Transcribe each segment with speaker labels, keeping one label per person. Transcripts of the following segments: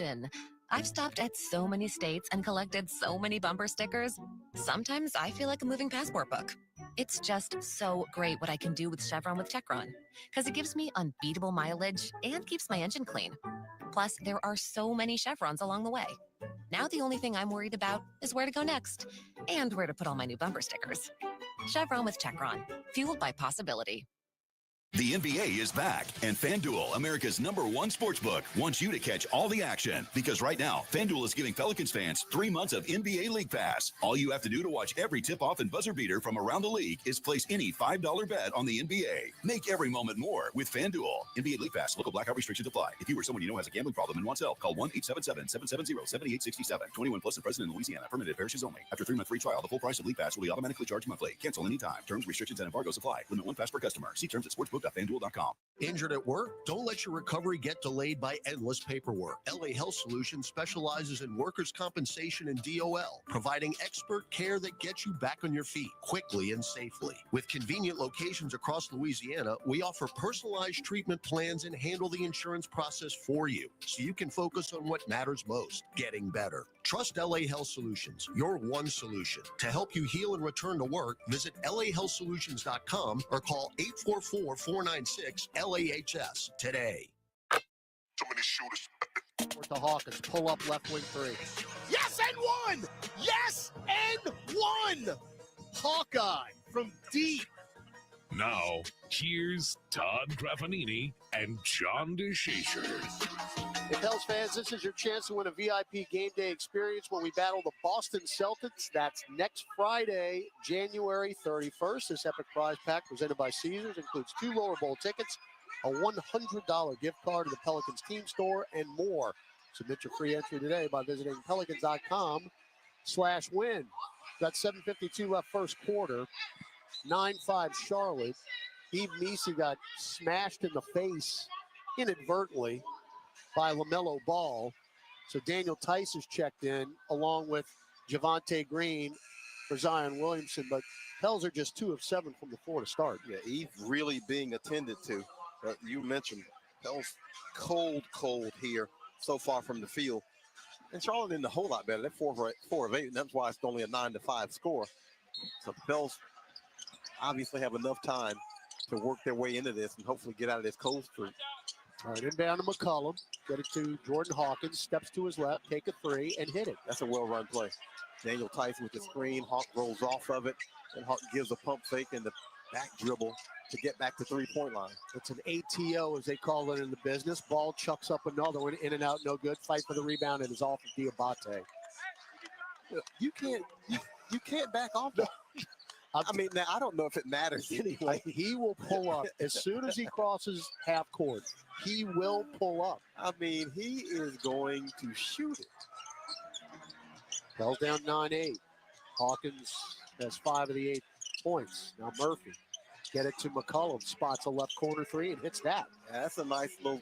Speaker 1: action. I've stopped at so many states and collected so many bumper stickers. Sometimes I feel like a moving passport book. It's just so great what I can do with Chevron with Techron, because it gives me unbeatable mileage and keeps my engine clean. Plus, there are so many chevrons along the way. Now the only thing I'm worried about is where to go next and where to put all my new bumper stickers. Chevron with Techron, fueled by possibility.
Speaker 2: The NBA is back, and FanDuel, America's #1 sportsbook, wants you to catch all the action. Because right now, FanDuel is giving Pelicans fans 3 months of NBA League Pass. All you have to do to watch every tip-off and buzzer beater from around the league is place any $5 bet on the NBA. Make every moment more with FanDuel. NBA League Pass. Local blackout restrictions apply. If you or someone you know has a gambling problem and wants help, call 1-877-770-7867. 21 plus and present in Louisiana. Permitted parishes only. After 3-month free trial, the full price of League Pass will be automatically charged monthly. Cancel anytime. Terms, restrictions, and embargoes apply. Limit 1 pass per customer. See terms at sportsbook.fanduel.com.
Speaker 3: Injured at work? Don't let your recovery get delayed by endless paperwork. LA Health Solutions specializes in workers' compensation and DOL, providing expert care that gets you back on your feet quickly and safely. With convenient locations across Louisiana, we offer personalized treatment plans and handle the insurance process for you, so you can focus on what matters most, getting better. Trust LA Health Solutions, your one solution. To help you heal and return to work, visit lahealthsolutions.com or call 844-496-LAHS today.
Speaker 4: Too many shooters.
Speaker 5: With the Hawkins, pull up left wing three.
Speaker 6: Yes, and one! Yes, and one! Hawkeye from deep.
Speaker 7: Now, here's Todd Graffanini and John DeShazer.
Speaker 5: Hey, Pels fans, this is your chance to win a VIP game day experience when we battle the Boston Celtics. That's next Friday, January 31st. This epic prize pack presented by Caesars includes 2 lower bowl tickets, a $100 gift card to the Pelicans team store, and more. Submit your free entry today by visiting pelicans.com/win. Got 7:52 left first quarter. 9-5 Charlotte. Eve Meese got smashed in the face inadvertently by LaMelo Ball. So Daniel Tice is checked in along with Javonte Green for Zion Williamson. But Pels are just 2 of 7 from the floor to start.
Speaker 8: Yeah, Eve really being attended to. You mentioned Pels cold here so far from the field. And Charlotte didn't a whole lot better. They're 4 of 8, and that's why it's only a 9-5 score. So the Pels obviously have enough time to work their way into this and hopefully get out of this cold streak.
Speaker 5: All right, inbound to McCollum. Get it to Jordan Hawkins. Steps to his left, take a 3, and hit it.
Speaker 8: That's a well-run play. Daniel Tyson with the screen. Hawk rolls off of it, and Hawk gives a pump fake and the back dribble to get back to three-point line.
Speaker 5: It's an ATO, as they call it in the business. Ball chucks up another one, in and out, no good. Fight for the rebound, and is off of Diabate.
Speaker 8: You can't back off that. I mean, now, I don't know if it matters anyway.
Speaker 5: He will pull up. As soon as he crosses half court, he will pull up.
Speaker 8: I mean, he is going to shoot it.
Speaker 5: Pels down 9-8. Hawkins has 5 of the 8 points. Now Murphy. Get it to McCollum. Spots a left corner 3 and hits that.
Speaker 8: Yeah, that's a nice little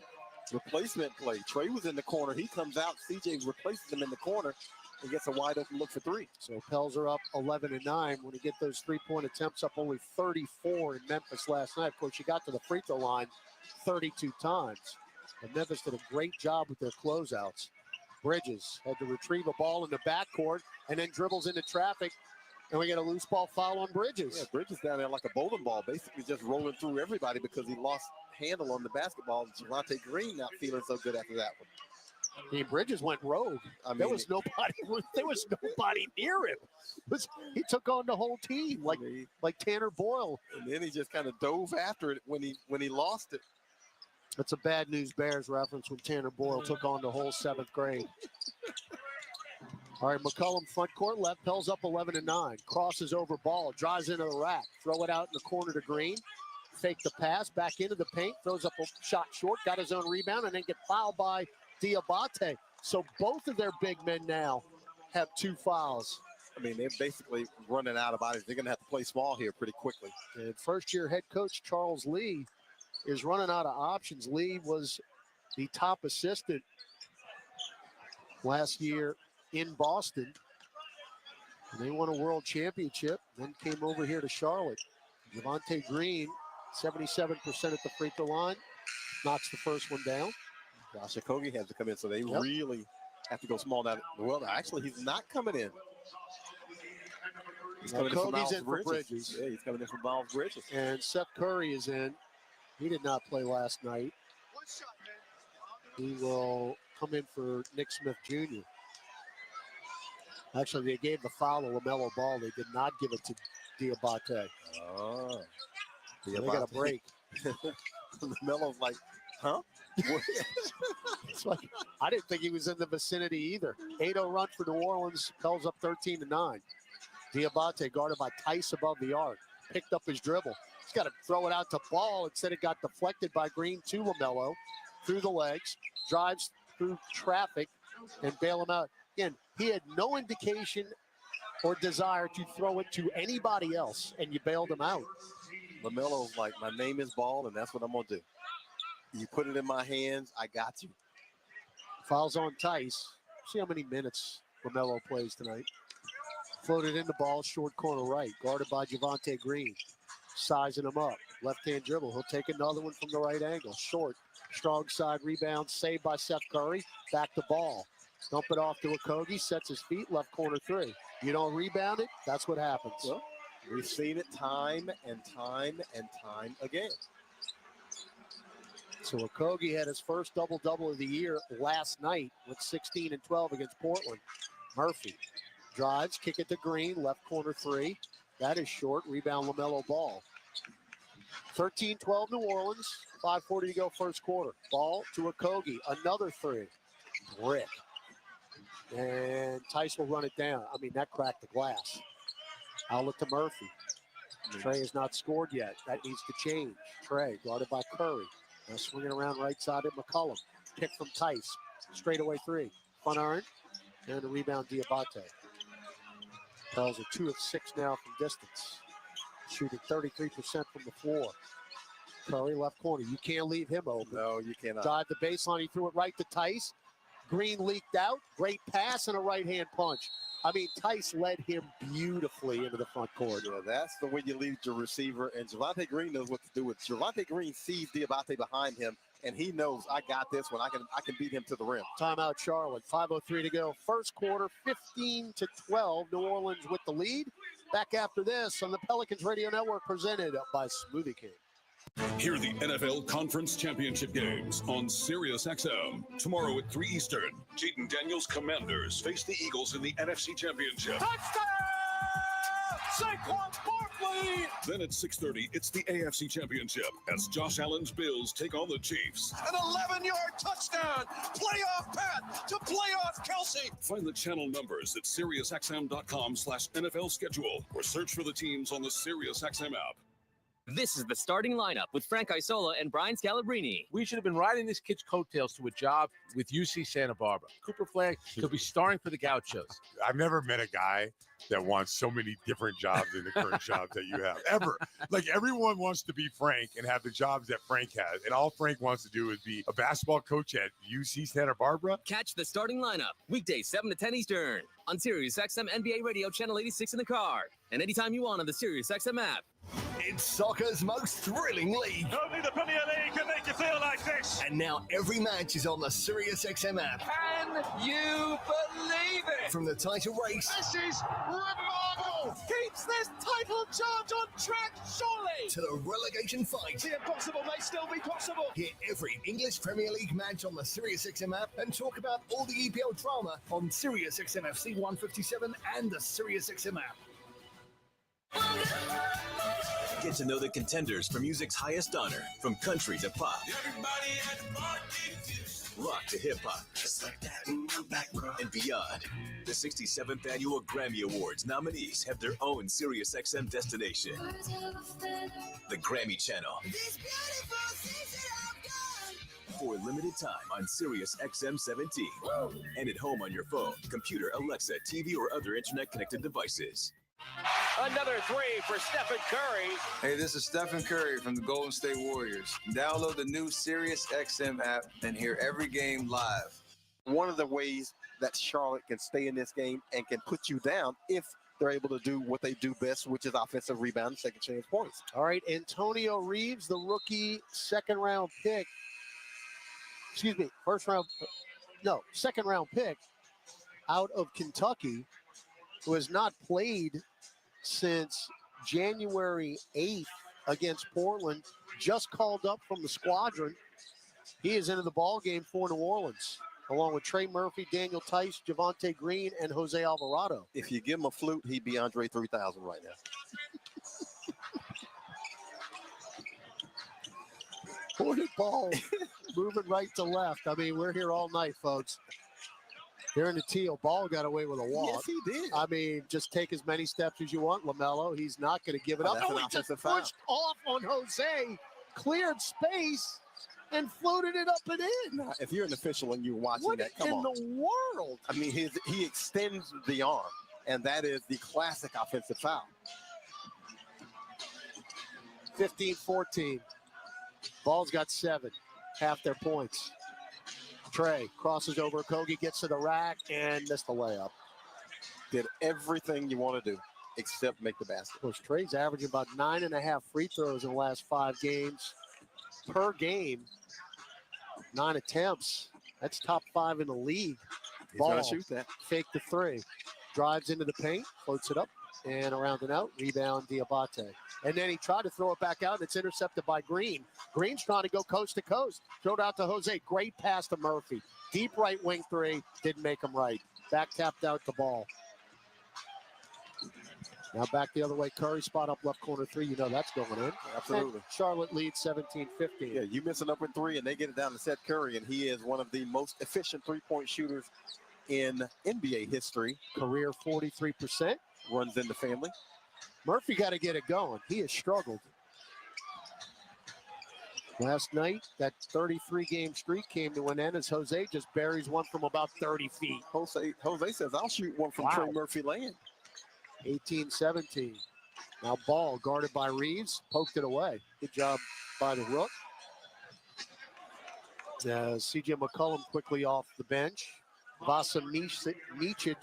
Speaker 8: replacement play. Trey was in the corner. He comes out. CJ replaces him in the corner and gets a wide open look for 3.
Speaker 5: So Pels are up 11-9. When you get those 3-point attempts up only 34 in Memphis last night. Of course, you got to the free throw line 32 times. And Memphis did a great job with their closeouts. Bridges had to retrieve a ball in the backcourt and then dribbles into traffic. And we get a loose ball foul on Bridges.
Speaker 8: Yeah, Bridges down there like a bowling ball, basically just rolling through everybody because he lost handle on the basketball. And Javonte Green not feeling so good after that one.
Speaker 5: I mean, Bridges went rogue. There was nobody near him. He took on the whole team like Tanner Boyle.
Speaker 8: And then he just kind of dove after it when he lost it.
Speaker 5: That's a bad news Bears reference when Tanner Boyle took on the whole 7th grade. All right, McCollum front court left. Pels up 11-9. Crosses over ball. Drives into the rack. Throw it out in the corner to Green. Fake the pass. Back into the paint. Throws up a shot short. Got his own rebound and then get fouled by Diabate. So both of their big men now have 2 fouls.
Speaker 8: I mean, they're basically running out of bodies. They're going to have to play small here pretty quickly.
Speaker 5: And first-year head coach Charles Lee is running out of options. Lee was the top assistant last year in Boston. And they won a world championship, then came over here to Charlotte. Javonte Green, 77% at the free throw line, knocks the first one down.
Speaker 8: Josh Okogie has to come in, so they really have to go small now. Well, actually, he's not coming in. He's coming in for Miles Bridges. Yeah, he's coming in for Miles Bridges.
Speaker 5: And Seth Curry is in. He did not play last night. He will come in for Nick Smith Jr. Actually, they gave the foul to LaMelo Ball. They did not give it to Diabate.
Speaker 8: Oh.
Speaker 5: So they got a break.
Speaker 8: LaMelo's like, huh?
Speaker 5: It's like, I didn't think he was in the vicinity either. 8-0 run for New Orleans. Pels up 13-9. Diabate guarded by Tice above the arc. Picked up his dribble. He's got to throw it out to Ball. Instead, it got deflected by Green to LaMelo. Through the legs. Drives through traffic and bail him out. Again, he had no indication or desire to throw it to anybody else, and you bailed him out.
Speaker 8: LaMelo's like, my name is Ball, and that's what I'm going to do. You put it in my hands, I got you.
Speaker 5: Fouls on Tice. See how many minutes LaMelo plays tonight. Floated in the ball, short corner right. Guarded by Javonte Green. Sizing him up. Left-hand dribble. He'll take another one from the right angle. Short. Strong side rebound. Saved by Seth Curry. Back to Ball. Dump it off to Okogie. Sets his feet. Left corner three. You don't rebound it, that's what happens.
Speaker 8: Well, we've seen it time and time and time again.
Speaker 5: So Okogie had his first double-double of the year last night with 16 and 12 against Portland. Murphy drives, kick it to Green, left corner three. That is short. Rebound LaMelo Ball. 13-12 New Orleans. 5:40 to go first quarter. Ball to Okogie. Another three. Brick. And Tice will run it down. I mean, that cracked the glass. Outlet to Murphy. Trey has not scored yet. That needs to change. Trey guarded by Curry. Now swinging around right side at McCollum. Pick from Tice. Straightaway three. Fun iron. And a rebound Diabate. Pels are 2 of 6 now from distance. Shooting 33% from the floor. Curry left corner. You can't leave him open.
Speaker 8: No, you cannot.
Speaker 5: Dive the baseline. He threw it right to Tice. Green leaked out. Great pass and a right-hand punch. I mean, Tice led him beautifully into the front court.
Speaker 8: Yeah, that's the way you lead your receiver. And Javonte Green knows what to do with it. Javonte Green sees Diabate behind him, and he knows, I got this one. I can beat him to the rim.
Speaker 5: Timeout, Charlotte. 5:03 to go. First quarter, 15-12. New Orleans with the lead. Back after this on the Pelicans Radio Network, presented by Smoothie King.
Speaker 7: Hear the NFL Conference Championship games on SiriusXM. Tomorrow at 3 Eastern, Jaden Daniels' Commanders face the Eagles in the NFC Championship.
Speaker 6: Touchdown! Saquon Barkley!
Speaker 7: Then at 6:30, it's the AFC Championship as Josh Allen's Bills take on the Chiefs.
Speaker 6: An 11-yard touchdown! Playoff Pat to playoff Kelsey!
Speaker 7: Find the channel numbers at SiriusXM.com/NFL schedule or search for the teams on the SiriusXM app.
Speaker 9: This is the starting lineup with Frank Isola and Brian Scalabrine.
Speaker 10: We should have been riding this kid's coattails to a job with UC Santa Barbara. Cooper Flag could be starring for the Gauchos.
Speaker 11: I've never met a guy that wants so many different jobs in the current job that you have, ever. Like, everyone wants to be Frank and have the jobs that Frank has, and all Frank wants to do is be a basketball coach at UC Santa Barbara.
Speaker 9: Catch the starting lineup weekdays 7 to 10 Eastern on SiriusXM NBA Radio Channel 86 in the car and anytime you want on the SiriusXM app.
Speaker 12: It's soccer's most thrilling league.
Speaker 13: Only the Premier League can make you feel like this.
Speaker 12: And now every match is on the SiriusXM app.
Speaker 13: Can you believe it?
Speaker 12: From the title race.
Speaker 13: This is remarkable. Keeps this title charge on track, surely.
Speaker 12: To the relegation fight.
Speaker 13: The impossible may still be possible.
Speaker 12: Hear every English Premier League match on the SiriusXM app and talk about all the EPL drama on SiriusXM FC 157 and the SiriusXM app.
Speaker 14: Get to know the contenders for music's highest honor, from country to pop, rock to hip-hop, and beyond. The 67th Annual Grammy Awards nominees have their own SiriusXM destination, the Grammy Channel. For a limited time on SiriusXM 17, and at home on your phone, computer, Alexa, TV, or other internet-connected devices.
Speaker 13: Another three for Stephen Curry.
Speaker 15: Hey, this is Stephen Curry from the Golden State Warriors. Download the new SiriusXM app and hear every game live.
Speaker 8: One of the ways that Charlotte can stay in this game and can put you down if they're able to do what they do best, which is offensive rebound, second chance points.
Speaker 5: All right, Antonio Reeves, the rookie second-round pick, second round pick out of Kentucky, who has not played since January 8th against Portland, just called up from the squadron. He is into the ball game for New Orleans, along with Trey Murphy, Daniel Tice, Javonte Green, and Jose Alvarado.
Speaker 8: If you give him a flute, he'd be Andre 3000 right now.
Speaker 5: Hornet ball moving right to left. I mean, we're here all night, folks. Here in the teal, ball got away with a walk.
Speaker 8: Yes, he did.
Speaker 5: I mean, just take as many steps as you want, LaMelo. He's not going to give it up.
Speaker 8: That's an
Speaker 5: He just
Speaker 8: offensive foul.
Speaker 5: pushed off on Jose, cleared space, and floated it up and in.
Speaker 8: Now, if you're an official and you're watching
Speaker 5: What
Speaker 8: that, come
Speaker 5: in
Speaker 8: on.
Speaker 5: the world?
Speaker 8: I mean, he extends the arm, and that is the classic offensive foul.
Speaker 5: 15-14. Ball's got 7, half their points. Trey crosses over. Kogi gets to the rack and missed the layup.
Speaker 8: Did everything you want to do except make the basket.
Speaker 5: Of course, Trey's averaging about 9.5 free throws in the last 5 games per game. 9 attempts. That's top 5 in the league.
Speaker 8: He's going to shoot that.
Speaker 5: Fake the 3. Drives into the paint, floats it up, and around and out. Rebound, Diabate. And then he tried to throw it back out. It's intercepted by Green. Green's trying to go coast to coast. Throw it out to Jose. Great pass to Murphy. Deep right wing 3. Didn't make him right. Back tapped out the ball. Now back the other way. Curry spot up left corner 3. You know that's going in.
Speaker 8: Absolutely.
Speaker 5: And Charlotte leads 17-15.
Speaker 8: Yeah, you miss an open 3, and they get it down to Seth Curry, and he is one of the most efficient three-point shooters in NBA history.
Speaker 5: Career 43%.
Speaker 8: Runs in the family.
Speaker 5: Murphy got to get it going. He has struggled. Last night, that 33-game streak came to an end as Jose just buries one from about 30 feet.
Speaker 8: Jose says, I'll shoot one from Trey Murphy land.
Speaker 5: 18-17. Now ball guarded by Reeves. Poked it away. Good job by the Rook. C.J. McCollum quickly off the bench. Vasa Micic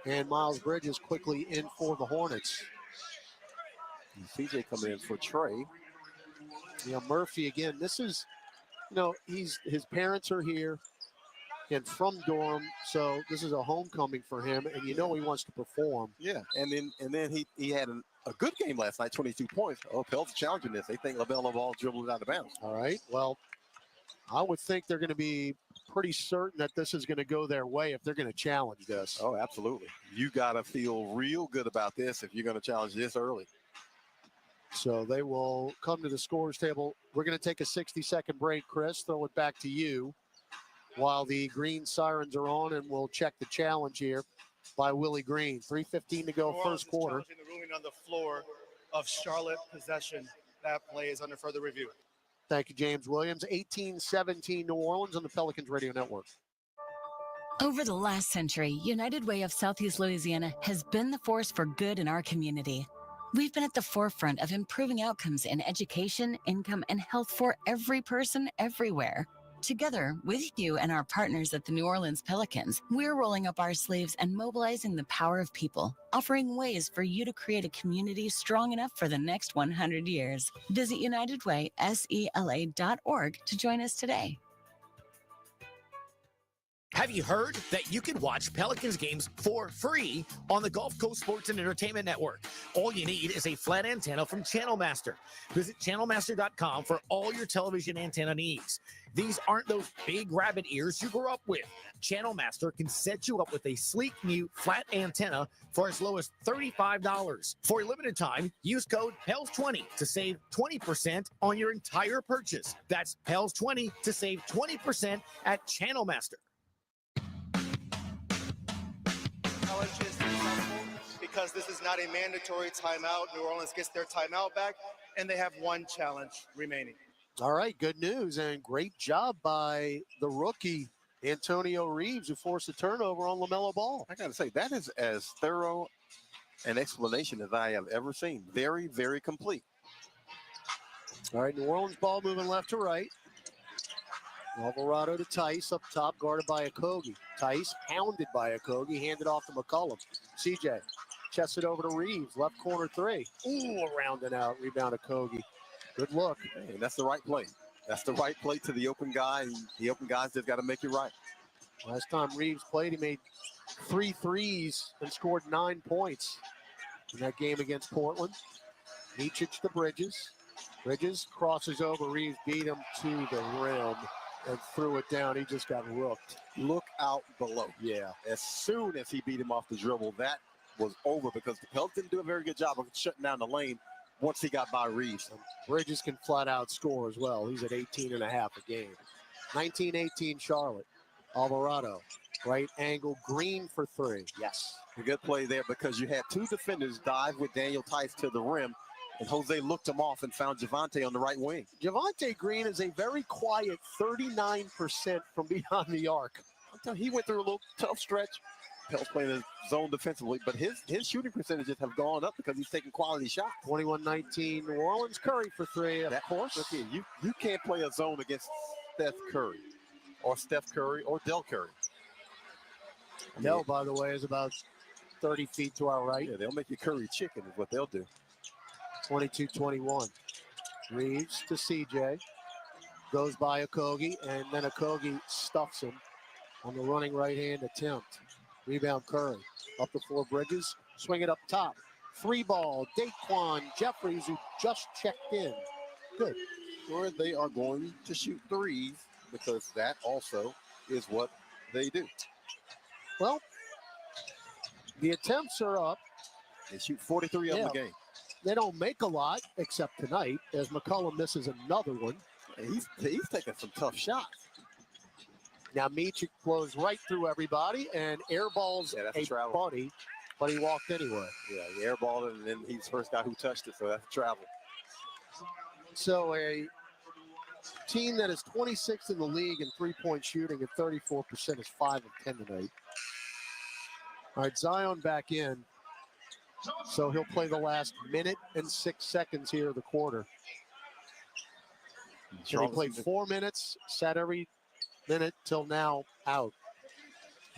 Speaker 5: and Miles Bridges quickly in for the Hornets.
Speaker 8: And CJ coming in for Trey.
Speaker 5: Yeah, Murphy again. This is, his parents are here and from Durham, so this is a homecoming for him, and he wants to perform.
Speaker 8: Yeah, and then he had a good game last night, 22 points. Oh, Pelt's challenging this. They think LaMelo Ball dribbled out of bounds.
Speaker 5: All right. Well, I would think they're going to be pretty certain that this is going to go their way if they're going to challenge this.
Speaker 8: Oh, absolutely. You got to feel real good about this if you're going to challenge this early.
Speaker 5: So they will come to the scorer's table. We're going to take a 60-second break, Chris. Throw it back to you while the green sirens are on, and we'll check the challenge here by Willie Green. 3:15 to go, first quarter.
Speaker 16: The ruling on the floor of Charlotte possession. That play is under further review.
Speaker 5: Thank you, James Williams. 18-17 New Orleans on the Pelicans Radio Network.
Speaker 17: Over the last century, United Way of Southeast Louisiana has been the force for good in our community. We've been at the forefront of improving outcomes in education, income, and health for every person everywhere. Together with you and our partners at the New Orleans Pelicans, we're rolling up our sleeves and mobilizing the power of people, offering ways for you to create a community strong enough for the next 100 years. Visit UnitedWaySELA.org to join us today.
Speaker 18: Have you heard that you can watch Pelicans games for free on the Gulf Coast Sports and Entertainment Network? All you need is a flat antenna from Channel Master. Visit channelmaster.com for all your television antenna needs. These aren't those big rabbit ears you grew up with. Channel Master can set you up with a sleek new flat antenna for as low as $35. For a limited time, use code PELS20 to save 20% on your entire purchase. That's PELS20 to save 20% at Channel Master.
Speaker 16: Challenges because this is not a mandatory timeout. New Orleans gets their timeout back, and they have one challenge remaining.
Speaker 5: All right, good news, and great job by the rookie, Antonio Reeves, who forced a turnover on LaMelo Ball.
Speaker 8: I got to say, that is as thorough an explanation as I have ever seen. Very, very complete.
Speaker 5: All right, New Orleans ball moving left to right. Alvarado to Tice up top, guarded by Okogie. Tice hounded by Okogie, handed off to McCollum. CJ chests it over to Reeves, left corner 3. Ooh, around and out, rebound Okogie. Good look.
Speaker 8: And that's the right play. That's the right play to the open guy. And the open guy's just got to make it right.
Speaker 5: Last time Reeves played, he made 3 threes and scored 9 points in that game against Portland. Micic to Bridges. Bridges crosses over. Reeves beat him to the rim and threw it down. He just got rooked.
Speaker 8: Look out below.
Speaker 5: Yeah.
Speaker 8: As soon as he beat him off the dribble, that was over because the Pelicans didn't do a very good job of shutting down the lane once he got by Reeves.
Speaker 5: Bridges can flat out score as well. He's at 18 and a half a game. 19-18 Charlotte. Alvarado, right angle, Green for 3. Yes.
Speaker 8: A good play there because you had 2 defenders dive with Daniel Tice to the rim, and Jose looked him off and found Javonte on the right wing.
Speaker 5: Javonte Green is a very quiet 39% from beyond the arc.
Speaker 8: He went through a little tough stretch. Pels playing his zone defensively, but his shooting percentages have gone up because he's taking quality shots.
Speaker 5: 21-19 New Orleans. Curry for 3, of course.
Speaker 8: Okay, you can't play a zone against Steph Curry or Del Curry.
Speaker 5: Del, by the way, is about 30 feet to our right.
Speaker 8: Yeah, they'll make you curry chicken is what they'll do.
Speaker 5: 22-21. Reeves to CJ. Goes by Okogie, and then Okogie stuffs him on the running right-hand attempt. Rebound Curry. Up the floor, Bridges. Swing it up top. 3 ball. Daquan Jeffries, who just checked in. Good.
Speaker 8: Or they are going to shoot threes because that also is what they do.
Speaker 5: Well, the attempts are up.
Speaker 8: They shoot 43 of them a game.
Speaker 5: They don't make a lot, except tonight, as McCollum misses another one.
Speaker 8: He's taking some tough shots.
Speaker 5: Now Micic blows right through everybody and airballs a buddy, but he walked anyway.
Speaker 8: Yeah, he airballed it, and then he's the first guy who touched it, so that's travel.
Speaker 5: So a team that is 26th in the league in three-point shooting at 34% is 5 of 10 tonight. All right, Zion back in. So he'll play the last minute and 6 seconds here of the quarter. And he played 4 minutes, sat every minute till now out.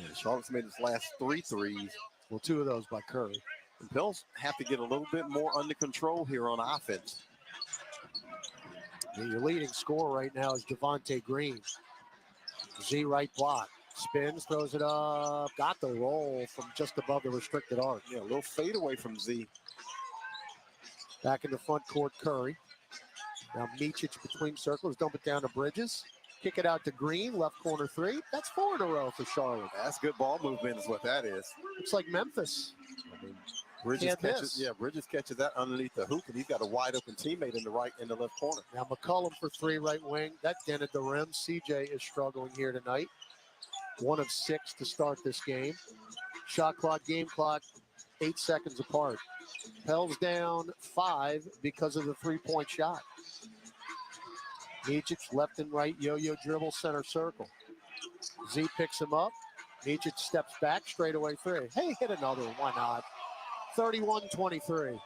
Speaker 8: Yeah, Charlotte's made his last 3 threes.
Speaker 5: Well, 2 of those by Curry.
Speaker 8: The Pels have to get a little bit more under control here on offense.
Speaker 5: And your leading scorer right now is Javonte Green. Z right block. Spins, throws it up. Got the roll from just above the restricted arc.
Speaker 8: Yeah, a little fade away from Z.
Speaker 5: Back in the front court, Curry. Now Micic between circles. Dump it down to Bridges. Kick it out to Green. Left corner 3. That's 4 in a row for Charlotte.
Speaker 8: That's good ball movement is what that is.
Speaker 5: Looks like Memphis.
Speaker 8: I mean, Bridges catches that underneath the hoop, and he's got a wide open teammate in the left corner.
Speaker 5: Now McCollum for 3 right wing. That dented the rim. CJ is struggling here tonight. 1 of 6 to start this game. Shot clock, game clock, 8 seconds apart. Pels down 5 because of the 3-point shot. Micic left and right, yo-yo dribble, center circle. Z picks him up. Micic steps back, straightaway 3. Hey, hit another one, why not? 31-23.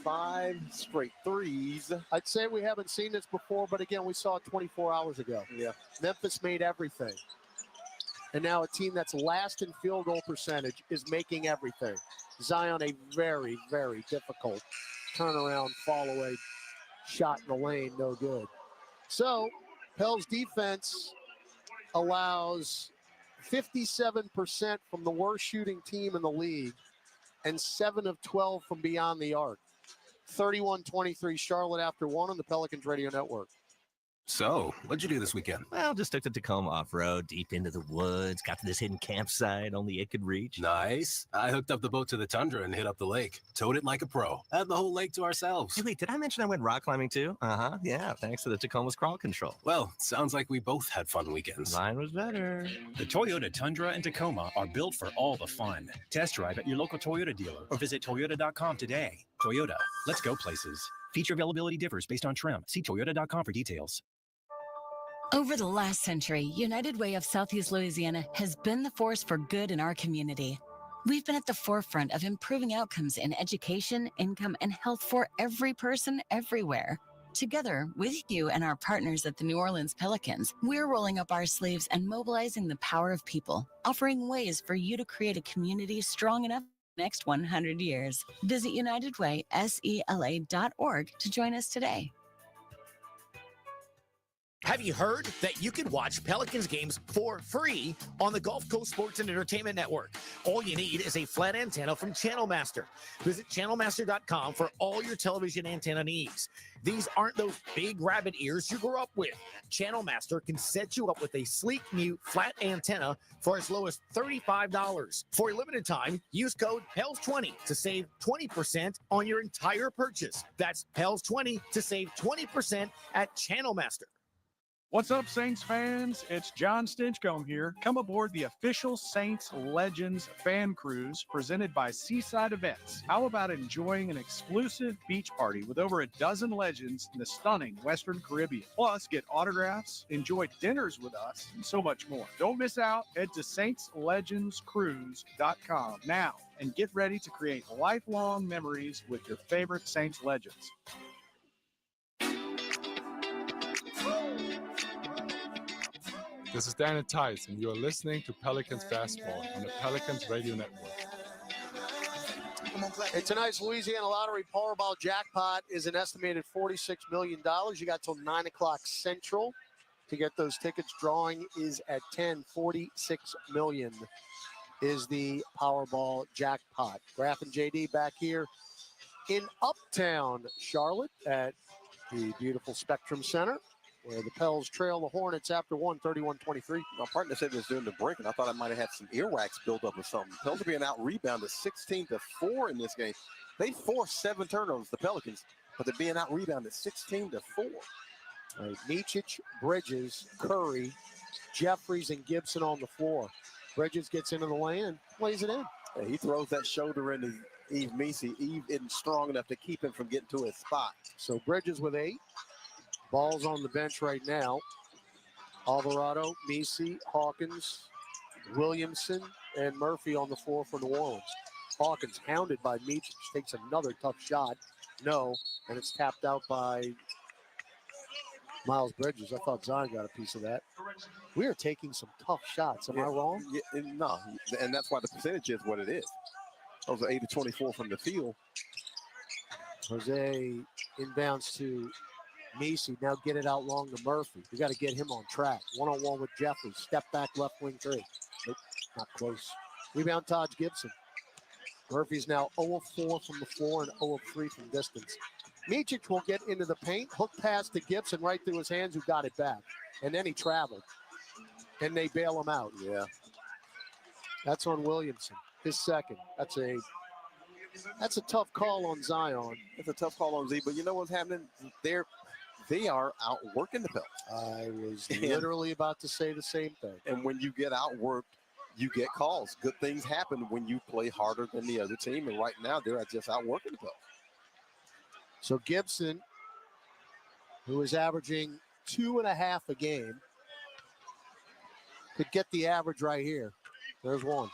Speaker 8: 5 straight threes.
Speaker 5: I'd say we haven't seen this before, but again, we saw it 24 hours ago.
Speaker 8: Yeah.
Speaker 5: Memphis made everything. And now a team that's last in field goal percentage is making everything. Zion, a very, very difficult turnaround, fall away shot in the lane, no good. So, Pels defense allows 57% from the worst shooting team in the league and 7 of 12 from beyond the arc. 31-23 Charlotte after 1 on the Pelicans Radio Network.
Speaker 19: So, what'd you do this weekend?
Speaker 20: Well, just took the Tacoma off-road, deep into the woods, got to this hidden campsite only it could reach.
Speaker 19: Nice. I hooked up the boat to the tundra and hit up the lake. Towed it like a pro. Had the whole lake to ourselves.
Speaker 20: Hey, wait, did I mention I went rock climbing too? Uh-huh, yeah, thanks to the Tacoma's crawl control.
Speaker 19: Well, sounds like we both had fun weekends.
Speaker 20: Mine was better.
Speaker 21: The Toyota Tundra and Tacoma are built for all the fun. Test drive at your local Toyota dealer or visit Toyota.com today. Toyota, let's go places. Feature availability differs based on trim. See Toyota.com for details.
Speaker 17: Over the last century, United Way of Southeast Louisiana has been the force for good in our community. We've been at the forefront of improving outcomes in education, income, and health for every person everywhere. Together with you and our partners at the New Orleans Pelicans, we're rolling up our sleeves and mobilizing the power of people, offering ways for you to create a community strong enough for the next 100 years. Visit UnitedWaySELA.org to join us today.
Speaker 18: Have you heard that you can watch Pelicans games for free on the Gulf Coast Sports and Entertainment Network? All you need is a flat antenna from Channel Master. Visit channelmaster.com for all your television antenna needs. These aren't those big rabbit ears you grew up with. Channel Master can set you up with a sleek new flat antenna for as low as $35. For a limited time, use code PELS20 to save 20% on your entire purchase. That's PELS20 to save 20% at Channel Master.
Speaker 1: What's up, Saints fans? It's John Stinchcomb here. Come aboard the official Saints Legends fan cruise presented by Seaside Events. How about enjoying an exclusive beach party with over a dozen legends in the stunning Western Caribbean? Plus, get autographs, enjoy dinners with us, and so much more. Don't miss out. Head to saintslegendscruise.com now and get ready to create lifelong memories with your favorite Saints legends.
Speaker 22: This is Dan and Tice, and you are listening to Pelicans Fastball on the Pelicans Radio Network.
Speaker 5: Hey, tonight's Louisiana Lottery Powerball jackpot is an estimated $46 million. You got till 9 o'clock Central to get those tickets. Drawing is at 10. $46 million is the Powerball jackpot. Graf and JD back here in Uptown Charlotte at the beautiful Spectrum Center, where the Pels trail the Hornets after 31-23.
Speaker 8: My partner said this during the break, and I thought I might have had some earwax built up or something. Pels are being out-rebounded 16-4 in this game. They forced 7 turnovers, the Pelicans, but they're being out-rebounded 16-4.
Speaker 5: Right, Micic, Bridges, Curry, Jeffries, and Gibson on the floor. Bridges gets into the lane and plays it in.
Speaker 8: Yeah, he throws that shoulder into Yves Missi. Yves isn't strong enough to keep him from getting to his spot.
Speaker 5: So Bridges with 8. Ball's on the bench right now. Alvarado, Missi, Hawkins, Williamson, and Murphy on the floor for New Orleans. Hawkins hounded by Micic, takes another tough shot. No, and it's tapped out by Miles Bridges. I thought Zion got a piece of that. We are taking some tough shots. Am I wrong?
Speaker 8: Yeah, no, and that's why the percentage is what it is. Those are 8-24 from the field.
Speaker 5: Jose inbounds to Missi. Now get it out long to Murphy. We got to get him on track. One-on-one with Jeffries. Step back left wing 3. Nope, not close. Rebound Taj Gibson. Murphy's now 0 of 4 from the floor and 0 of 3 from distance. Micic will get into the paint. Hook pass to Gibson right through his hands, who got it back. And then he traveled. And they bail him out.
Speaker 8: Yeah. That's
Speaker 5: on Williamson. His second. That's a tough call on Zion.
Speaker 8: It's a tough call on Z, but you know what's happening? They are outworking the Pels.
Speaker 5: I was literally about to say the same thing.
Speaker 8: And when you get outworked, you get calls. Good things happen when you play harder than the other team. And right now, they're just outworking the Pels.
Speaker 5: So Gibson, who is averaging 2.5 a game, could get the average right here. There's one.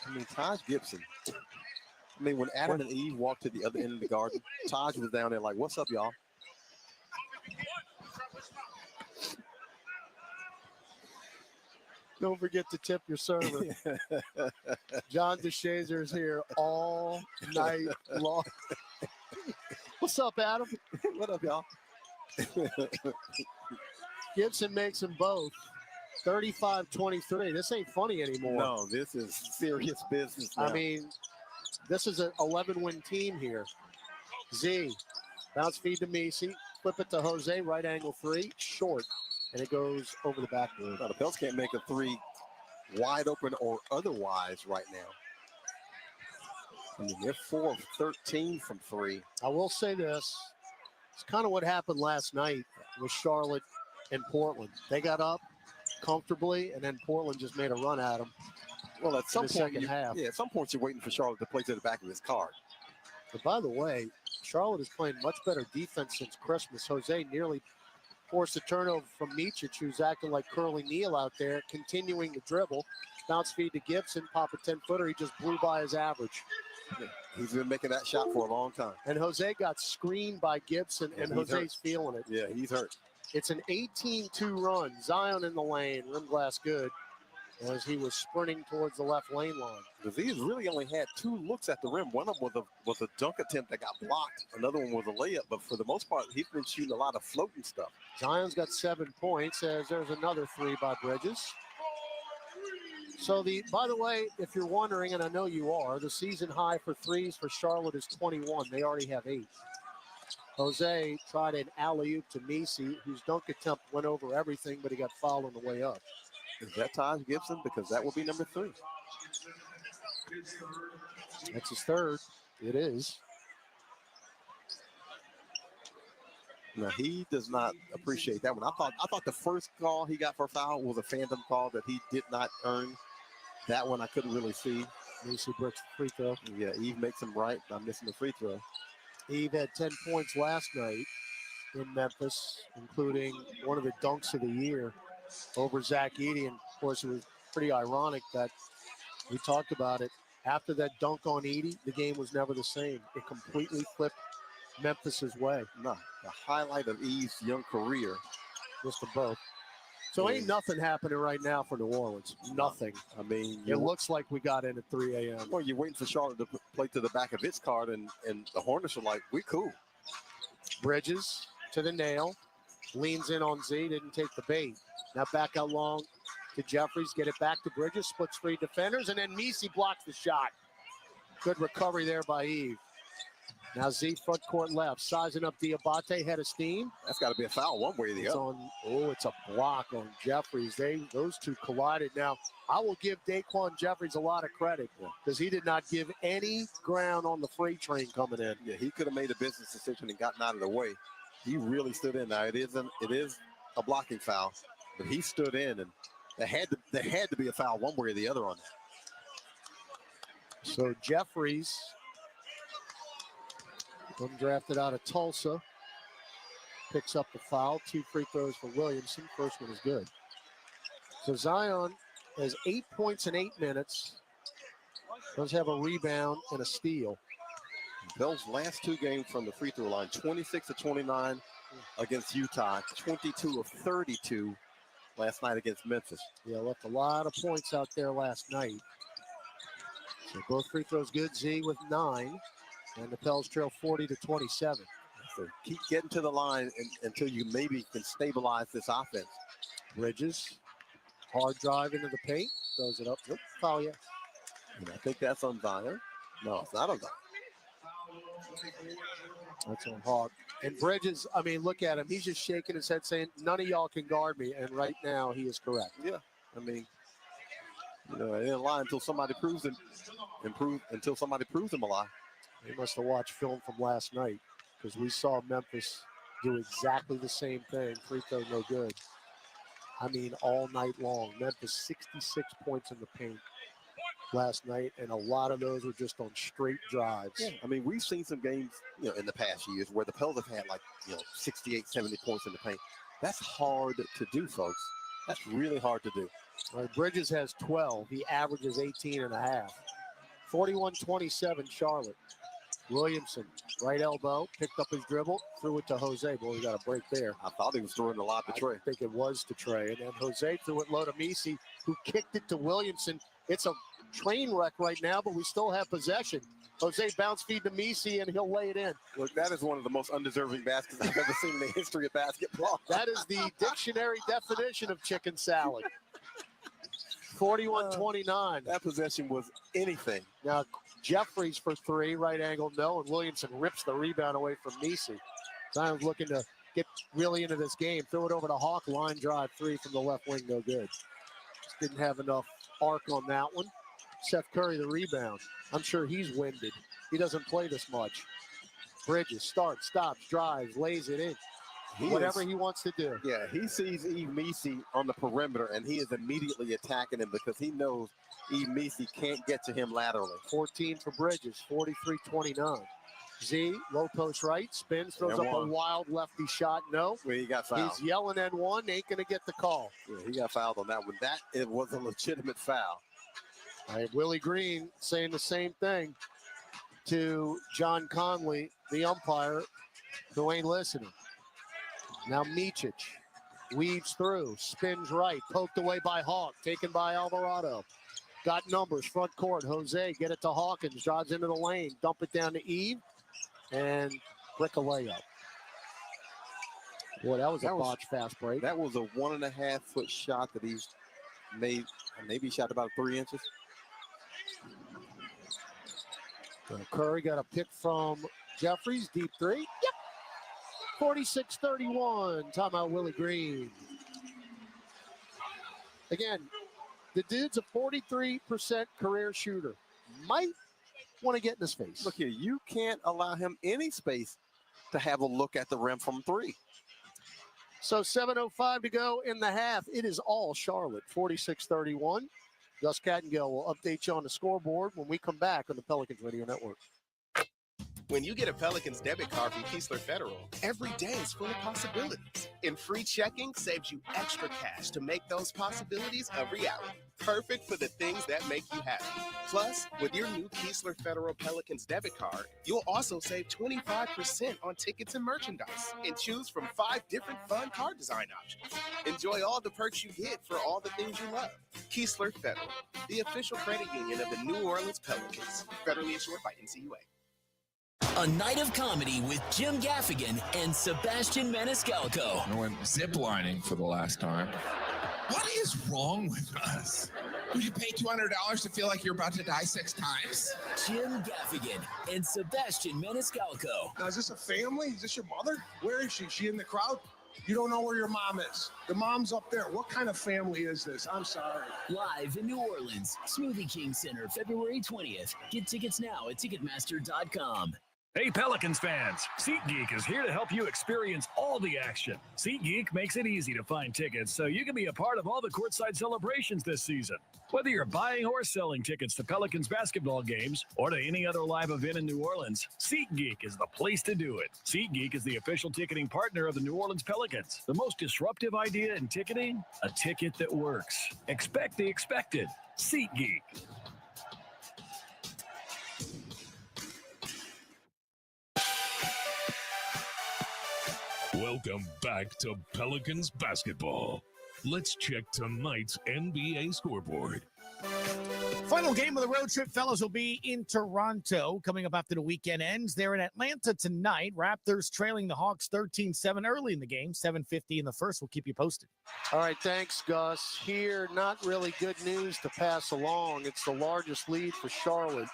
Speaker 8: I mean, Taj Gibson. I mean, when Adam and Eve walked to the other end of the garden, Taj was down there like, what's up, y'all?
Speaker 5: Don't forget to tip your server. John DeShazer is here all night long. What's up, Adam?
Speaker 8: What up, y'all?
Speaker 5: Gibson makes them both. 35-23. This ain't funny anymore.
Speaker 8: No, this is serious business now.
Speaker 5: I mean, this is an 11-win team here. Z, bounce feed to Missi. Flip it to Jose, right angle 3, short. And it goes over the backboard.
Speaker 8: No, the Pels can't make a 3 wide open or otherwise right now. I mean, they're 4 of 13 from 3.
Speaker 5: I will say this. It's kind of what happened last night with Charlotte and Portland. They got up comfortably, and then Portland just made a run at them.
Speaker 8: Well, at some point,
Speaker 5: half.
Speaker 8: Yeah, at some point you're waiting for Charlotte to play to the back of his card.
Speaker 5: But by the way, Charlotte is playing much better defense since Christmas. Jose nearly forced a turnover from Micic, who's acting like Curly Neal out there, continuing the dribble. Bounce feed to Gibson, pop a 10-footer. He just blew by his average.
Speaker 8: Yeah, he's been making that shot for a long time.
Speaker 5: And Jose got screened by Gibson, and Jose's feeling it.
Speaker 8: Yeah, he's hurt.
Speaker 5: It's an 18-2 run. Zion in the lane, rim glass good. as he was sprinting towards the left lane line.
Speaker 8: He has really only had 2 looks at the rim. One of them was a dunk attempt that got blocked. Another one was a layup. But for the most part, he's been shooting a lot of floating stuff.
Speaker 5: Zion's got 7 points as there's another 3 by Bridges. So by the way, if you're wondering, and I know you are, the season high for threes for Charlotte is 21. They already have 8. Jose tried an alley-oop to Misi, whose dunk attempt went over everything, but he got fouled on the way up.
Speaker 8: Is that Taj Gibson? Because that will be number 3.
Speaker 5: That's his 3rd. It is.
Speaker 8: Now, he does not appreciate that one. I thought the first call he got for a foul was a phantom call that he did not earn. That one I couldn't really see.
Speaker 5: Misi breaks the free throw.
Speaker 8: Yeah, Eve makes him right by missing the free throw.
Speaker 5: Eve had 10 points last night in Memphis, including one of the dunks of the year over Zach Edey. And, of course, it was pretty ironic that we talked about it. After that dunk on Edey, the game was never the same. It completely flipped Memphis's way.
Speaker 8: No, the highlight of Eve's young career.
Speaker 5: Just them both. So ain't nothing happening right now for New Orleans. Nothing.
Speaker 8: I mean,
Speaker 5: it looks like we got in at 3 a.m.
Speaker 8: Well, you're waiting for Charlotte to play to the back of its card, and the Hornets are like, we cool.
Speaker 5: Bridges to the nail. Leans in on Z, didn't take the bait. Now back out long to Jeffries, get it back to Bridges, splits 3 defenders, and then Misi blocks the shot. Good recovery there by Eve. Now Z front court left, sizing up Diabate, head of steam.
Speaker 8: That's got to be a foul one way or the other.
Speaker 5: It's a block on Jeffries. Those two collided. Now, I will give Daquan Jeffries a lot of credit because he did not give any ground on the freight train coming in.
Speaker 8: Yeah, he could have made a business decision and gotten out of the way. He really stood in. Now, it is a blocking foul, but he stood in, and there had to be a foul one way or the other on that.
Speaker 5: So Jeffries, undrafted out of Tulsa, picks up the foul. 2 free throws for Williamson. First one is good. So Zion has 8 points in 8 minutes. Does have a rebound and a steal.
Speaker 8: Bell's last 2 games from the free throw line, 26 of 29 against Utah, 22 of 32 last night against Memphis.
Speaker 5: Yeah, left a lot of points out there last night. So both free throws good. Z with 9. And the Pels trail 40-27.
Speaker 8: So keep getting to the line until you maybe can stabilize this offense.
Speaker 5: Bridges, hard drive into the paint, throws it up. Nope, foul, yes.
Speaker 8: And I think that's on Zion. No, it's not on Zion.
Speaker 5: That's on Hawk. And Bridges, I mean, look at him. He's just shaking his head saying, none of y'all can guard me. And right now, he is correct.
Speaker 8: Yeah, I mean, it ain't a lie until somebody proves him. Until somebody proves him a lie.
Speaker 5: They must have watched film from last night because we saw Memphis do exactly the same thing. Free throw, no good. I mean, all night long. Memphis 66 points in the paint last night, and a lot of those were just on straight drives.
Speaker 8: Yeah. I mean, we've seen some games, in the past years where the Pels have had 68, 70 points in the paint. That's hard to do, folks. That's really hard to do.
Speaker 5: All right, Bridges has 12. He averages 18 and a half. 41-27 Charlotte. Williamson, right elbow, picked up his dribble, threw it to Jose. Boy, he got a break there.
Speaker 8: I thought he was throwing a lot to Trey.
Speaker 5: I think it was to Trey. And then Jose threw it low to Misi, who kicked it to Williamson. It's a train wreck right now, but we still have possession. Jose bounce feed to Misi, and he'll lay it in.
Speaker 8: Look, that is one of the most undeserving baskets I've ever seen in the history of basketball.
Speaker 5: That is the dictionary definition of chicken salad. 41-29.
Speaker 8: That possession was anything.
Speaker 5: Now, Jeffries for 3, right angle, no, and Williamson rips the rebound away from Misi. Zion's looking to get really into this game. Throw it over to Hawk, line drive, 3 from the left wing, no good. Just didn't have enough arc on that one. Seth Curry, the rebound. I'm sure he's winded. He doesn't play this much. Bridges, starts, stops, drives, lays it in. Whatever he wants to do.
Speaker 8: Yeah, he sees Eve Misi on the perimeter, and he is immediately attacking him because he knows Eve Misi can't get to him laterally.
Speaker 5: 14 for Bridges, 43-29. Z, low post right, spins, throws up a wild lefty shot. No.
Speaker 8: Well, he got fouled.
Speaker 5: He's yelling at one, ain't going to get the call.
Speaker 8: Yeah, he got fouled on that one. It was a legitimate foul.
Speaker 5: All right, Willie Green saying the same thing to John Conley, the umpire, who ain't listening. Now Micic Weaves through, spins right, poked away by Hawk, taken by Alvarado. Got numbers, front court. Jose, get it to Hawkins, drives into the lane, dump it down to Eve, and brick a layup. Boy, that was a botch fast break.
Speaker 8: That was a 1.5 foot shot that he's made. Maybe he shot about 3 inches.
Speaker 5: Curry got a pick from Jeffries, deep three. Yep. 46-31. Timeout, Willie Green. Again, the dude's a 43% career shooter. Might want to get in his face.
Speaker 8: Look here, you can't allow him any space to have a look at the rim from 3.
Speaker 5: So 7:05 to go in the half. It is all Charlotte, 46-31. Gus Kattengell will update you on the scoreboard when we come back on the Pelicans Radio Network.
Speaker 2: When you get a Pelicans debit card from Keesler Federal, every day is full of possibilities. And free checking saves you extra cash to make those possibilities a reality. Perfect for the things that make you happy. Plus, with your new Keesler Federal Pelicans debit card, you'll also save 25% on tickets and merchandise and choose from 5 different fun card design options. Enjoy all the perks you get for all the things you love. Keesler Federal, the official credit union of the New Orleans Pelicans. Federally insured by NCUA.
Speaker 3: A night of comedy with Jim Gaffigan and Sebastian Maniscalco.
Speaker 23: I went ziplining for the last time. What is wrong with us? Would you pay $200 to feel like you're about to die 6 times?
Speaker 3: Jim Gaffigan and Sebastian Maniscalco.
Speaker 6: Now, is this a family? Is this your mother? Where is she? Is she in the crowd? You don't know where your mom is. The mom's up there. What kind of family is this? I'm sorry.
Speaker 3: Live in New Orleans, Smoothie King Center, February 20th. Get tickets now at Ticketmaster.com.
Speaker 24: Hey Pelicans fans, SeatGeek is here to help you experience all the action. SeatGeek makes it easy to find tickets so you can be a part of all the courtside celebrations this season. Whether you're buying or selling tickets to Pelicans basketball games or to any other live event in New Orleans, SeatGeek is the place to do it. SeatGeek is the official ticketing partner of the New Orleans Pelicans. The most disruptive idea in ticketing? A ticket that works. Expect the expected. SeatGeek.
Speaker 25: Welcome back to Pelicans basketball. Let's check tonight's NBA scoreboard.
Speaker 18: Final game of the road trip, fellas, will be in Toronto coming up after the weekend ends. They're in Atlanta tonight. Raptors trailing the Hawks 13-7 early in the game, 7:50 in the first. We'll keep you posted.
Speaker 5: All right, thanks, Gus. Here, not really good news to pass along. It's the largest lead for Charlotte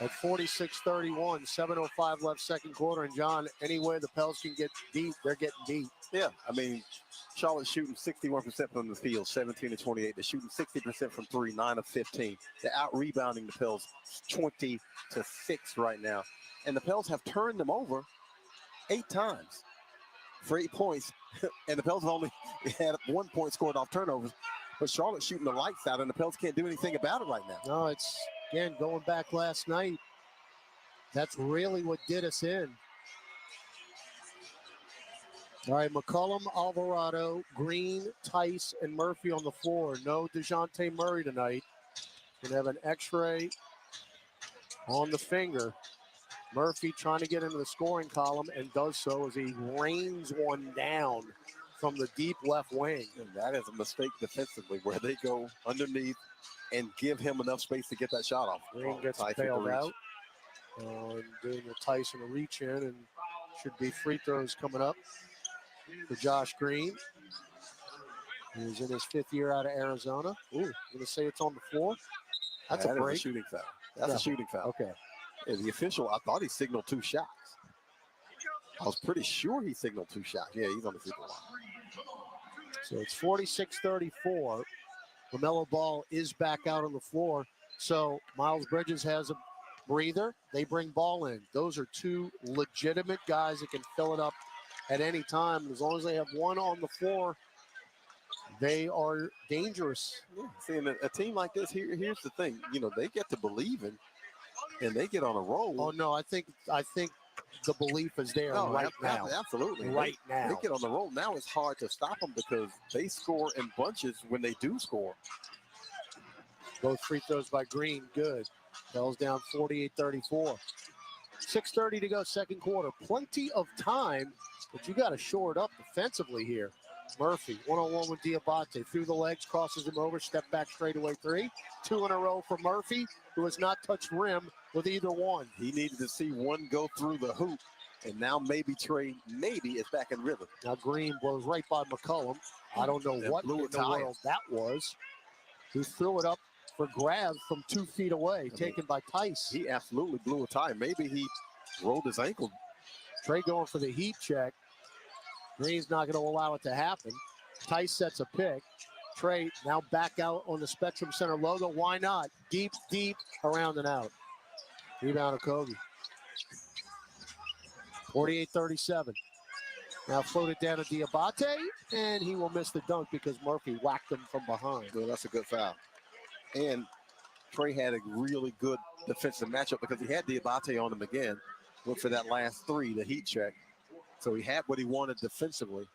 Speaker 5: at 46-31, 7:05 left second quarter. And, John, any way the Pels can get beat, they're getting beat.
Speaker 8: Yeah, I mean, Charlotte's shooting 61% from the field, 17-28. They're shooting 60% from 3, 9 of 15. They're out-rebounding the Pels 20-6 right now. And the Pels have turned them over 8 times for 8 points. And the Pels have only had 1 point scored off turnovers. But Charlotte's shooting the lights out, and the Pels can't do anything about it right now.
Speaker 5: No, it's, again, going back last night, that's really what did us in. All right, McCollum, Alvarado, Green, Tice, and Murphy on the floor. No DeJounte Murray tonight. Gonna have an X-ray on the finger. Murphy trying to get into the scoring column and does so as he rains one down from the deep left wing.
Speaker 8: And that is a mistake defensively where they go underneath and give him enough space to get that shot off.
Speaker 5: Green gets bailed out. Doing the Tyson reach in, and should be free throws coming up for Josh Green. He's in his 5th year out of Arizona. Ooh, I'm going to say it's on the floor. That's a break.
Speaker 8: Is a shooting foul. That's a shooting foul.
Speaker 5: Okay.
Speaker 8: Yeah, the official, I thought he signaled 2 shots. I was pretty sure he signaled 2 shots. Yeah, he's on the free throw line.
Speaker 5: So it's 46-34. LaMelo Ball is back out on the floor. So Miles Bridges has a breather. They bring Ball in. Those are 2 legitimate guys that can fill it up at any time. As long as they have one on the floor, they are dangerous.
Speaker 8: Yeah, see, and a team like this, here's the thing. You know, they get to believe in, and they get on a roll.
Speaker 5: Oh, no, I think the belief is there right now.
Speaker 8: Absolutely.
Speaker 5: Right now.
Speaker 8: They get on the roll. Now it's hard to stop them because they score in bunches when they do score.
Speaker 5: Both free throws by Green, good. Pels down 48-34. 6:30 to go second quarter. Plenty of time, but you got to shore it up defensively here. Murphy, one-on-one with Diabate. Through the legs, crosses him over, step back straightaway three. 2 in a row for Murphy, who has not touched rim with either one.
Speaker 8: He needed to see one go through the hoop, and now maybe Trey, is back in rhythm.
Speaker 5: Now Green blows right by McCollum. I don't know what in the world that was. He threw it up for grabs from 2 feet away, taken by Tice.
Speaker 8: He absolutely blew a tie. Maybe he rolled his ankle.
Speaker 5: Trey going for the heat check. Green's not going to allow it to happen. Tice sets a pick. Trey now back out on the Spectrum Center logo. Why not? Deep, deep, around and out. Rebound of Kobe. 48-37. Now floated down to Diabate, and he will miss the dunk because Murphy whacked him from behind.
Speaker 8: Well, that's a good foul. And Trey had a really good defensive matchup because he had Diabate on him again. Look for that last 3, the heat check. So he had what he wanted defensively.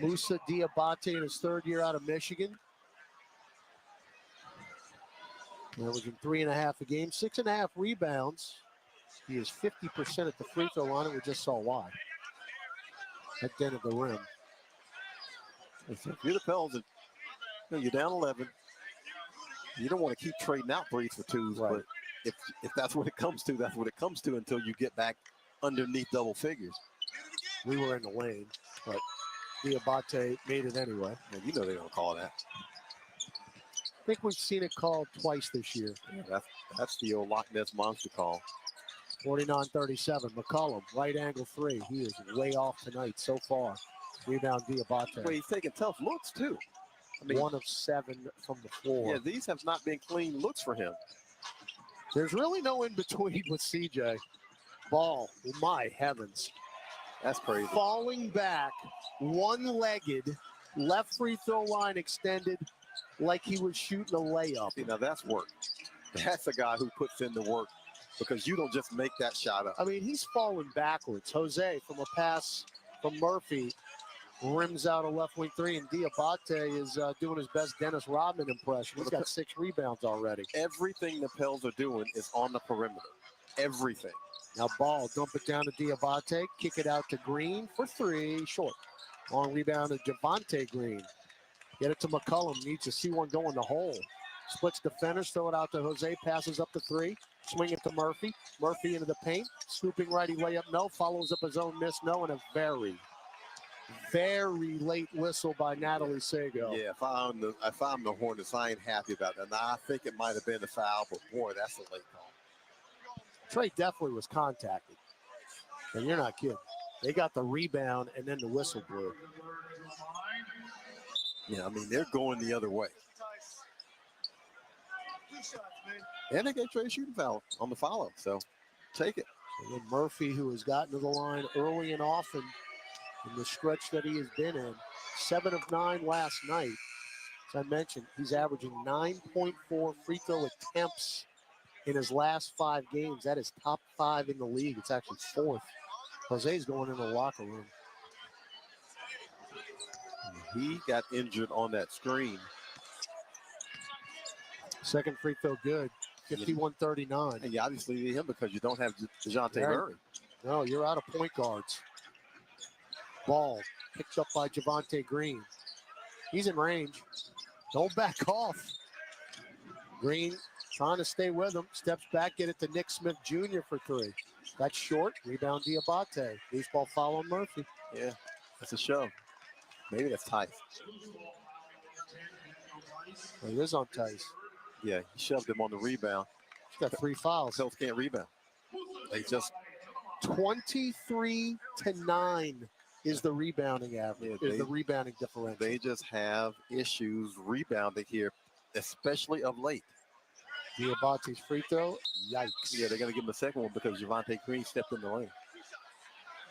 Speaker 5: Musa Diabate in his 3rd year out of Michigan. Averaging 3.5 a game, 6.5 rebounds. He is 50% at the free throw line, and we just saw why. At the end of the rim.
Speaker 8: If you're the Pels, you're down 11. You don't want to keep trading out 3s for 2s, right. But if that's what it comes to, that's what it comes to until you get back underneath double figures.
Speaker 5: We were in the lane, but Diabate made it anyway.
Speaker 8: And you know they don't call that.
Speaker 5: I think we've seen it called twice this year.
Speaker 8: Yeah, that's the old Loch Ness Monster call.
Speaker 5: 49-37. McCollum, right angle 3. He is way off tonight so far. Rebound Diabate.
Speaker 8: Well, he's taking tough looks too.
Speaker 5: I mean, 1 of 7 from the floor.
Speaker 8: Yeah, these have not been clean looks for him.
Speaker 5: There's really no in-between with CJ. Ball, my heavens.
Speaker 8: That's crazy.
Speaker 5: Falling back, one-legged, left free throw line extended like he was shooting a layup.
Speaker 8: See, now that's work. That's a guy who puts in the work because you don't just make that shot up.
Speaker 5: I mean, he's falling backwards. Jose, from a pass from Murphy, rims out a left wing 3, and Diabate is doing his best Dennis Rodman impression. He's got 6 rebounds already.
Speaker 8: Everything the Pels are doing is on the perimeter. Everything.
Speaker 5: Now Ball, dump it down to Diabate, kick it out to Green for 3, short. Long rebound to Javonte Green. Get it to McCollum, needs to see one go in the hole. Splits defenders, throw it out to Jose, passes up to 3. Swing it to Murphy. Murphy into the paint. Swooping righty layup, no. Follows up his own miss, no. And a very, very late whistle by Natalie Sago.
Speaker 8: Yeah, if I'm the Hornets, I ain't happy about that. Now, I think it might have been a foul, but boy, that's a late call.
Speaker 5: Trey definitely was contacted. And you're not kidding. They got the rebound and then the whistle blew.
Speaker 8: Yeah, I mean, they're going the other way. And they get Trey a shooting foul on the follow, so take it.
Speaker 5: And then Murphy, who has gotten to the line early and often in the stretch that he has been in, 7 of 9 last night. As I mentioned, he's averaging 9.4 free throw attempts in his last 5 games. That is top 5 in the league. It's actually 4th. Jose's going in the locker room.
Speaker 8: He got injured on that screen.
Speaker 5: Second free throw good. 51-39.
Speaker 8: And you obviously need him because you don't have DeJounte Murray.
Speaker 5: No, you're out of point guards. Ball picked up by Javonte Green. He's in range. Don't back off. Green trying to stay with him. Steps back, get it to Nick Smith Jr. for 3. That's short. Rebound Diabate. Loose ball foul on Murphy.
Speaker 8: Yeah, that's a shove. Maybe that's Tice.
Speaker 5: Well, it is on Tice.
Speaker 8: Yeah, he shoved him on the rebound.
Speaker 5: He's got 3 fouls.
Speaker 8: Pels can't rebound. They just
Speaker 5: 23-9 is the rebounding average.
Speaker 8: Yeah,
Speaker 5: is the rebounding differential.
Speaker 8: They just have issues rebounding here, especially of late.
Speaker 5: Diabate's free throw. Yikes.
Speaker 8: Yeah, they're going to give him a second one because Javonte Green stepped in the lane.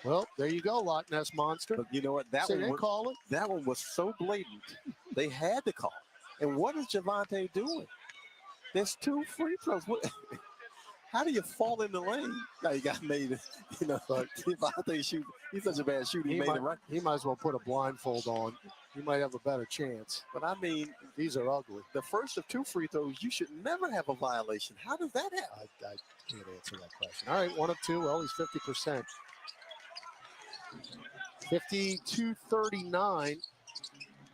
Speaker 5: Well, there you go, Loch Ness Monster.
Speaker 8: But you know what? That one was so blatant. They had to call. And what is Javonte doing? There's 2 free throws. How do you fall in the lane? Now you got made, but Javonte shoot. He's such a bad shooter. He made it right.
Speaker 5: He might as well put a blindfold on. He might have a better chance.
Speaker 8: But I mean,
Speaker 5: these are ugly.
Speaker 8: The first of 2 free throws, you should never have a violation. How does that happen?
Speaker 5: I can't answer that question. All right, 1 of 2. Well, he's 50%. 52-39.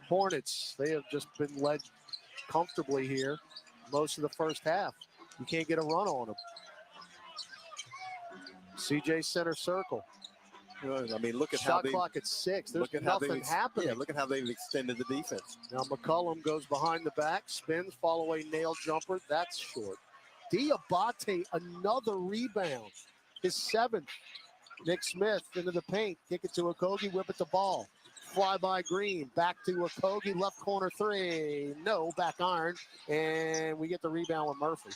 Speaker 5: Hornets, they have just been led comfortably here most of the first half. You can't get a run on them. CJ center circle.
Speaker 8: I mean, look at
Speaker 5: shot clock at 6. There's nothing happening.
Speaker 8: Yeah, look at how they've extended the defense.
Speaker 5: Now McCollum goes behind the back, spins, follow away nail jumper. That's short. Diabate, another rebound. His 7th. Nick Smith into the paint. Kick it to Okogie, whip it to ball. Fly by Green. Back to Okogie, left corner 3. No, back iron. And we get the rebound with Murphy.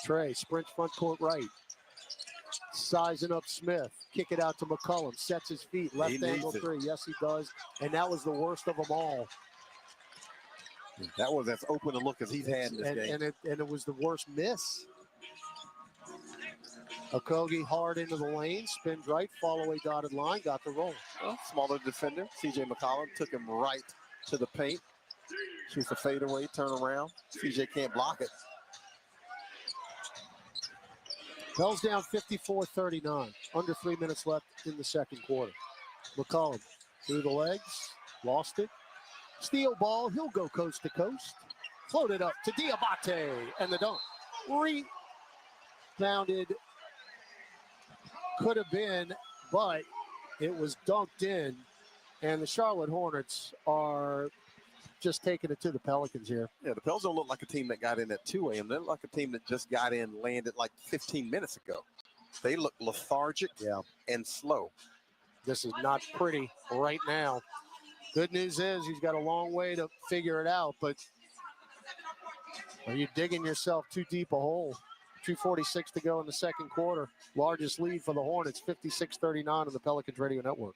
Speaker 5: Trey sprints front court right. Sizing up Smith. Kick it out to McCollum. Sets his feet. Left angle 3. Yes, he does. And that was the worst of them all.
Speaker 8: That was as open a look as he's had in this game.
Speaker 5: And it was the worst miss. Okogie hard into the lane. Spins right. Follow away dotted line. Got the roll.
Speaker 8: Well, smaller defender. CJ McCollum took him right to the paint. Shoots a fadeaway. Turn around. CJ can't block it.
Speaker 5: Bell's down 54-39. Under 3 minutes left in the second quarter. McCollum through the legs. Lost it. Steal ball. He'll go coast to coast. Floated up to Diabate. And the dunk. Rebounded. Could have been, but it was dunked in. And the Charlotte Hornets are just taking it to the Pelicans here.
Speaker 8: Yeah, the Pelicans don't look like a team that got in at 2 a.m. They look like a team that just got in, landed like 15 minutes ago. They look lethargic and slow.
Speaker 5: This is not pretty right now. Good news is he's got a long way to figure it out, but are you digging yourself too deep a hole? 2:46 to go in the second quarter. Largest lead for the Hornets, 56-39 on the Pelicans Radio Network.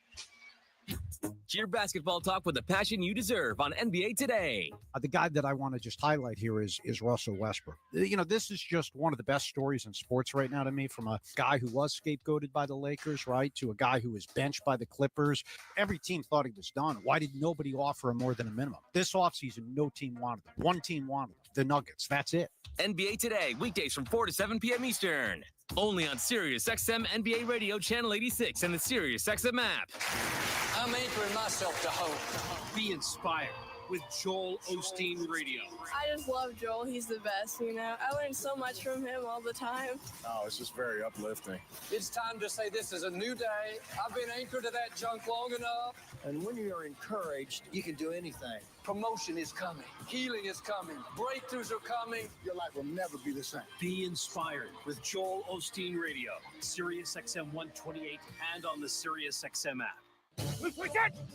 Speaker 4: Cheer basketball talk with the passion you deserve on NBA Today.
Speaker 7: The guy that I want to just highlight here is Russell Westbrook. You know, this is just one of the best stories in sports right now to me, from a guy who was scapegoated by the Lakers, right, to a guy who was benched by the Clippers. Every team thought he was done. Why did nobody offer him more than a minimum? This offseason, no team wanted him. One team wanted him, the Nuggets. That's it.
Speaker 4: NBA Today, weekdays from 4 to 7 p.m. Eastern. Only on SiriusXM NBA Radio Channel 86 and the SiriusXM app.
Speaker 9: I'm anchoring myself to hope. Be inspired with Joel Osteen Radio.
Speaker 10: I just love Joel. He's the best, you know. I learn so much from him all the time.
Speaker 11: Oh, it's just very uplifting.
Speaker 9: It's time to say this is a new day. I've been anchored to that junk long enough.
Speaker 26: And when you're encouraged, you can do anything.
Speaker 9: Promotion is coming. Healing is coming. Breakthroughs are coming.
Speaker 11: Your life will never be the same.
Speaker 9: Be inspired with Joel Osteen Radio. SiriusXM 128 and on the SiriusXM app.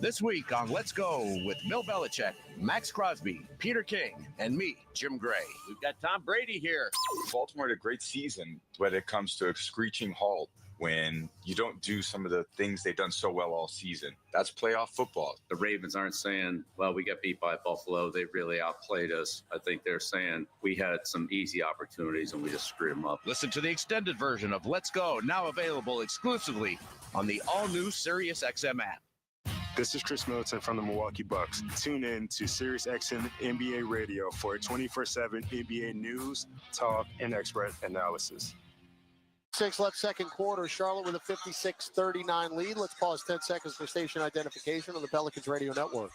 Speaker 27: This week on Let's Go with Bill Belichick, Max Crosby, Peter King, and me, Jim Gray. We've got Tom Brady here.
Speaker 28: Baltimore had a great season, but it comes to a screeching halt when you don't do some of the things they've done so well all season. That's playoff football.
Speaker 29: The Ravens aren't saying, well, we got beat by Buffalo. They really outplayed us. I think they're saying we had some easy opportunities and we just screwed them up.
Speaker 27: Listen to the extended version of Let's Go, now available exclusively on the all-new SiriusXM app.
Speaker 22: This is Chris Middleton from the Milwaukee Bucks. Tune in to SiriusXM NBA Radio for 24/7 NBA news, talk, and expert analysis.
Speaker 5: 6 left second quarter. Charlotte with a 56-39 lead. Let's pause 10 seconds for station identification on the Pelicans Radio Network.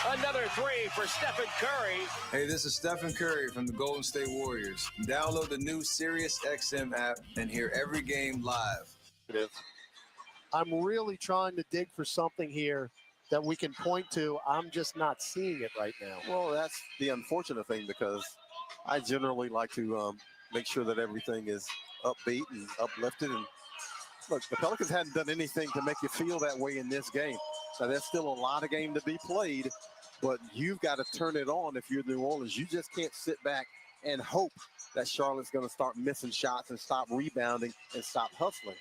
Speaker 27: Another three for Stephen Curry.
Speaker 15: Hey, this is Stephen Curry from the Golden State Warriors. Download the new SiriusXM app and hear every game live.
Speaker 5: I'm really trying to dig for something here that we can point to. I'm just not seeing it right now.
Speaker 8: Well, that's the unfortunate thing, because I generally like to make sure that everything is upbeat and uplifted. And look, the Pelicans hadn't done anything to make you feel that way in this game. Now, there's still a lot of game to be played, but you've got to turn it on if you're New Orleans. You just can't sit back and hope that Charlotte's going to start missing shots and stop rebounding and stop hustling.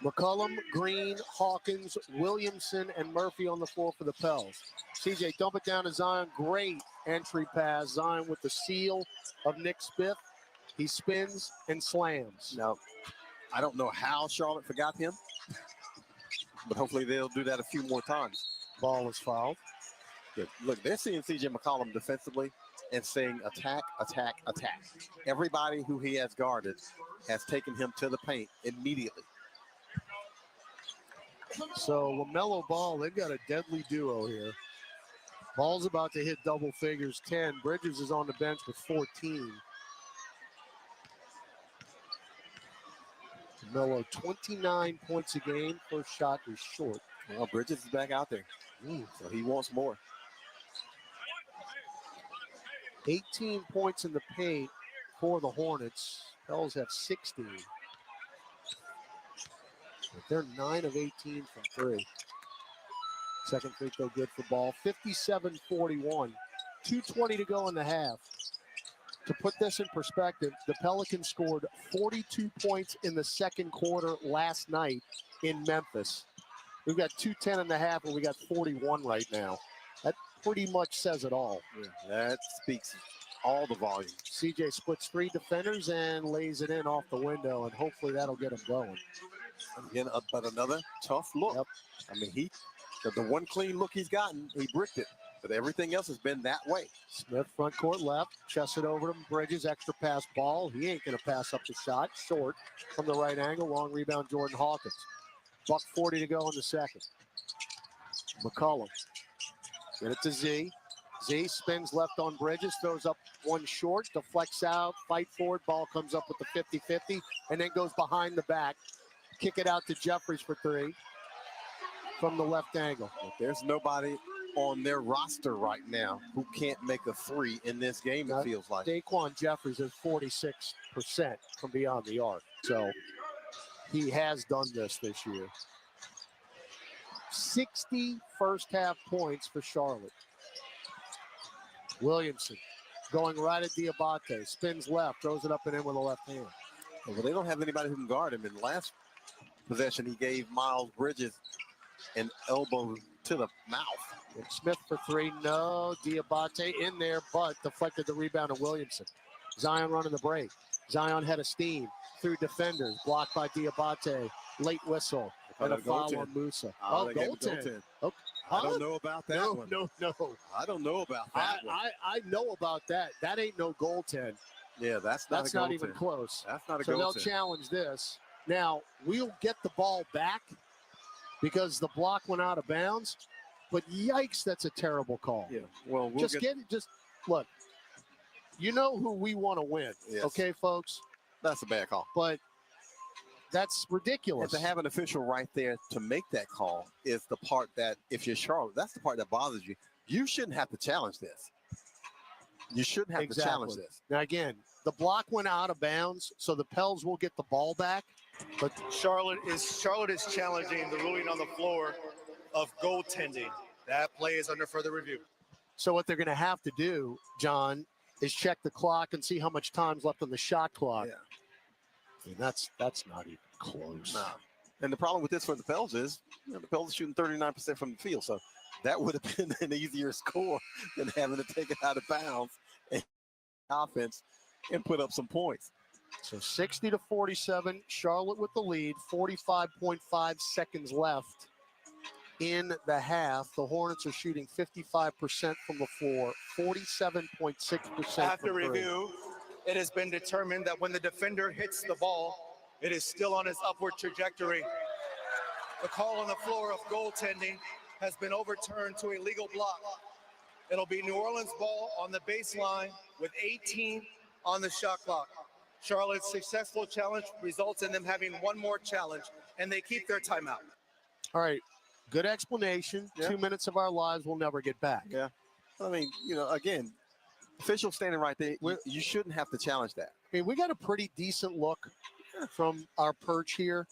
Speaker 5: McCollum, Green, Hawkins, Williamson, and Murphy on the floor for the Pels. CJ, dump it down to Zion. Great entry pass. Zion with the seal of Nick Smith. He spins and slams.
Speaker 8: Now, I don't know how Charlotte forgot him, but hopefully they'll do that a few more times.
Speaker 5: Ball is fouled.
Speaker 8: Good. Look, they're seeing CJ McCollum defensively and saying attack, attack, attack. Everybody who he has guarded has taken him to the paint immediately.
Speaker 5: So LaMelo Ball, they've got a deadly duo here. Ball's about to hit double figures, 10. Bridges is on the bench with 14. LaMelo, 29 points a game. First shot is short.
Speaker 8: Well, Bridges is back out there, so he wants more.
Speaker 5: 18 points in the paint for the Hornets. Pels have 16. But they're 9 of 18 from three. Second free throw good for Ball. 57-41. 2:20 to go in the half. To put this in perspective, the Pelicans scored 42 points in the second quarter last night in Memphis. We've got 2:10 in the half, and we got 41 right now. That pretty much says it all.
Speaker 8: Yeah, that speaks all the volume.
Speaker 5: CJ splits 3 defenders and lays it in off the window, and hopefully that'll get him going.
Speaker 8: Again, but another tough look.
Speaker 5: Yep.
Speaker 8: I mean, the one clean look he's gotten, he bricked it. But everything else has been that way.
Speaker 5: Smith front court left, chests it over to Bridges, extra pass Ball. He ain't going to pass up the shot. Short from the right angle, long rebound Jordan Hawkins. $1:40 to go in the second. McCollum, get it to Z. Z spins left on Bridges, throws up one short, deflects out, fight forward. Ball comes up with the 50-50, and then goes behind the back. Kick it out to Jeffries for 3 from the left angle.
Speaker 8: There's nobody on their roster right now who can't make a 3 in this game, it feels like.
Speaker 5: Daquan Jeffries is 46% from beyond the arc. So he has done this year. 60 first half points for Charlotte. Williamson going right at Diabate. Spins left, throws it up and in with a left hand.
Speaker 8: Well, they don't have anybody who can guard him. In the last possession, he gave Miles Bridges an elbow to the mouth.
Speaker 5: And Smith for 3, no. Diabate in there, but deflected the rebound of Williamson. Zion running the break. Zion had a steam through defenders, blocked by Diabate. Late whistle and a foul on Musa. Goaltend. Okay.
Speaker 8: I don't know about that one.
Speaker 5: No.
Speaker 8: I don't know about that one.
Speaker 5: I know about that. That ain't no goaltend.
Speaker 8: Yeah, that's not
Speaker 5: even close.
Speaker 8: That's not a
Speaker 5: So
Speaker 8: goaltend.
Speaker 5: they'll challenge this. Now, we'll get the ball back because the block went out of bounds. But yikes, that's a terrible call.
Speaker 8: Yeah. Well,
Speaker 5: just look. You know who we want to win.
Speaker 8: Yes.
Speaker 5: Okay, folks?
Speaker 8: That's a bad call.
Speaker 5: But that's ridiculous.
Speaker 8: And to have an official right there to make that call is the part that, if you're Charlotte, that's the part that bothers you. You shouldn't have to challenge this. You shouldn't have to challenge this.
Speaker 5: Now, again, the block went out of bounds, so the Pels will get the ball back. But
Speaker 1: Charlotte is challenging the ruling on the floor of goaltending. That play is under further review.
Speaker 5: So what they're going to have to do, John, is check the clock and see how much time's left on the shot clock.
Speaker 8: Yeah.
Speaker 5: And that's not even close.
Speaker 8: No. And the problem with this for the Pels is, the Pels are shooting 39% from the field, so that would have been an easier score than having to take it out of bounds and offense and put up some points.
Speaker 5: So 60-47, Charlotte with the lead, 45.5 seconds left in the half. The Hornets are shooting 55% from the floor, 47.6%.
Speaker 1: After review, it has been determined that when the defender hits the ball, it is still on its upward trajectory. The call on the floor of goaltending has been overturned to a legal block. It'll be New Orleans ball on the baseline with 18 on the shot clock. Charlotte's successful challenge results in them having one more challenge, and they keep their timeout.
Speaker 5: All right, good explanation.
Speaker 8: Yeah.
Speaker 5: 2 minutes of our lives we'll never get back.
Speaker 8: Yeah. I mean, again, official standing right there, you shouldn't have to challenge that.
Speaker 5: I mean, we got a pretty decent look from our perch here.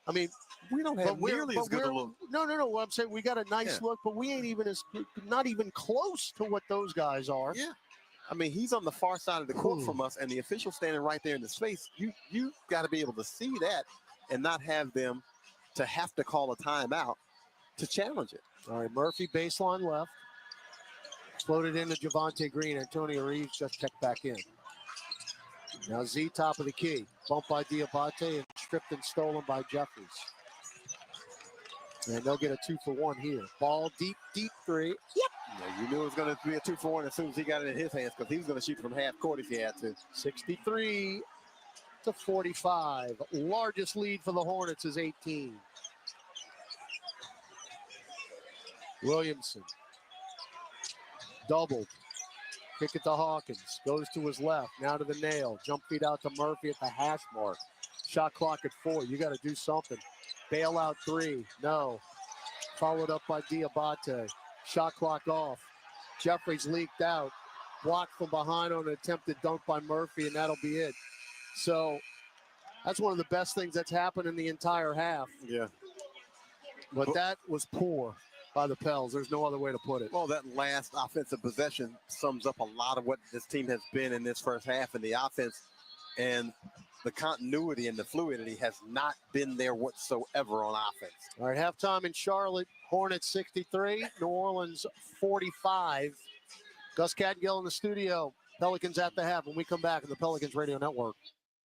Speaker 5: I mean,
Speaker 8: we don't have nearly as good a look.
Speaker 5: No. What I'm saying, we got a nice look, but we ain't even not even close to what those guys are.
Speaker 8: Yeah. I mean, he's on the far side of the court from us, and the official standing right there in his face. You got to be able to see that and not have them to have to call a timeout to challenge it.
Speaker 5: All right, Murphy baseline left. Floated into Javonte Green. Antonio Reeves just checked back in. Now Z top of the key. Bumped by Diabate and stripped and stolen by Jeffries. And they'll get a 2-for-1 here. Ball deep three. Yep.
Speaker 8: Yeah, you knew it was going to be a 2-for-1 as soon as he got it in his hands because he was going to shoot from half court if he had to.
Speaker 5: 63-45. Largest lead for the Hornets is 18. Williamson. Doubled. Kick it to Hawkins. Goes to his left. Now to the nail. Jump feed out to Murphy at the hash mark. Shot clock at 4. You got to do something. Bailout 3. No. Followed up by Diabate. Shot clock off. Jeffries leaked out. Blocked from behind on an attempted dunk by Murphy, and that'll be it. So that's one of the best things that's happened in the entire half.
Speaker 8: Yeah.
Speaker 5: But that was poor by the Pels. There's no other way to put it.
Speaker 8: Well, that last offensive possession sums up a lot of what this team has been in this first half in the offense. And the continuity and the fluidity has not been there whatsoever on offense.
Speaker 5: All right, halftime in Charlotte. Hornets 63, New Orleans 45. Gus Catgill in the studio. Pelicans at the half when we come back on the Pelicans Radio Network.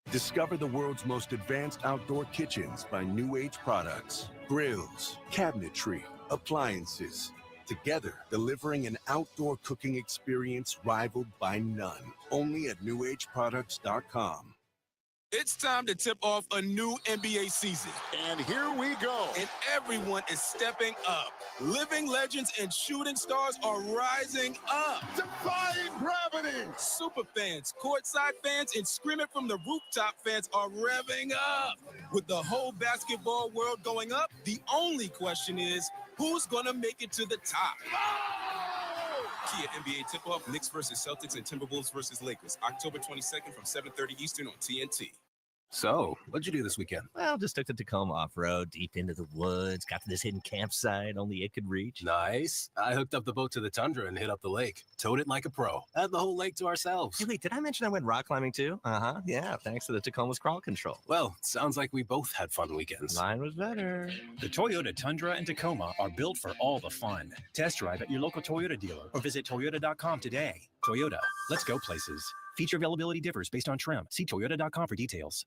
Speaker 2: Discover the world's most advanced outdoor kitchens by New Age Products. Grills, cabinetry, appliances. Together, delivering an outdoor cooking experience rivaled by none. Only at newageproducts.com.
Speaker 12: It's time to tip off a new NBA season.
Speaker 11: And here we go.
Speaker 12: And everyone is stepping up. Living legends and shooting stars are rising up.
Speaker 11: Defying gravity.
Speaker 12: Super fans, courtside fans, and screaming from the rooftop fans are revving up. With the whole basketball world going up, the only question is, who's going to make it to the top? Kia NBA tip-off, Knicks versus Celtics and Timberwolves versus Lakers, October 22nd from 7:30 Eastern on TNT.
Speaker 13: So, what'd you do this weekend? Well, just took the Tacoma off-road, deep into the woods, got to this hidden campsite only it could reach.
Speaker 14: Nice. I hooked up the boat to the tundra and hit up the lake. Towed it like a pro. Had the whole lake to ourselves.
Speaker 13: Hey, wait, did I mention I went rock climbing too? Uh-huh, yeah, thanks to the Tacoma's crawl control.
Speaker 14: Well, sounds like we both had fun weekends.
Speaker 13: Mine was better.
Speaker 16: The Toyota Tundra and Tacoma are built for all the fun. Test drive at your local Toyota dealer or visit Toyota.com today. Toyota, let's go places. Feature availability differs based on trim. See Toyota.com for details.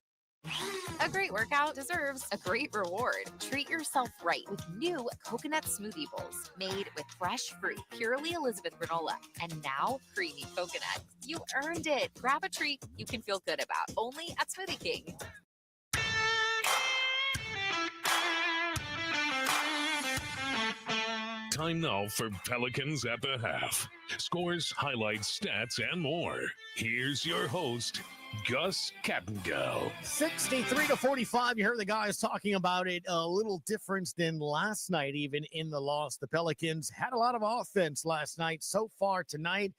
Speaker 17: A great workout deserves a great reward. Treat yourself right with new coconut smoothie bowls made with fresh fruit, purely Elizabeth granola, and now creamy coconut. You earned it. Grab a treat you can feel good about, only at Smoothie King.
Speaker 25: Time now for Pelicans at the half. Scores, highlights, stats, and more. Here's your host, Gus Kattengell.
Speaker 18: 63-45. You heard the guys talking about it. A little difference than last night, even in the loss. The Pelicans had a lot of offense last night. So far tonight,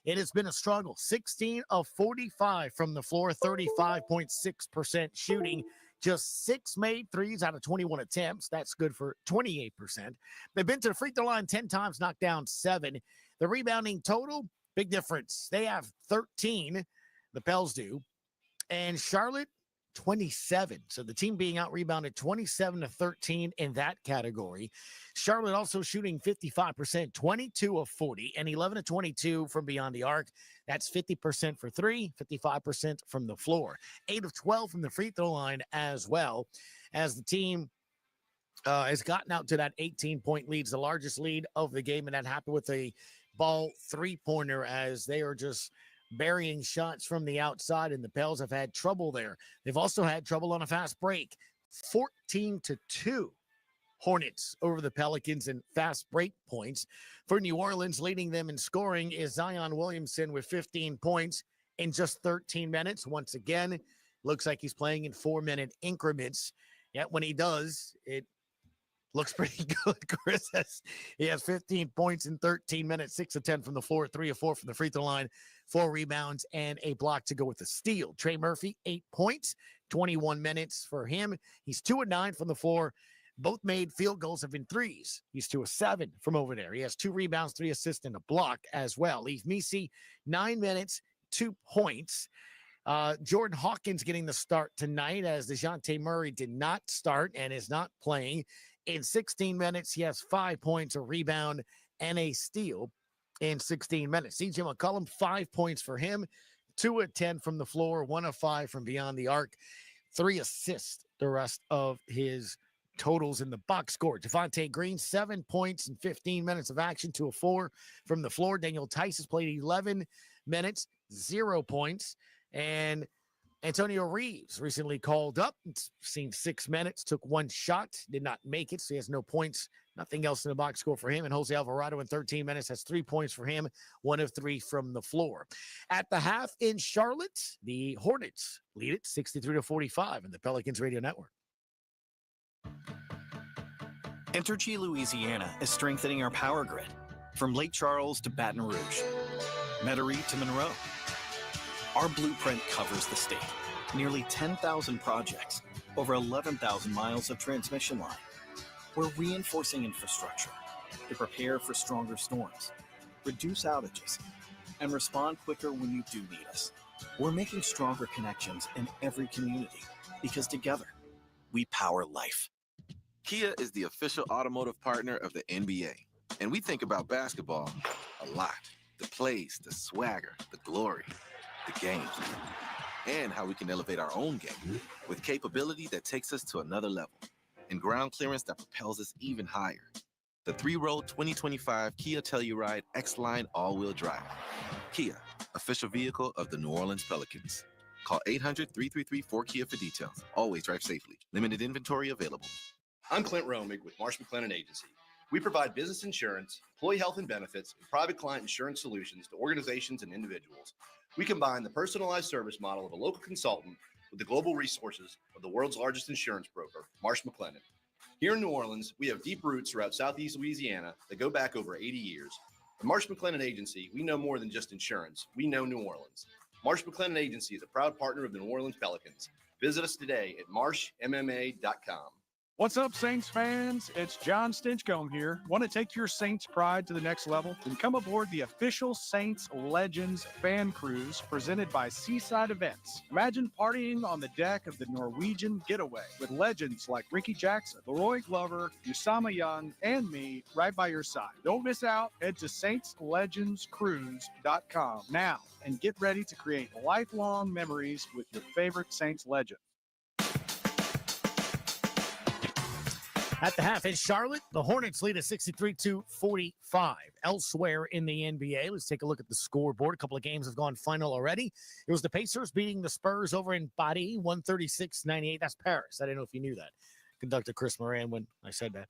Speaker 18: it has been a struggle. 16 of 45 from the floor, 35.6% shooting. Just 6 made threes out of 21 attempts. That's good for 28%. They've been to the free throw line 10 times, knocked down 7. The rebounding total, big difference. They have 13. The Pels do. And Charlotte, 27. So the team being out-rebounded 27-13 in that category. Charlotte also shooting 55%, 22 of 40, and 11 of 22 from beyond the arc. That's 50% for 3, 55% from the floor. 8 of 12 from the free throw line as well, as the team has gotten out to that 18-point lead. It's the largest lead of the game, and that happened with a ball three-pointer as they are just burying shots from the outside, and the Pels have had trouble there. They've also had trouble on a fast break. 14-2 Hornets over the Pelicans in fast break points. For New Orleans, leading them in scoring is Zion Williamson with 15 points in just 13 minutes. Once again, looks like he's playing in 4-minute increments. Yet when he does, it looks pretty good, Chris. He has 15 points in 13 minutes, 6 of 10 from the floor, 3 of 4 from the free throw line, 4 rebounds, and a block to go with the steal. Trey Murphy, 8 points, 21 minutes for him. He's 2 of 9 from the floor. Both made field goals have been threes. He's 2 of 7 from over there. He has 2 rebounds, 3 assists, and a block as well. Leave Misi, 9 minutes, 2 points. Jordan Hawkins getting the start tonight as DeJounte Murray did not start and is not playing. In 16 minutes, he has 5 points, a rebound, and a steal in 16 minutes. CJ McCollum, 5 points for him, 2 of 10 from the floor, 1 of 5 from beyond the arc, 3 assists the rest of his totals in the box score. Devontae Green, 7 points in 15 minutes of action, 2 of 4 from the floor. Daniel Tice has played 11 minutes, 0 points. And Antonio Reeves recently called up, seen 6 minutes, took 1 shot, did not make it, so he has no points Nothing else in the box score for him. And Jose Alvarado in 13 minutes has 3 points for him, 1 of 3 from the floor. At the half in Charlotte, the Hornets lead it 63-45 in the Pelicans Radio Network.
Speaker 3: Entergy Louisiana is strengthening our power grid from Lake Charles to Baton Rouge, Metairie to Monroe. Our blueprint covers the state. Nearly 10,000 projects, over 11,000 miles of transmission line. We're reinforcing infrastructure to prepare for stronger storms, reduce outages, and respond quicker when you do need us. We're making stronger connections in every community because together, we power life.
Speaker 4: Kia is the official automotive partner of the NBA, and we think about basketball a lot. The plays, the swagger, the glory, the games, and how we can elevate our own game with capability that takes us to another level and ground clearance that propels us even higher. The 3-row 2025 Kia Telluride X-Line all-wheel drive. Kia, official vehicle of the New Orleans Pelicans. Call 800-333-4KIA for details. Always drive safely. Limited inventory available.
Speaker 6: I'm Clint Romig with Marsh McLennan Agency. We provide business insurance, employee health and benefits, and private client insurance solutions to organizations and individuals. We combine the personalized service model of a local consultant with the global resources of the world's largest insurance broker, Marsh McLennan. Here in New Orleans, we have deep roots throughout Southeast Louisiana that go back over 80 years. At Marsh McLennan Agency, we know more than just insurance. We know New Orleans. Marsh McLennan Agency is a proud partner of the New Orleans Pelicans. Visit us today at marshmma.com.
Speaker 7: What's up, Saints fans? It's John Stinchcomb here. Want to take your Saints pride to the next level? Then come aboard the official Saints Legends fan cruise presented by Seaside Events. Imagine partying on the deck of the Norwegian Getaway with legends like Ricky Jackson, Leroy Glover, Usama Young, and me right by your side. Don't miss out. Head to saintslegendscruise.com now and get ready to create lifelong memories with your favorite Saints legend.
Speaker 18: At the half in Charlotte, the Hornets lead at 63-45. Elsewhere in the NBA, let's take a look at the scoreboard. A couple of games have gone final already. It was the Pacers beating the Spurs over in Paris, 136-98. That's Paris. I didn't know if you knew that. Conductor Chris Moran when I said that.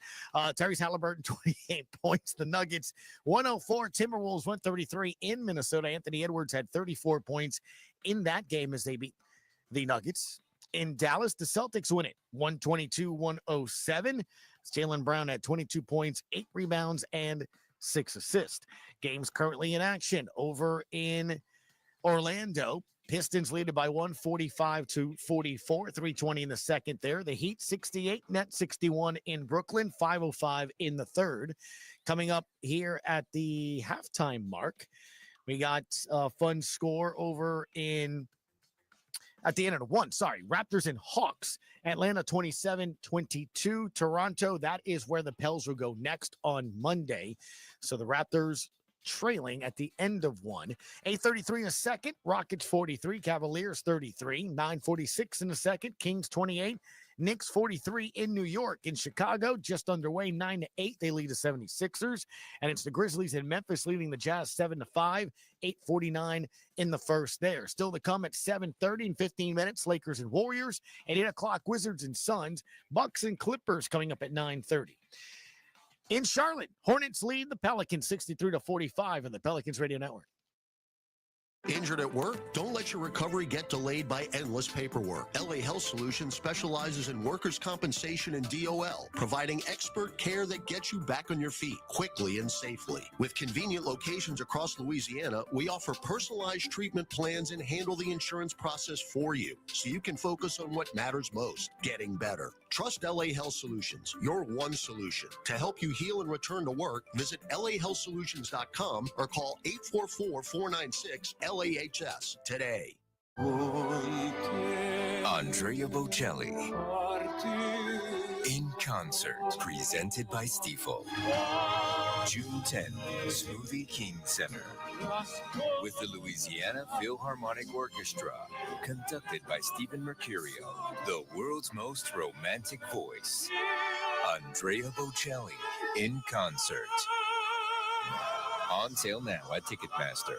Speaker 18: Tyrese Halliburton, 28 points. The Nuggets, 104. Timberwolves, 133 in Minnesota. Anthony Edwards had 34 points in that game as they beat the Nuggets. In Dallas, the Celtics win it 122-107. Jaylen Brown had 22 points, 8 rebounds, and 6 assists. Games currently in action over in Orlando. Pistons lead by 145-44, 3:20 in the second there. The Heat 68, Nets 61 in Brooklyn, 5:05 in the third. Coming up here at the halftime mark, we got a fun score over in at the end of the one, Raptors and Hawks. Atlanta 27-22. Toronto, that is where the Pels will go next on Monday. So the Raptors trailing at the end of one. 8:33 in a second. Rockets 43. Cavaliers 33. 9:46 in a second. Kings 28. Knicks 43 in New York. In Chicago, just underway, 9-8. They lead the 76ers. And it's the Grizzlies in Memphis leading the Jazz 7-5. 8:49 in the first there. Still to come at 7:30 in 15 minutes. Lakers and Warriors. At 8 o'clock, Wizards and Suns. Bucks and Clippers coming up at 9:30. In Charlotte, Hornets lead the Pelicans 63-45 in the Pelicans Radio Network.
Speaker 19: Injured at work? Don't let your recovery get delayed by endless paperwork. LA Health Solutions specializes in workers' compensation and DOL, providing expert care that gets you back on your feet quickly and safely. With convenient locations across Louisiana, we offer personalized treatment plans and handle the insurance process for you, so you can focus on what matters most, getting better. Trust LA Health Solutions, your one solution. To help you heal and return to work, visit lahealthsolutions.com or call 844-496-LAHS today.
Speaker 20: Andrea Bocelli in concert, presented by Stifel. June 10, Smoothie King Center, with the Louisiana Philharmonic Orchestra, conducted by Stephen Mercurio, the world's most romantic voice. Andrea Bocelli in concert. On sale now at Ticketmaster.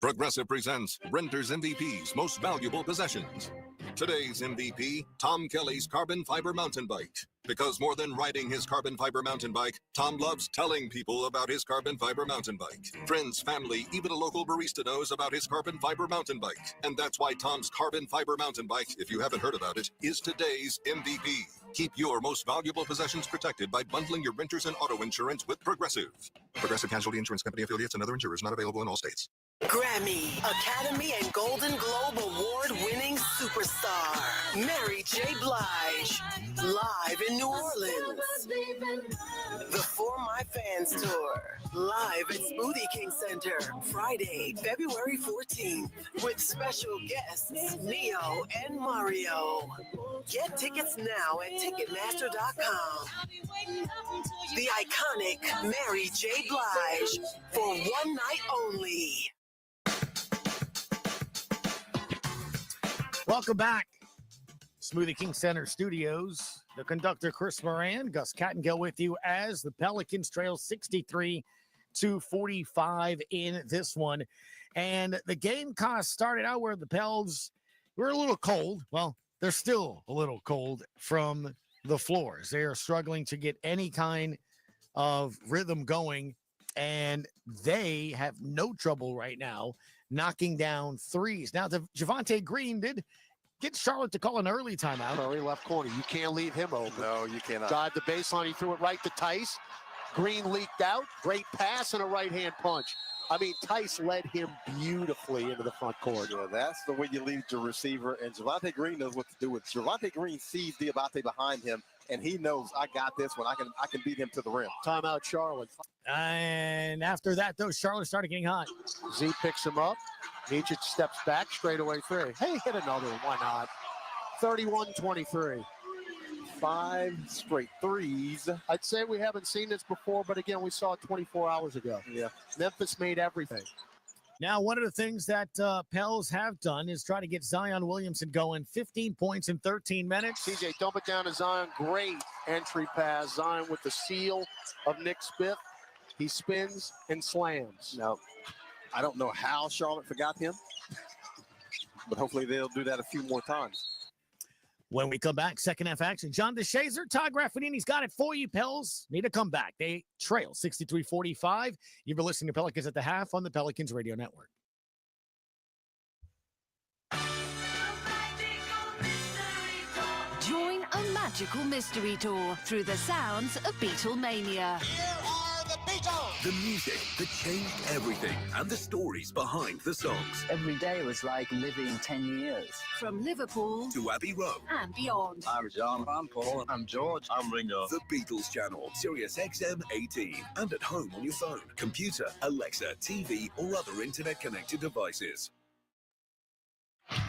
Speaker 21: Progressive presents Renter's MVP's Most Valuable Possessions.
Speaker 9: Today's MVP, Tom Kelly's carbon fiber mountain bike. Because more than riding his carbon fiber mountain bike, Tom loves telling people about his carbon fiber mountain bike. Friends, family, even a local barista knows about his carbon fiber mountain bike. And that's why Tom's carbon fiber mountain bike, if you haven't heard about it, is today's MVP. Keep your most valuable possessions protected by bundling your renters and auto insurance with Progressive. Progressive Casualty Insurance Company affiliates and other insurers not available in all states.
Speaker 10: Grammy, Academy, and Golden Globe Award-winning superstar, Mary J. Blige, live in New Orleans. The For My Fans Tour, live at Smoothie King Center, Friday, February 14th, with special guests Neo and Mario. Get tickets now at Ticketmaster.com. The iconic Mary J. Blige, for one night only.
Speaker 18: Welcome back. Smoothie King Center Studios. The conductor, Chris Moran, Gus Cattingill with you as the Pelicans trail 63-45 in this one. And the game kind of started out where the Pels were a little cold. Well, they're still a little cold from the floors. They are struggling to get any kind of rhythm going, and they have no trouble right now knocking down threes. Now, Javonte Green did get Charlotte to call an early timeout.
Speaker 5: Early left corner. You can't leave him open.
Speaker 8: No, you cannot.
Speaker 5: Dive the baseline. He threw it right to Tice. Green leaked out. Great pass and a right-hand punch. I mean, Tice led him beautifully into the front court.
Speaker 8: Yeah, that's the way you lead your receiver, and Javonte Green knows what to do with it. Javonte Green sees Diabate behind him, and he knows I got this one. I can beat him to the rim.
Speaker 5: Timeout, Charlotte.
Speaker 18: And after that, though, Charlotte started getting hot.
Speaker 5: Z picks him up. Nietzsche steps back, straightaway three. Hey, hit another one. Why not? 31-23.
Speaker 8: 5 straight threes.
Speaker 5: I'd say we haven't seen this before, but again, we saw it 24 hours ago.
Speaker 8: Yeah.
Speaker 5: Memphis made everything.
Speaker 18: Now, one of the things that Pels have done is try to get Zion Williamson going. 15 points in 13 minutes.
Speaker 5: CJ, dump it down to Zion. Great entry pass. Zion with the seal of Nick Smith. He spins and slams.
Speaker 8: Now, I don't know how Charlotte forgot him, but hopefully they'll do that a few more times.
Speaker 18: When we come back, second half action. John DeShazer, Todd Graffinini's got it for you. Pels need a comeback. They trail 63-45. You've been listening to Pelicans at the Half on the Pelicans Radio Network.
Speaker 21: Join a magical mystery tour through the sounds of Beatlemania.
Speaker 2: The music that changed everything and the stories behind the songs.
Speaker 22: Every day was like living 10 years.
Speaker 21: From Liverpool
Speaker 2: To Abbey Road.
Speaker 21: and beyond.
Speaker 22: I'm John. I'm Paul. I'm George. I'm Ringo.
Speaker 2: The Beatles Channel, Sirius XM 18, and at home on your phone, computer, Alexa, TV, or other internet-connected devices.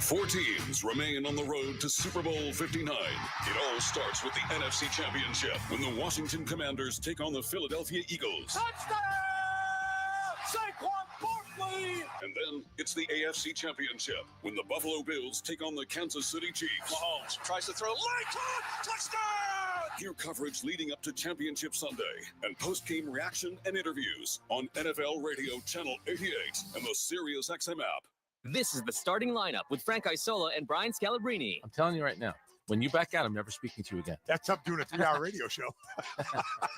Speaker 25: 4 teams remain on the road to Super Bowl 59. It all starts with the NFC Championship when the Washington Commanders take on the Philadelphia Eagles.
Speaker 11: Touchdown! Saquon Barkley!
Speaker 25: And then it's the AFC Championship when the Buffalo Bills take on the Kansas City Chiefs.
Speaker 12: Mahomes tries to throw. Light on! Touchdown!
Speaker 25: Hear coverage leading up to Championship Sunday and post-game reaction and interviews on NFL Radio Channel 88 and the Sirius XM app.
Speaker 23: This is the starting lineup with Frank Isola and Brian Scalabrine.
Speaker 24: I'm telling you right now, when you back out, I'm never speaking to you again.
Speaker 26: That's up doing a 3-hour radio show.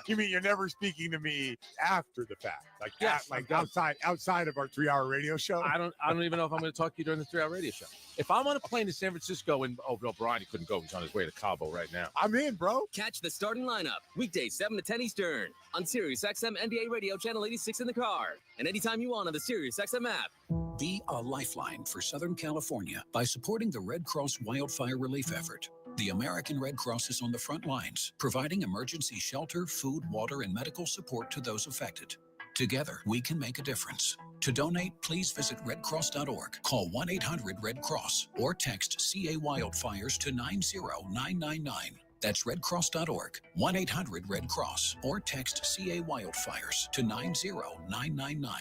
Speaker 26: You mean you're never speaking to me after the fact? Like,
Speaker 24: Yes,
Speaker 26: like
Speaker 24: I'm done.
Speaker 26: outside of our 3-hour radio show?
Speaker 24: I don't even know if I'm going to talk to you during the 3-hour radio show. If I'm on a plane to San Francisco and, oh, no, Brian, he couldn't go. He's on his way to Cabo right now.
Speaker 26: I'm in, bro.
Speaker 23: Catch the starting lineup weekdays 7 to 10 Eastern on Sirius XM NBA Radio Channel 86 in the car and anytime you want on the Sirius XM app.
Speaker 28: Be a lifeline for Southern California by supporting the Red Cross wildfire relief effort. The American Red Cross is on the front lines, providing emergency shelter, food, water, and medical support to those affected. Together, we can make a difference. To donate, please visit redcross.org, call 1-800-RED-CROSS, or text CA Wildfires to 90999. That's redcross.org, 1-800-RED-CROSS, or text CA Wildfires to 90999.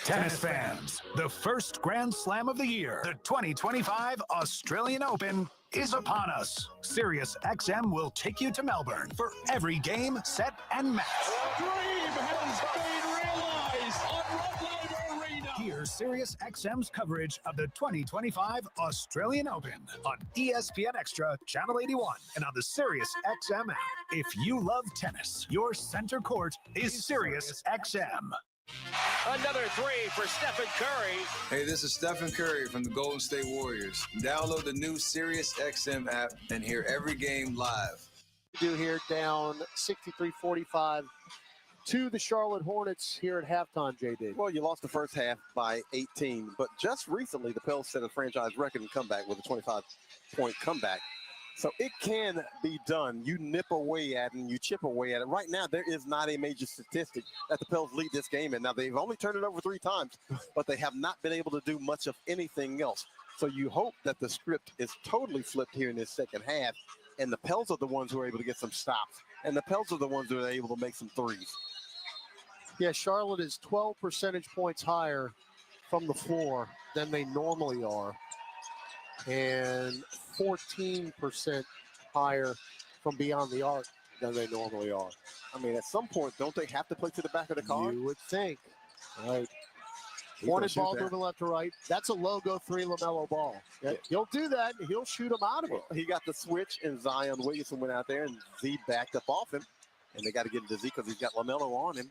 Speaker 29: Tennis fans, the first Grand Slam of the year, the 2025 Australian Open, is upon us. Sirius XM will take you to Melbourne for every game, set, and match.
Speaker 11: Dream has been realized on Red Light Arena.
Speaker 29: Hear Sirius XM's coverage of the 2025 Australian Open on ESPN Extra, Channel 81, and on the Sirius XM app. If you love tennis, your center court is Sirius XM.
Speaker 1: Another three for Stephen Curry.
Speaker 3: Hey, this is Stephen Curry from the Golden State Warriors. Download the new Sirius XM app and hear every game live.
Speaker 5: Do here down 63-45 to the Charlotte Hornets here at halftime, JD.
Speaker 8: Well, you lost the first half by 18, but just recently the Pels set a franchise record in comeback with a 25-point comeback. So it can be done. You nip away at it and you chip away at it. Right now, there is not a major statistic that the Pels lead this game in. Now, they've only turned it over 3 times, but they have not been able to do much of anything else. So you hope that the script is totally flipped here in this second half, and the Pels are the ones who are able to get some stops, and the Pels are the ones who are able to make some threes.
Speaker 5: Yeah, Charlotte is 12 percentage points higher from the floor than they normally are, and 14% higher from beyond the arc than they normally are.
Speaker 8: I mean, at some point, don't they have to play to the back of the car?
Speaker 5: You would think. All right. Hornet ball moving left to right. That's a logo 3 LaMelo ball. Yeah. He'll do that. He'll shoot him out of it.
Speaker 8: He got the switch, and Zion Williamson went out there, and Z backed up off him. And they got to get into Z because he's got LaMelo on him.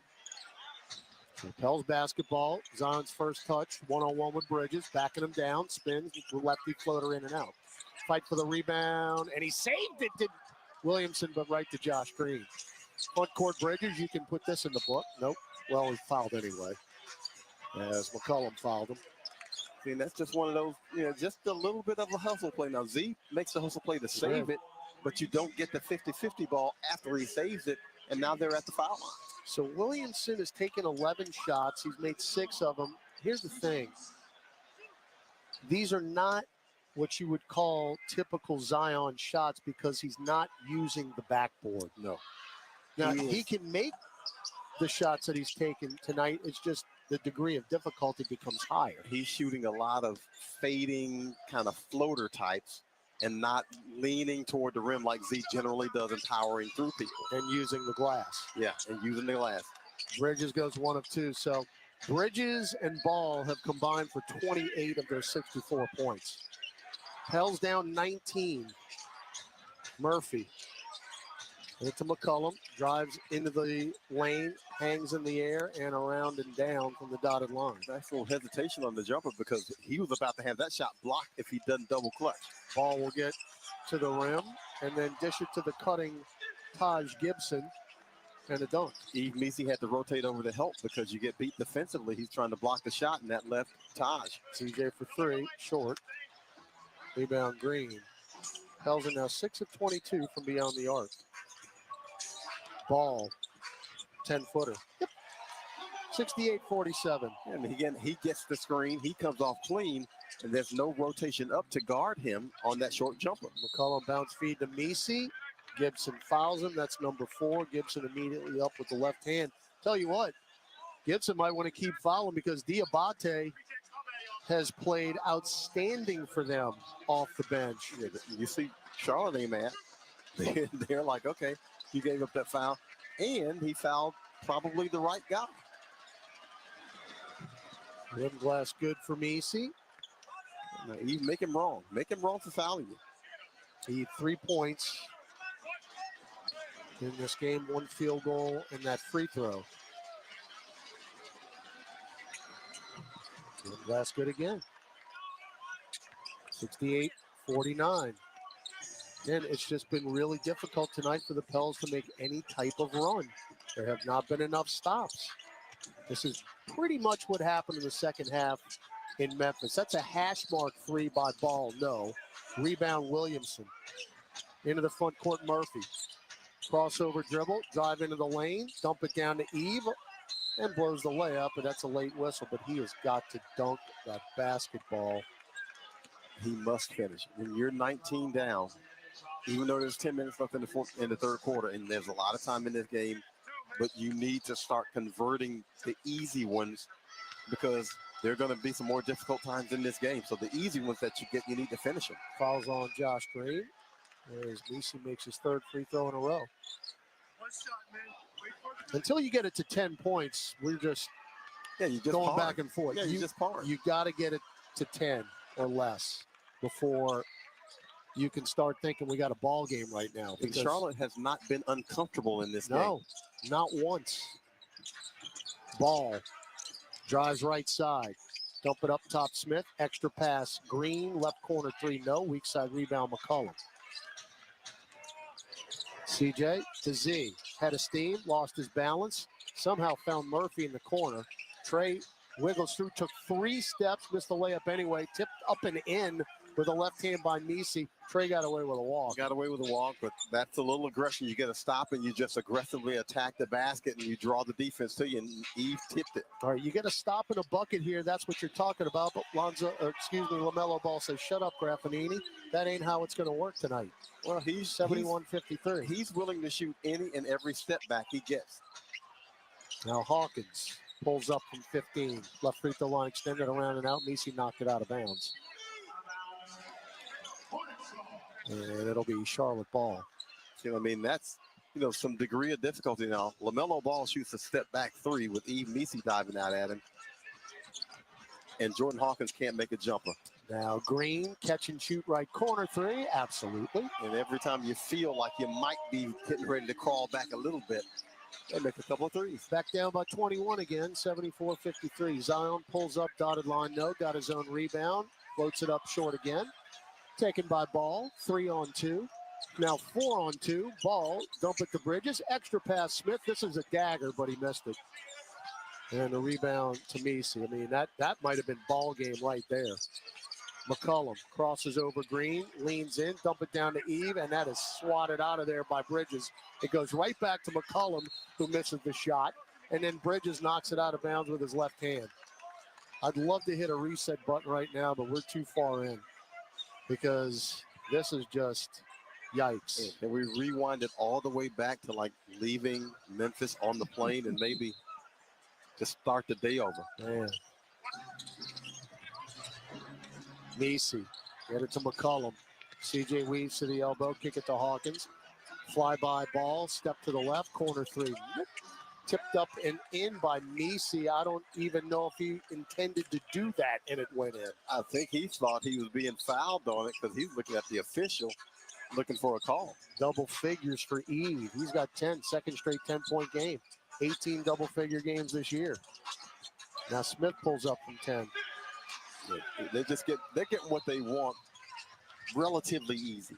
Speaker 5: Pels basketball. Zion's first touch, one-on-one with Bridges, backing him down, spins, lefty floater in and out. Fight for the rebound, and he saved it to Williamson, but right to Josh Green. Front court Bridges, you can put this in the book. Nope. Well, he fouled anyway, as McCollum fouled him.
Speaker 8: See, and that's just one of those, just a little bit of a hustle play. Now, Z makes the hustle play to save it, but you don't get the 50-50 ball after he saves it, and now they're at the foul line.
Speaker 5: So Williamson has taken 11 shots. He's made 6 of them. Here's the thing. These are not what you would call typical Zion shots because he's not using the backboard.
Speaker 8: No.
Speaker 5: Now, he can make the shots that he's taken tonight. It's just the degree of difficulty becomes higher.
Speaker 8: He's shooting a lot of fading kind of floater types and not leaning toward the rim like Z generally does and powering through people.
Speaker 5: And using the glass.
Speaker 8: Yeah, and using the glass.
Speaker 5: Bridges goes 1 of 2. So Bridges and Ball have combined for 28 of their 64 points. Pels down 19. Murphy into McCollum, drives into the lane, hangs in the air, and around and down from the dotted line.
Speaker 8: Nice little hesitation on the jumper because he was about to have that shot blocked if he doesn't double clutch.
Speaker 5: Ball will get to the rim and then dish it to the cutting Taj Gibson and a dunk.
Speaker 8: Eve Meese had to rotate over to help because you get beat defensively. He's trying to block the shot, and that left Taj.
Speaker 5: CJ for 3, short. Rebound Green. Pels are now 6 of 22 from beyond the arc. Ball, 10-footer. Yep. 68-47.
Speaker 8: And again, he gets the screen. He comes off clean, and there's no rotation up to guard him on that short jumper.
Speaker 5: McCollum bounce feed to Meese. Gibson fouls him. That's number 4. Gibson immediately up with the left hand. Tell you what, Gibson might want to keep fouling because Diabate has played outstanding for them off the bench.
Speaker 8: Yeah, you see Charlotte ain't mad. They're like, okay, he gave up that foul, and he fouled probably the right guy.
Speaker 5: Rim glass good for Meese.
Speaker 8: You make him wrong. Make him wrong for fouling you.
Speaker 5: He had 3 points in this game, 1 field goal, and that free throw. Rim glass good again. 68-49. And it's just been really difficult tonight for the Pels to make any type of run. There have not been enough stops. This is pretty much what happened in the second half in Memphis. That's a hash mark 3 by Ball, no. Rebound Williamson. Into the front court, Murphy. Crossover dribble, drive into the lane, dump it down to Eve, and blows the layup, and that's a late whistle, but he has got to dunk that basketball.
Speaker 8: He must finish. When you're 19 down, even though there's 10 minutes left in the third quarter, and there's a lot of time in this game, but you need to start converting the easy ones because there are going to be some more difficult times in this game. So the easy ones that you get, you need to finish them.
Speaker 5: Fouls on Josh Green, as Meese makes his 3rd free throw in a row. Until you get it to 10 points, we're just
Speaker 8: Yeah, you just
Speaker 5: going
Speaker 8: par.
Speaker 5: back and forth.
Speaker 8: Yeah, you just par.
Speaker 5: You got to get it to 10 or less before you can start thinking we got a ball game right now.
Speaker 8: And Charlotte has not been uncomfortable in this game.
Speaker 5: No, not once. Ball drives right side. Dump it up top, Smith. Extra pass, Green. Left corner 3, no. Weak side rebound, McCollum. CJ to Z. Had a steam, lost his balance. Somehow found Murphy in the corner. Trey wiggles through, took 3 steps, missed the layup anyway. Tipped up and in with a left hand by Misi. Trey got away with a walk.
Speaker 8: Got away with a walk, but that's a little aggression. You get to stop and you just aggressively attack the basket and you draw the defense to you, and Eve tipped it.
Speaker 5: All right, you get a stop in a bucket here. That's what you're talking about. But LaMelo Ball says, shut up, Graffinini. That ain't how it's going to work tonight.
Speaker 8: Well, he's
Speaker 5: 71-53.
Speaker 8: He's willing to shoot any and every step back he gets.
Speaker 5: Now Hawkins pulls up from 15. Left free throw line extended around and out. Misi knocked it out of bounds. And it'll be Charlotte ball.
Speaker 8: You know, I mean, that's, some degree of difficulty now. LaMelo Ball shoots a step back 3 with Eve Misi diving out at him. And Jordan Hawkins can't make a jumper.
Speaker 5: Now Green, catch and shoot right corner 3. Absolutely.
Speaker 8: And every time you feel like you might be getting ready to crawl back a little bit, they make a couple of threes.
Speaker 5: Back down by 21 again, 74-53. Zion pulls up, dotted line, no. Got his own rebound. Floats it up short again. Taken by Ball, 3-on-2. Now 4-on-2. Ball, dump it to Bridges. Extra pass, Smith. This is a dagger, but he missed it. And a rebound to Misi. I mean, that might have been ball game right there. McCollum crosses over Green, leans in, dump it down to Eve, and that is swatted out of there by Bridges. It goes right back to McCollum, who misses the shot, and then Bridges knocks it out of bounds with his left hand. I'd love to hit a reset button right now, but we're too far in because this is just yikes.
Speaker 8: And we rewind it all the way back to like leaving Memphis on the plane and maybe just start the day over.
Speaker 5: Man. Misi, get it to McCollum. CJ weaves to the elbow, kick it to Hawkins. Fly by Ball, step to the left, corner 3. Tipped up and in by Misi. I don't even know if he intended to do that, and it went in.
Speaker 8: I think he thought he was being fouled on it because he's looking at the official, looking for a call.
Speaker 5: Double figures for Eve. He's got 10, second straight 10-point game. 18 double-figure games this year. Now Smith pulls up from 10.
Speaker 8: They're getting what they want relatively easy.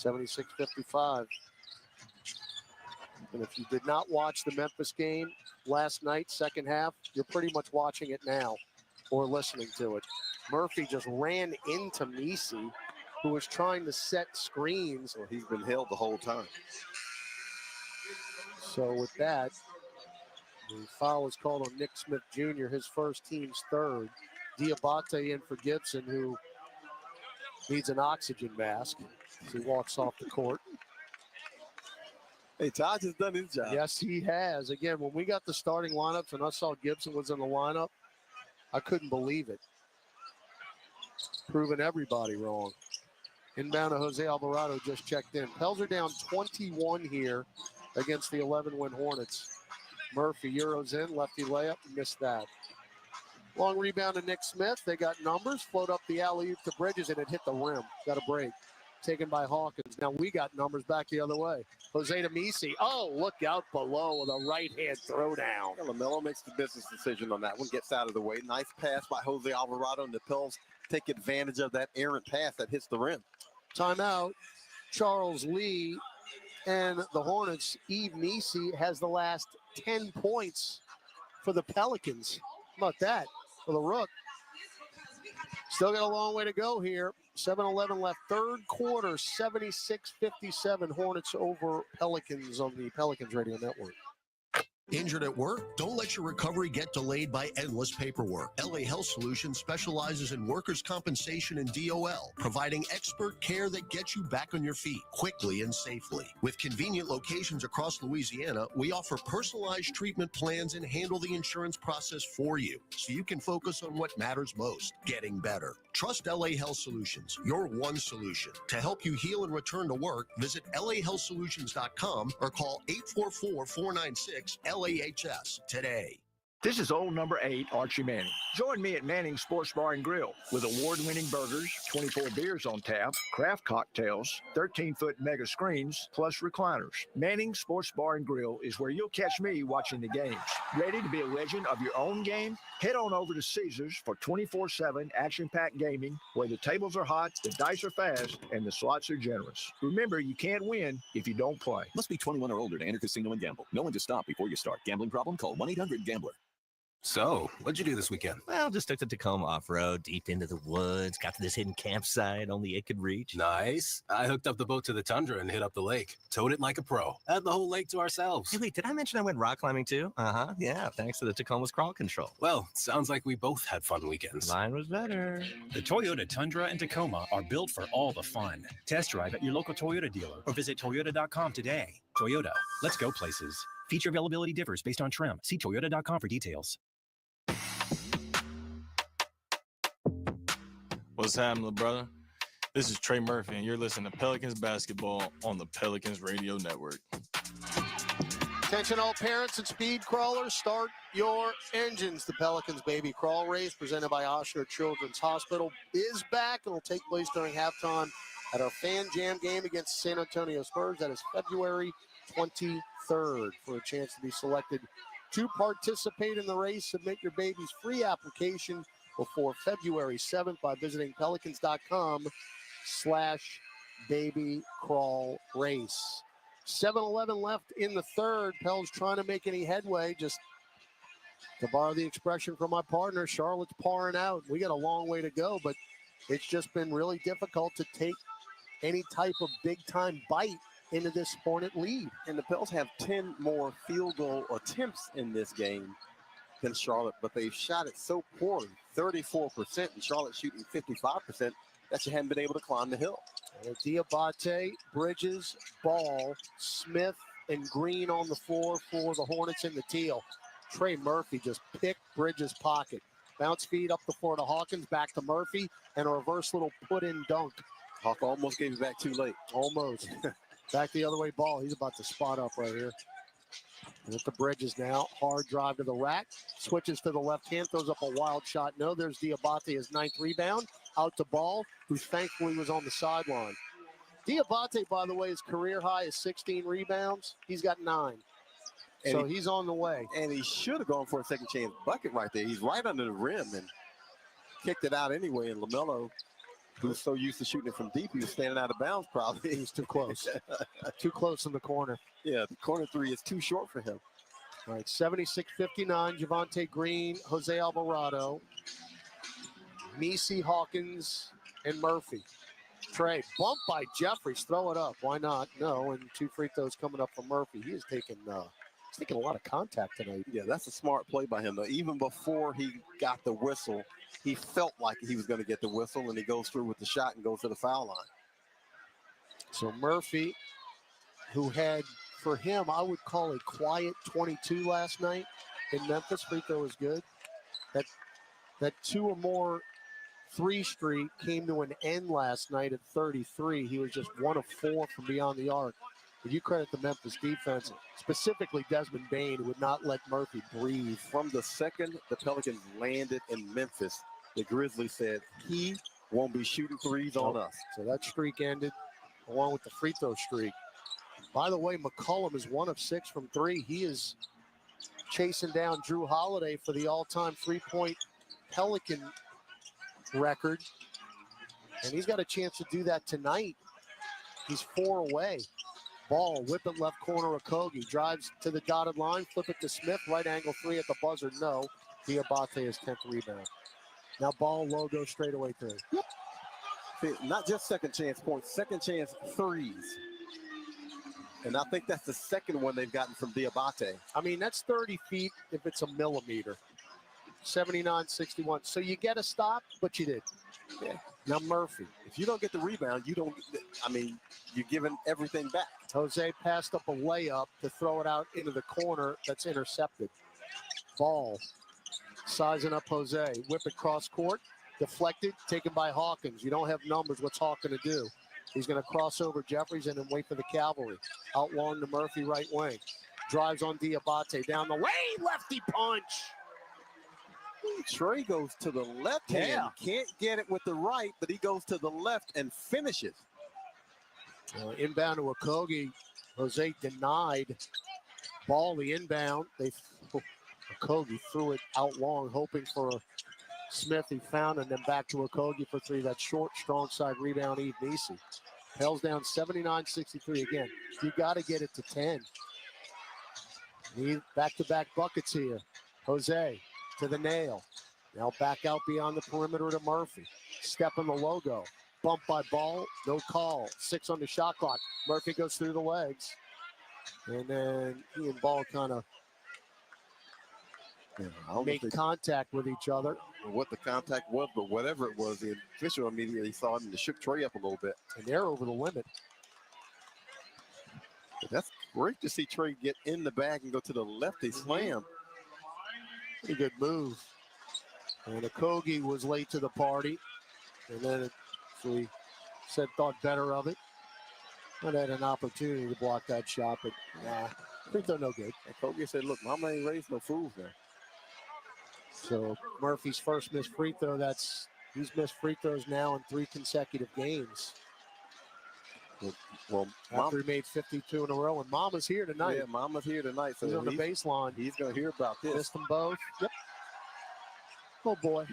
Speaker 5: 76-55. And if you did not watch the Memphis game last night, second half, you're pretty much watching it now or listening to it. Murphy just ran into Misi, who was trying to set screens.
Speaker 8: Well, he's been held the whole time.
Speaker 5: So with that, the foul is called on Nick Smith Jr., his first, team's third. Diabate in for Gibson, who needs an oxygen mask as he walks off the court.
Speaker 8: Hey, Todd has done his job.
Speaker 5: Yes, he has. Again, when we got the starting lineups and I saw Gibson was in the lineup, I couldn't believe it. Proving everybody wrong. Inbound to Jose Alvarado just checked in. Pels are down 21 here against the 11-win Hornets. Murphy Euros in, lefty layup, missed that. Long rebound to Nick Smith. They got numbers. Float up the alley-oop to Bridges, and it hit the rim. Got a break. Taken by Hawkins. Now we got numbers back the other way. Jose to Misi. Oh, look out below with a right-hand throwdown.
Speaker 8: LaMelo makes the business decision on that one. Gets out of the way. Nice pass by Jose Alvarado, and the Pels take advantage of that errant pass that hits the rim.
Speaker 5: Timeout. Charles Lee and the Hornets. Eve Misi has the last 10 points for the Pelicans. How about that for the Rook? Still got a long way to go here. 7:11 left, third quarter, 76-57 Hornets over Pelicans on the Pelicans Radio Network.
Speaker 19: Injured at work? Don't let your recovery get delayed by endless paperwork. LA Health Solutions specializes in workers' compensation and DOL, providing expert care that gets you back on your feet quickly and safely. With convenient locations across Louisiana, we offer personalized treatment plans and handle the insurance process for you, so you can focus on what matters most, getting better. Trust LA Health Solutions, your one solution. To help you heal and return to work, visit lahealthsolutions.com or call 844-496-LAHS today.
Speaker 4: This is old number 8, Archie Manning. Join me at Manning's Sports Bar and Grill with award-winning burgers, 24 beers on tap, craft cocktails, 13-foot mega screens, plus recliners. Manning's Sports Bar and Grill is where you'll catch me watching the games. Ready to be a legend of your own game? Head on over to Caesars for 24/7 action-packed gaming, where the tables are hot, the dice are fast, and the slots are generous. Remember, you can't win if you don't play.
Speaker 6: Must be 21 or older to enter casino and gamble. Know when to stop before you start. Gambling problem? Call 1-800-GAMBLER.
Speaker 7: So, what'd you do this weekend?
Speaker 13: Well, just took the Tacoma off-road, deep into the woods, got to this hidden campsite only it could reach.
Speaker 7: Nice. I hooked up the boat to the tundra and hit up the lake. Towed it like a pro. Had the whole lake to ourselves.
Speaker 13: Hey, wait, did I mention I went rock climbing too? Uh-huh, yeah, thanks to the Tacoma's crawl control.
Speaker 7: Well, sounds like we both had fun weekends.
Speaker 13: Mine was better.
Speaker 14: The Toyota Tundra and Tacoma are built for all the fun. Test drive at your local Toyota dealer or visit Toyota.com today. Toyota, let's go places. Feature availability differs based on trim. See Toyota.com for details.
Speaker 15: What's happening, brother? This is Trey Murphy, and you're listening to Pelicans basketball on the Pelicans Radio Network.
Speaker 5: Attention all parents and speed crawlers, start your engines. The Pelicans Baby Crawl Race, presented by Oshner Children's Hospital, is back and will take place during halftime at our Fan Jam game against San Antonio Spurs. That is February 23rd. For a chance to be selected to participate in the race, submit your baby's free application before February 7th by visiting pelicans.com/babycrawlrace. 7-11 left in the third. Pels trying to make any headway. Just to borrow the expression from my partner, Charlotte's pouring out. We got a long way to go, but it's just been really difficult to take any type of big-time bite into this Hornet lead.
Speaker 8: And the Pels have 10 more field goal attempts in this game than Charlotte, but they've shot it so poorly, 34%, and Charlotte shooting 55%, that you haven't been able to climb the hill.
Speaker 5: Diabate, Bridges, Ball, Smith, and Green on the floor for the Hornets in the teal. Trey Murphy just picked Bridges' pocket. Bounce feed up the floor to Hawkins, back to Murphy, and a reverse little put-in dunk.
Speaker 8: Hawk almost gave it back too late.
Speaker 5: Almost. Back the other way, Ball. He's about to spot up right here. With the Bridges now, hard drive to the rack, switches to the left hand, throws up a wild shot. No, there's Diabate, his 9th rebound, out to Ball, who thankfully was on the sideline. Diabate, by the way, his career high is 16 rebounds. He's got 9. So he's on the way.
Speaker 8: And he should have gone for a second chance bucket right there. He's right under the rim and kicked it out anyway. And LaMelo, who's so used to shooting it from deep, he was standing out of bounds probably.
Speaker 5: He was too close. Too close in the corner.
Speaker 8: Yeah, the corner three is too short for him.
Speaker 5: All right, 76-59, Javonte Green, Jose Alvarado, Messi, Hawkins, and Murphy. Trey, bumped by Jeffries, throw it up. Why not? No, and 2 free throws coming up from Murphy. He is taking a lot of contact tonight.
Speaker 8: Yeah, that's a smart play by him, though. Even before he got the whistle, he felt like he was going to get the whistle, and he goes through with the shot and goes to the foul line.
Speaker 5: So Murphy, who had, for him, I would call a quiet 22 last night in Memphis. Free throw was good. That 2 or more 3 streak came to an end last night at 33. He was just 1 of 4 from beyond the arc. But you credit the Memphis defense, specifically Desmond Bain, who would not let Murphy breathe.
Speaker 8: From the second the Pelicans landed in Memphis, the Grizzlies said, he won't be shooting threes on us.
Speaker 5: So that streak ended along with the free throw streak. By the way, McCollum is 1 of 6 from 3. He is chasing down Drew Holiday for the all-time 3-point Pelican record. And he's got a chance to do that tonight. He's 4 away. Ball, whip it left corner of Kogi. Drives to the dotted line, flip it to Smith. Right angle 3 at the buzzer, no. Diabate is 10th rebound. Now Ball, logo straight away 3.
Speaker 8: See, not just second chance points, second chance threes. And I think that's the second one they've gotten from Diabate.
Speaker 5: I mean, that's 30 feet if it's a millimeter. 79-61. So you get a stop, but you did.
Speaker 8: Yeah.
Speaker 5: Now Murphy.
Speaker 8: If you don't get the rebound, you don't, I mean, you're giving everything back.
Speaker 5: Jose passed up a layup to throw it out into the corner. That's intercepted. Ball. Sizing up Jose. Whip it cross court. Deflected. Taken by Hawkins. You don't have numbers. What's Hawkins to do? He's going to cross over Jeffries and then wait for the cavalry. Out long to Murphy, right wing. Drives on Diabate. Down the lane. Lefty punch.
Speaker 8: Trey goes to the left hand. Can't get it with the right, but he goes to the left and finishes.
Speaker 5: Inbound to Okogie. Jose denied. Ball, the inbound. Okogie threw it out long, hoping for a Smith. He found, and then back to Okogie for three. That short, strong side rebound, Eve Nisi. Pels down 79-63 again. You got to get it to 10. Need back-to-back buckets here. Jose to the nail. Now back out beyond the perimeter to Murphy. Step on the logo. Bump by Ball. No call. 6 on the shot clock. Murphy goes through the legs. And then he and Ball kind of make contact with each other.
Speaker 8: What the contact was, but whatever it was, the official immediately saw it and shook Trey up a little bit.
Speaker 5: And they're over the limit.
Speaker 8: But that's great to see Trey get in the bag and go to the lefty slam.
Speaker 5: Pretty good move. And Okogie was late to the party. And then we thought better of it. But had an opportunity to block that shot, but nah, free throw no good.
Speaker 8: Okogie said, look, mama ain't raised no fools now.
Speaker 5: So Murphy's first missed free throw. He's missed free throws now in 3 consecutive games.
Speaker 8: Well,
Speaker 5: after he made 52 in a row, and Mama's here tonight.
Speaker 8: Yeah, Mama's here tonight. So
Speaker 5: he's on the baseline.
Speaker 8: He's going to hear about this.
Speaker 5: Missed them both. Yep. Oh, boy.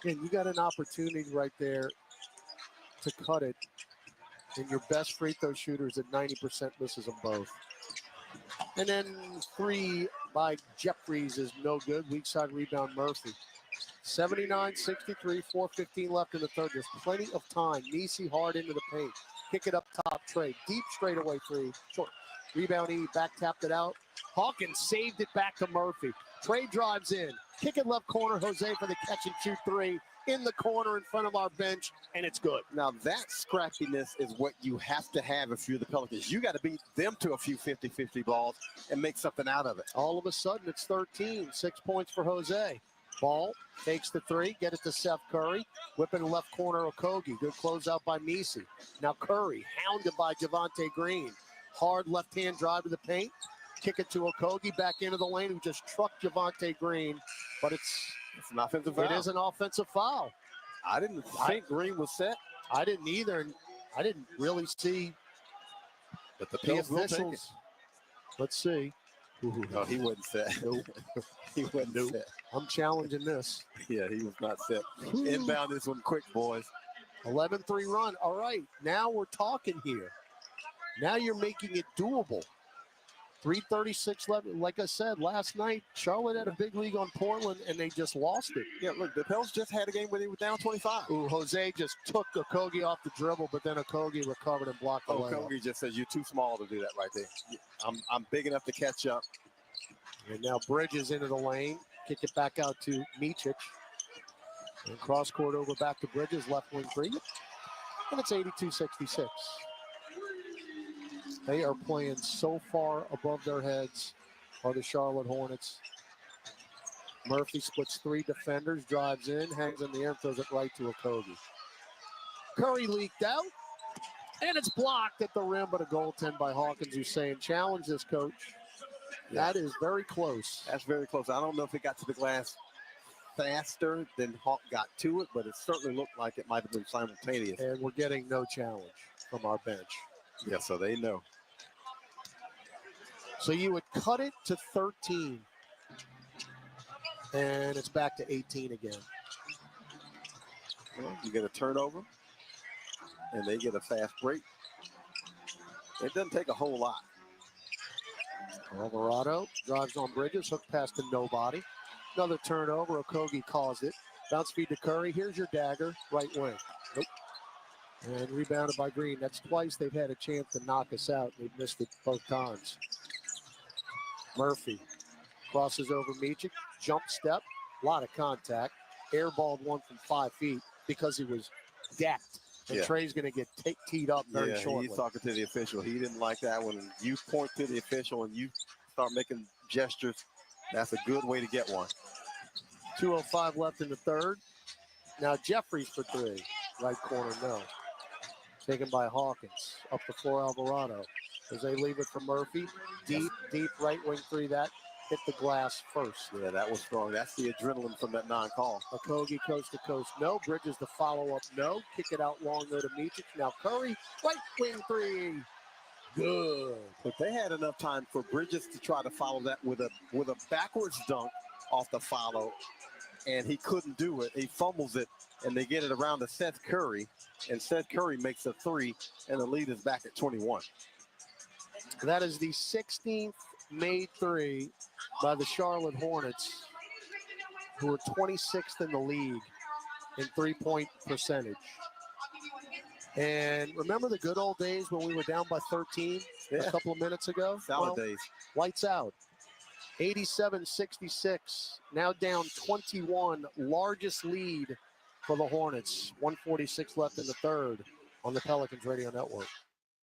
Speaker 5: And you got an opportunity right there to cut it. And your best free throw shooters at 90% misses them both. And then 3 by Jeffries is no good. Weak side rebound, Murphy. 79-63, 4:15 left in the third. There's plenty of time. Nisi hard into the paint. Kick it up top, Trey. Deep straightaway three. Short. Rebound E, back tapped it out. Hawkins saved it back to Murphy. Trey drives in. Kick it left corner. Jose for the catch and shoot three. In the corner in front of our bench, and it's good.
Speaker 8: Now that scrappiness is what you have to have if you're the Pelicans. You got to beat them to a few 50-50 balls and make something out of it.
Speaker 5: All of a sudden, it's 13. 6 points for Jose. Ball takes the three, get it to Seth Curry. Whipping left corner, Okogie. Good closeout by Nisi. Now Curry, hounded by Javonte Green. Hard left-hand drive to the paint. Kick it to Okogie, back into the lane, who just trucked Javonte Green. But it's
Speaker 8: an offensive foul.
Speaker 5: It is an offensive foul.
Speaker 8: I didn't think Green was set.
Speaker 5: I didn't either. And I didn't really see
Speaker 8: but the officials.
Speaker 5: Let's see.
Speaker 8: No, he wasn't set.
Speaker 5: Nope.
Speaker 8: He wasn't set.
Speaker 5: I'm challenging this.
Speaker 8: Yeah, he was not set. Inbound this one quick, boys.
Speaker 5: 11-3 run. All right, now we're talking here. Now you're making it doable. 3:36 left. Like I said, last night, Charlotte had a big lead on Portland, and they just lost it.
Speaker 8: Yeah, look, the Pels just had a game where they were down 25.
Speaker 5: Ooh, Jose just took Okogie off the dribble, but then Okogie recovered and blocked the layup.
Speaker 8: Okogie just says, you're too small to do that right there. I'm big enough to catch up.
Speaker 5: And now Bridges into the lane. Kick it back out to Micic. And cross court over back to Bridges, left wing three. And it's 82-66. They are playing so far above their heads, are the Charlotte Hornets. Murphy splits 3 defenders, drives in, hangs in the air, throws it right to Okogie. Curry leaked out, and it's blocked at the rim, but a goaltend by Hawkins, who's saying, challenge this, coach. Yeah. That is very close.
Speaker 8: That's very close. I don't know if it got to the glass faster than Hawk got to it, but it certainly looked like it might have been simultaneous.
Speaker 5: And we're getting no challenge from our bench.
Speaker 8: Yeah, so they know.
Speaker 5: So you would cut it to 13. And it's back to 18 again.
Speaker 8: Well, you get a turnover, and they get a fast break. It doesn't take a whole lot.
Speaker 5: Alvarado drives on Bridges, hook pass to nobody. Another turnover, Okogie calls it. Bounce feed to Curry, here's your dagger, right wing. Nope. And rebounded by Green. That's twice they've had a chance to knock us out. They've missed it both times. Murphy crosses over Micic, jump step, a lot of contact. Airballed one from 5 feet because he was decked. And Trey's going to get teed up very shortly.
Speaker 8: He's talking to the official. He didn't like that one. And you point to the official and you start making gestures. That's a good way to get one.
Speaker 5: 2:05 left in the third. Now Jeffries for 3. Right corner, no. Taken by Hawkins. Up the floor, Alvarado. As they leave it for Murphy. Deep right wing 3. That hit the glass first.
Speaker 8: Yeah, that was strong. That's the adrenaline from that non-call.
Speaker 5: Okogie coast to coast, no. Bridges the follow-up, no. Kick it out long, though, to Micic. Now Curry, right wing three. Good.
Speaker 8: But they had enough time for Bridges to try to follow that with a backwards dunk off the follow, and he couldn't do it. He fumbles it, and they get it around to Seth Curry, and Seth Curry makes a three, and the lead is back at 21.
Speaker 5: That is the 16th made three by the Charlotte Hornets, who are 26th in the league in three-point percentage. And remember the good old days when we were down by 13 a couple of minutes ago?
Speaker 8: Salad days.
Speaker 5: Lights out. 87-66, now down 21, largest lead for the Hornets. 1:46 left in the third on the Pelicans Radio Network.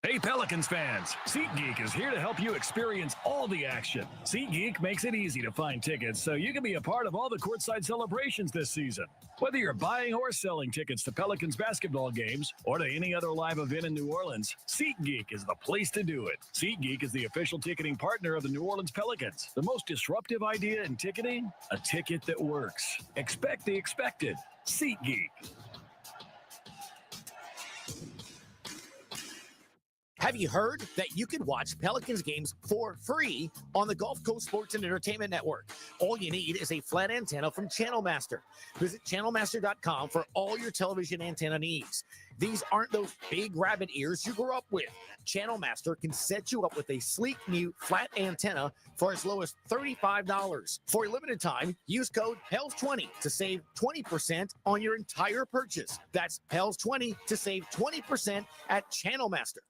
Speaker 9: Hey Pelicans fans, SeatGeek is here to help you experience all the action. SeatGeek makes it easy to find tickets so you can be a part of all the courtside celebrations this season. Whether you're buying or selling tickets to Pelicans basketball games or to any other live event in New Orleans, SeatGeek is the place to do it. SeatGeek is the official ticketing partner of the New Orleans Pelicans. The most disruptive idea in ticketing? A ticket that works. Expect the expected. SeatGeek.
Speaker 10: Have you heard that you can watch Pelicans games for free on the Gulf Coast Sports and Entertainment Network? All you need is a flat antenna from Channel Master. Visit channelmaster.com for all your television antenna needs. These aren't those big rabbit ears you grew up with. Channel Master can set you up with a sleek new flat antenna for as low as $35. For a limited time, use code PELS20 to save 20% on your entire purchase. That's PELS20 to save 20% at Channel Master.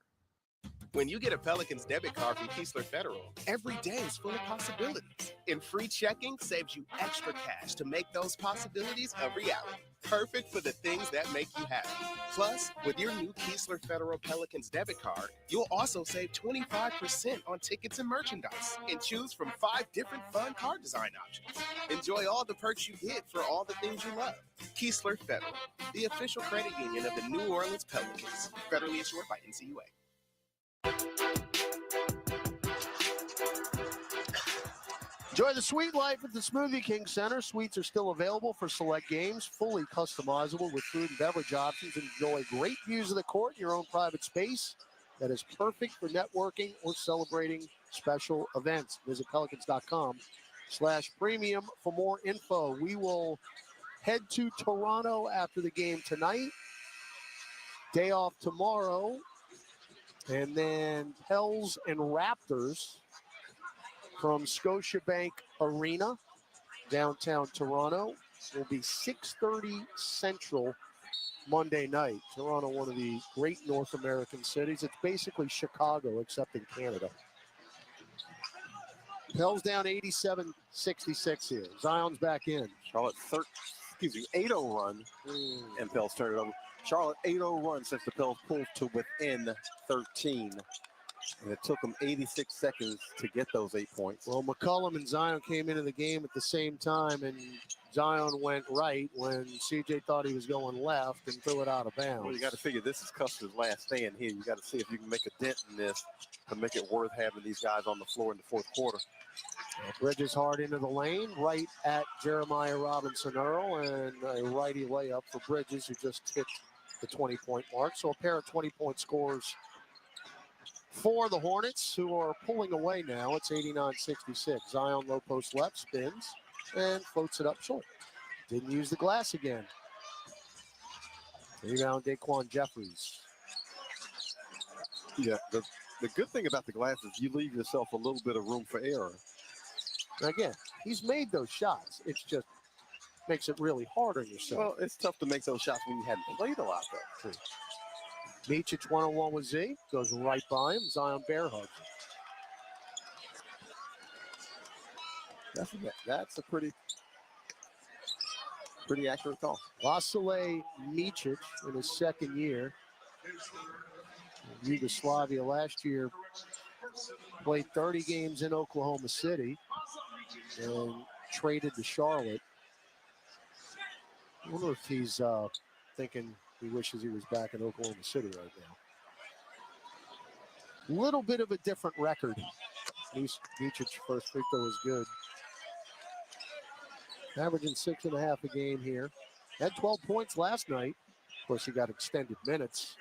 Speaker 16: When you get a Pelicans debit card from Keesler Federal, every day is full of possibilities. And free checking saves you extra cash to make those possibilities a reality. Perfect for the things that make you happy. Plus, with your new Keesler Federal Pelicans debit card, you'll also save 25% on tickets and merchandise and choose from 5 different fun card design options. Enjoy all the perks you get for all the things you love. Keesler Federal, the official credit union of the New Orleans Pelicans. Federally insured by NCUA.
Speaker 5: Enjoy the sweet life at the Smoothie King Center. Suites are still available for select games, fully customizable with food and beverage options. Enjoy great views of the court in your own private space that is perfect for networking or celebrating special events. Visit pelicans.com/premium for more info. We will head to Toronto after the game tonight. Day off tomorrow. And then Pels and Raptors from Scotiabank Arena, downtown Toronto, will be 6:30 Central Monday night. Toronto, one of the great North American cities. It's basically Chicago, except in Canada. Pels down 87-66 here. Zion's back in.
Speaker 8: Charlotte 8-0 run, and Pels turn it over. Charlotte 8-0 run since the Pels pulled to within 13. And it took them 86 seconds to get those 8 points.
Speaker 5: Well, McCollum and Zion came into the game at the same time, and Zion went right when CJ thought he was going left and threw it out of bounds.
Speaker 8: Well, you got to figure this is Custer's last stand here. You got to see if you can make a dent in this to make it worth having these guys on the floor in the fourth quarter.
Speaker 5: Bridges hard into the lane, right at Jeremiah Robinson-Earl, and a righty layup for Bridges, who just hit the 20-point mark. So a pair of 20-point scores for the Hornets, who are pulling away now. It's 89-66. Zion low post left, spins, and floats it up short. Didn't use the glass again. Rebound, Daquan Jeffries.
Speaker 8: Yeah, the good thing about the glass is you leave yourself a little bit of room for error.
Speaker 5: Again, he's made those shots. It's just makes it really hard on yourself.
Speaker 8: Well, it's tough to make those shots when you hadn't played a lot, though.
Speaker 5: Micic one-on-one with Z, goes right by him. Zion bear hug.
Speaker 8: That's a pretty accurate call.
Speaker 5: Vasilije Micic in his second year. Yugoslavia last year played 30 games in Oklahoma City and traded to Charlotte. I wonder if he's thinking he wishes he was back in Oklahoma City right now. Little bit of a different record Dietrich's first free throw is good. Averaging 6.5 a game here. Had 12 points last night. Of course, he got extended minutes.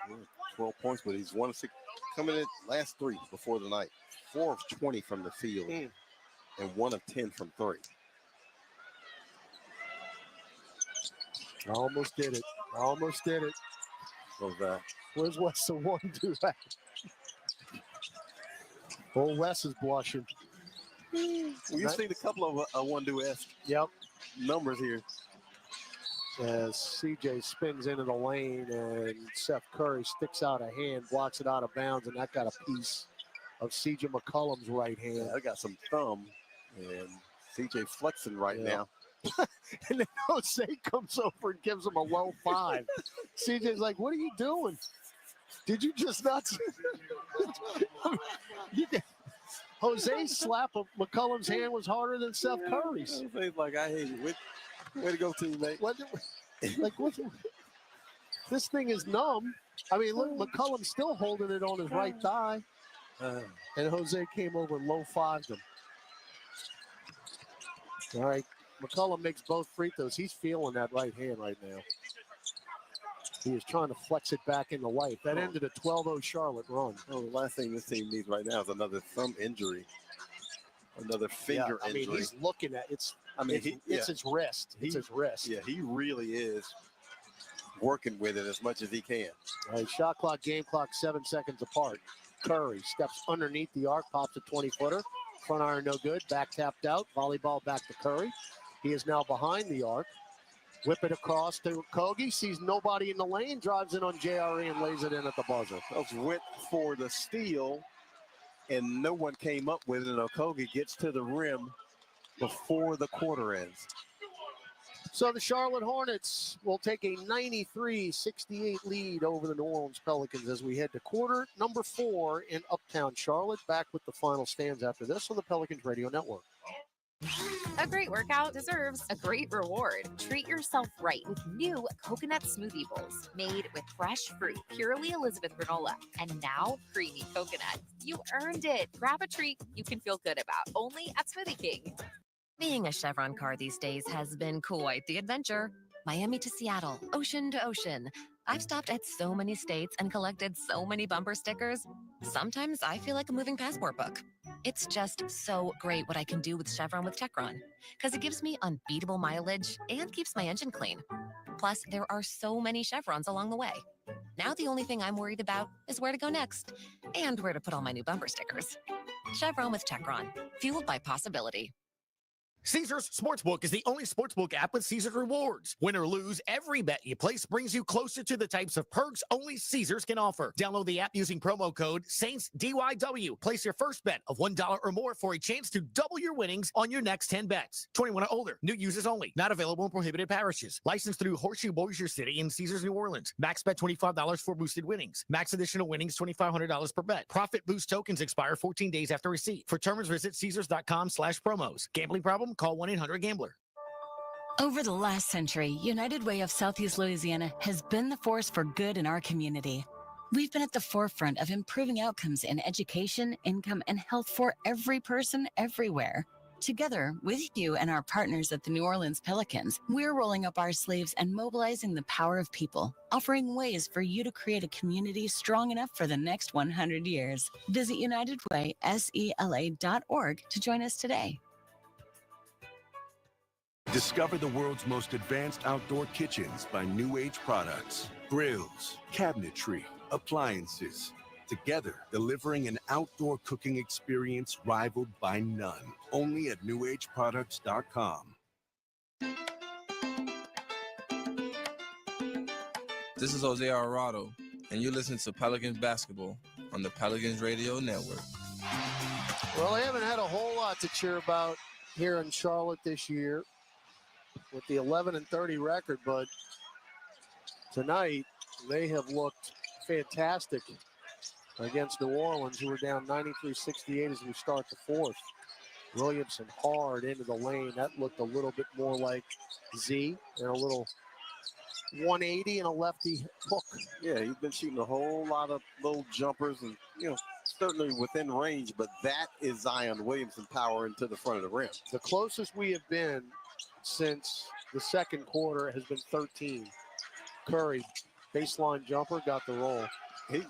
Speaker 8: 12 points, but he's 1 of 6. Coming in last 3 before the night. 4 of 20 from the field and 1 of 10 from 3.
Speaker 5: I almost did it.
Speaker 8: What was that?
Speaker 5: Where's Wes the one-do that? Old Wes is blushing.
Speaker 8: Well, you've seen a couple of one-do-esque numbers here.
Speaker 5: As CJ spins into the lane and Seth Curry sticks out a hand, blocks it out of bounds, and that got a piece of CJ McCollum's right hand.
Speaker 8: Yeah, I got some thumb, and CJ flexing right now.
Speaker 5: And then Jose comes over and gives him a low 5. CJ's like, what are you doing? Did you just not see? Jose's slap of McCollum's hand was harder than Seth Curry's.
Speaker 8: Jose's like, I hate you. Way to go, teammate.
Speaker 5: This thing is numb. I mean, look, McCollum's still holding it on his right thigh. And Jose came over and low 5'd him. All right, McCollum makes both free throws. He's feeling that right hand right now. He is trying to flex it back into life. That ended a 12-0 Charlotte run.
Speaker 8: Oh, the last thing this team needs right now is another thumb injury. Another finger injury.
Speaker 5: I mean, he's looking at it's his wrist. It's his wrist.
Speaker 8: Yeah, he really is working with it as much as he can.
Speaker 5: All right, shot clock, game clock, 7 seconds apart. Curry steps underneath the arc, pops a 20-footer. Front iron no good, back tapped out. Volleyball back to Curry. He is now behind the arc. Whip it across to Kogi, sees nobody in the lane, drives in on JRE and lays it in at the buzzer.
Speaker 8: That went for the steal, and no one came up with it. And Okogie gets to the rim before the quarter ends.
Speaker 5: So the Charlotte Hornets will take a 93-68 lead over the New Orleans Pelicans as we head to quarter number 4 in Uptown Charlotte. Back with the final stands after this on the Pelicans Radio Network.
Speaker 2: A great workout deserves a great reward. Treat yourself right with new coconut smoothie bowls made with fresh fruit, purely Elizabeth granola, and now creamy coconut. You earned it. Grab a treat you can feel good about, only at Smoothie King.
Speaker 12: Being a Chevron car these days has been quite the adventure. Miami to Seattle, ocean to ocean. I've stopped at so many states and collected so many bumper stickers. Sometimes I feel like a moving passport book. It's just so great what I can do with Chevron with Techron, because it gives me unbeatable mileage and keeps my engine clean. Plus, there are so many Chevrons along the way. Now the only thing I'm worried about is where to go next and where to put all my new bumper stickers. Chevron with Techron, fueled by possibility.
Speaker 10: Caesars Sportsbook is the only sportsbook app with Caesars rewards. Win or lose, every bet you place brings you closer to the types of perks only Caesars can offer. Download the app using promo code SAINTSDYW. Place your first bet of $1 or more for a chance to double your winnings on your next 10 bets. 21 or older. New users only. Not available in prohibited parishes. Licensed through Horseshoe Bossier City and Caesars New Orleans. Max bet $25 for boosted winnings. Max additional winnings $2,500 per bet. Profit boost tokens expire 14 days after receipt. For terms, visit Caesars.com/promos. Gambling problem? Call 1-800-GAMBLER.
Speaker 17: Over the last century, United Way of Southeast Louisiana has been the force for good in our community. We've been at the forefront of improving outcomes in education, income, and health for every person everywhere. Together with you and our partners at the New Orleans Pelicans, we're rolling up our sleeves and mobilizing the power of people, offering ways for you to create a community strong enough for the next 100 years. Visit UnitedWaySELA.org to join us today.
Speaker 18: Discover the world's most advanced outdoor kitchens by New Age Products. Grills, cabinetry, appliances. Together, delivering an outdoor cooking experience rivaled by none. Only at NewAgeProducts.com.
Speaker 20: This is Jose Alvarado, and you're listening to Pelicans basketball on the Pelicans Radio Network.
Speaker 5: Well, they haven't had a whole lot to cheer about here in Charlotte this year with the 11-30 record, but tonight they have looked fantastic against New Orleans, who were down 93-68 as we start the fourth. Williamson hard into the lane. That looked a little bit more like Z and a little 180 and a lefty hook.
Speaker 8: Yeah, he's been shooting a whole lot of little jumpers and, certainly within range, but that is Zion Williamson power into the front of the rim.
Speaker 5: The closest we have been since the second quarter has been 13. Curry, baseline jumper, got the roll.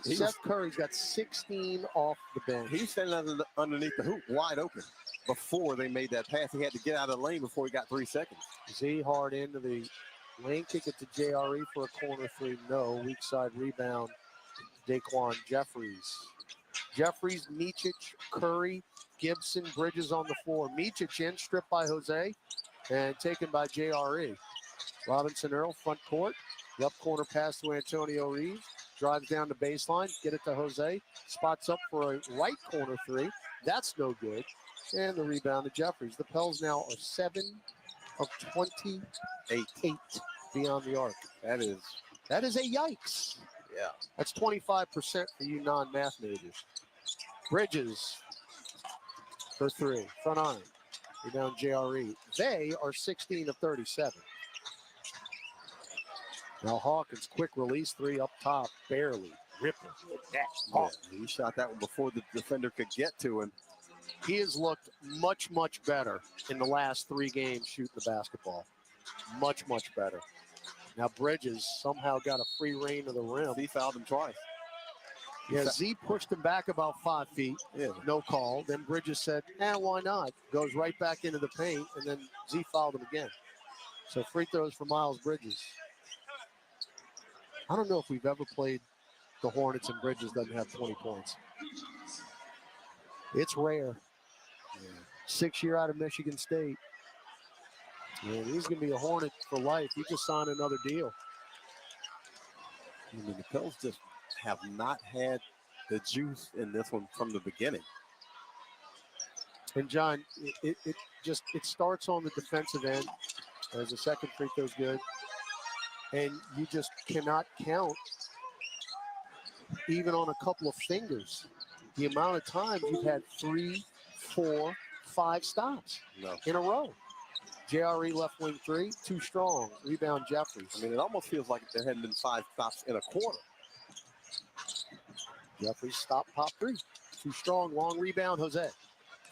Speaker 5: Seth Curry's got 16 off the bench.
Speaker 8: He's standing underneath the hoop, wide open. Before they made that pass, he had to get out of the lane before he got 3 seconds.
Speaker 5: Z hard into the lane, kick it to JRE for a corner three. No, weak side rebound. Daquan Jeffries. Jeffries, Micic, Curry, Gibson, Bridges on the floor. Micic in, stripped by Jose, and taken by JRE. Robinson Earl, front court. Left corner pass to Antonio Reeves. Drives down the baseline, get it to Jose. Spots up for a right corner three. That's no good. And the rebound to Jeffries. The Pels now are 7 of 28 beyond the arc. That is a yikes.
Speaker 8: Yeah.
Speaker 5: That's 25% for you non-math majors. Bridges for three. Front iron. Rebound JRE. They are 16 of 37. Now Hawkins, quick release three up top. Barely. Ripping.
Speaker 8: Yeah, he shot that one before the defender could get to him.
Speaker 5: He has looked much, much better in the last 3 games shooting the basketball. Much, much better. Now Bridges somehow got a free reign of the rim.
Speaker 8: He fouled him twice.
Speaker 5: Yeah, Z pushed him back about 5 feet.
Speaker 8: Yeah.
Speaker 5: No call. Then Bridges said, why not? Goes right back into the paint, and then Z fouled him again. So free throws for Miles Bridges. I don't know if we've ever played the Hornets and Bridges doesn't have 20 points. It's rare. 6 year out of Michigan State. And he's going to be a Hornet for life. He just signed another deal.
Speaker 8: I mean, the Pels just have not had the juice in this one from the beginning.
Speaker 5: And John, it starts on the defensive end. As the second free throw is good. And you just cannot count, even on a couple of fingers, the amount of times you've had 3, 4, 5 stops in a row. JRE left wing three, too strong. Rebound Jeffries.
Speaker 8: I mean, it almost feels like there hadn't been 5 stops in a quarter.
Speaker 5: Jeffries stop, pop three. Too strong, long rebound, Jose.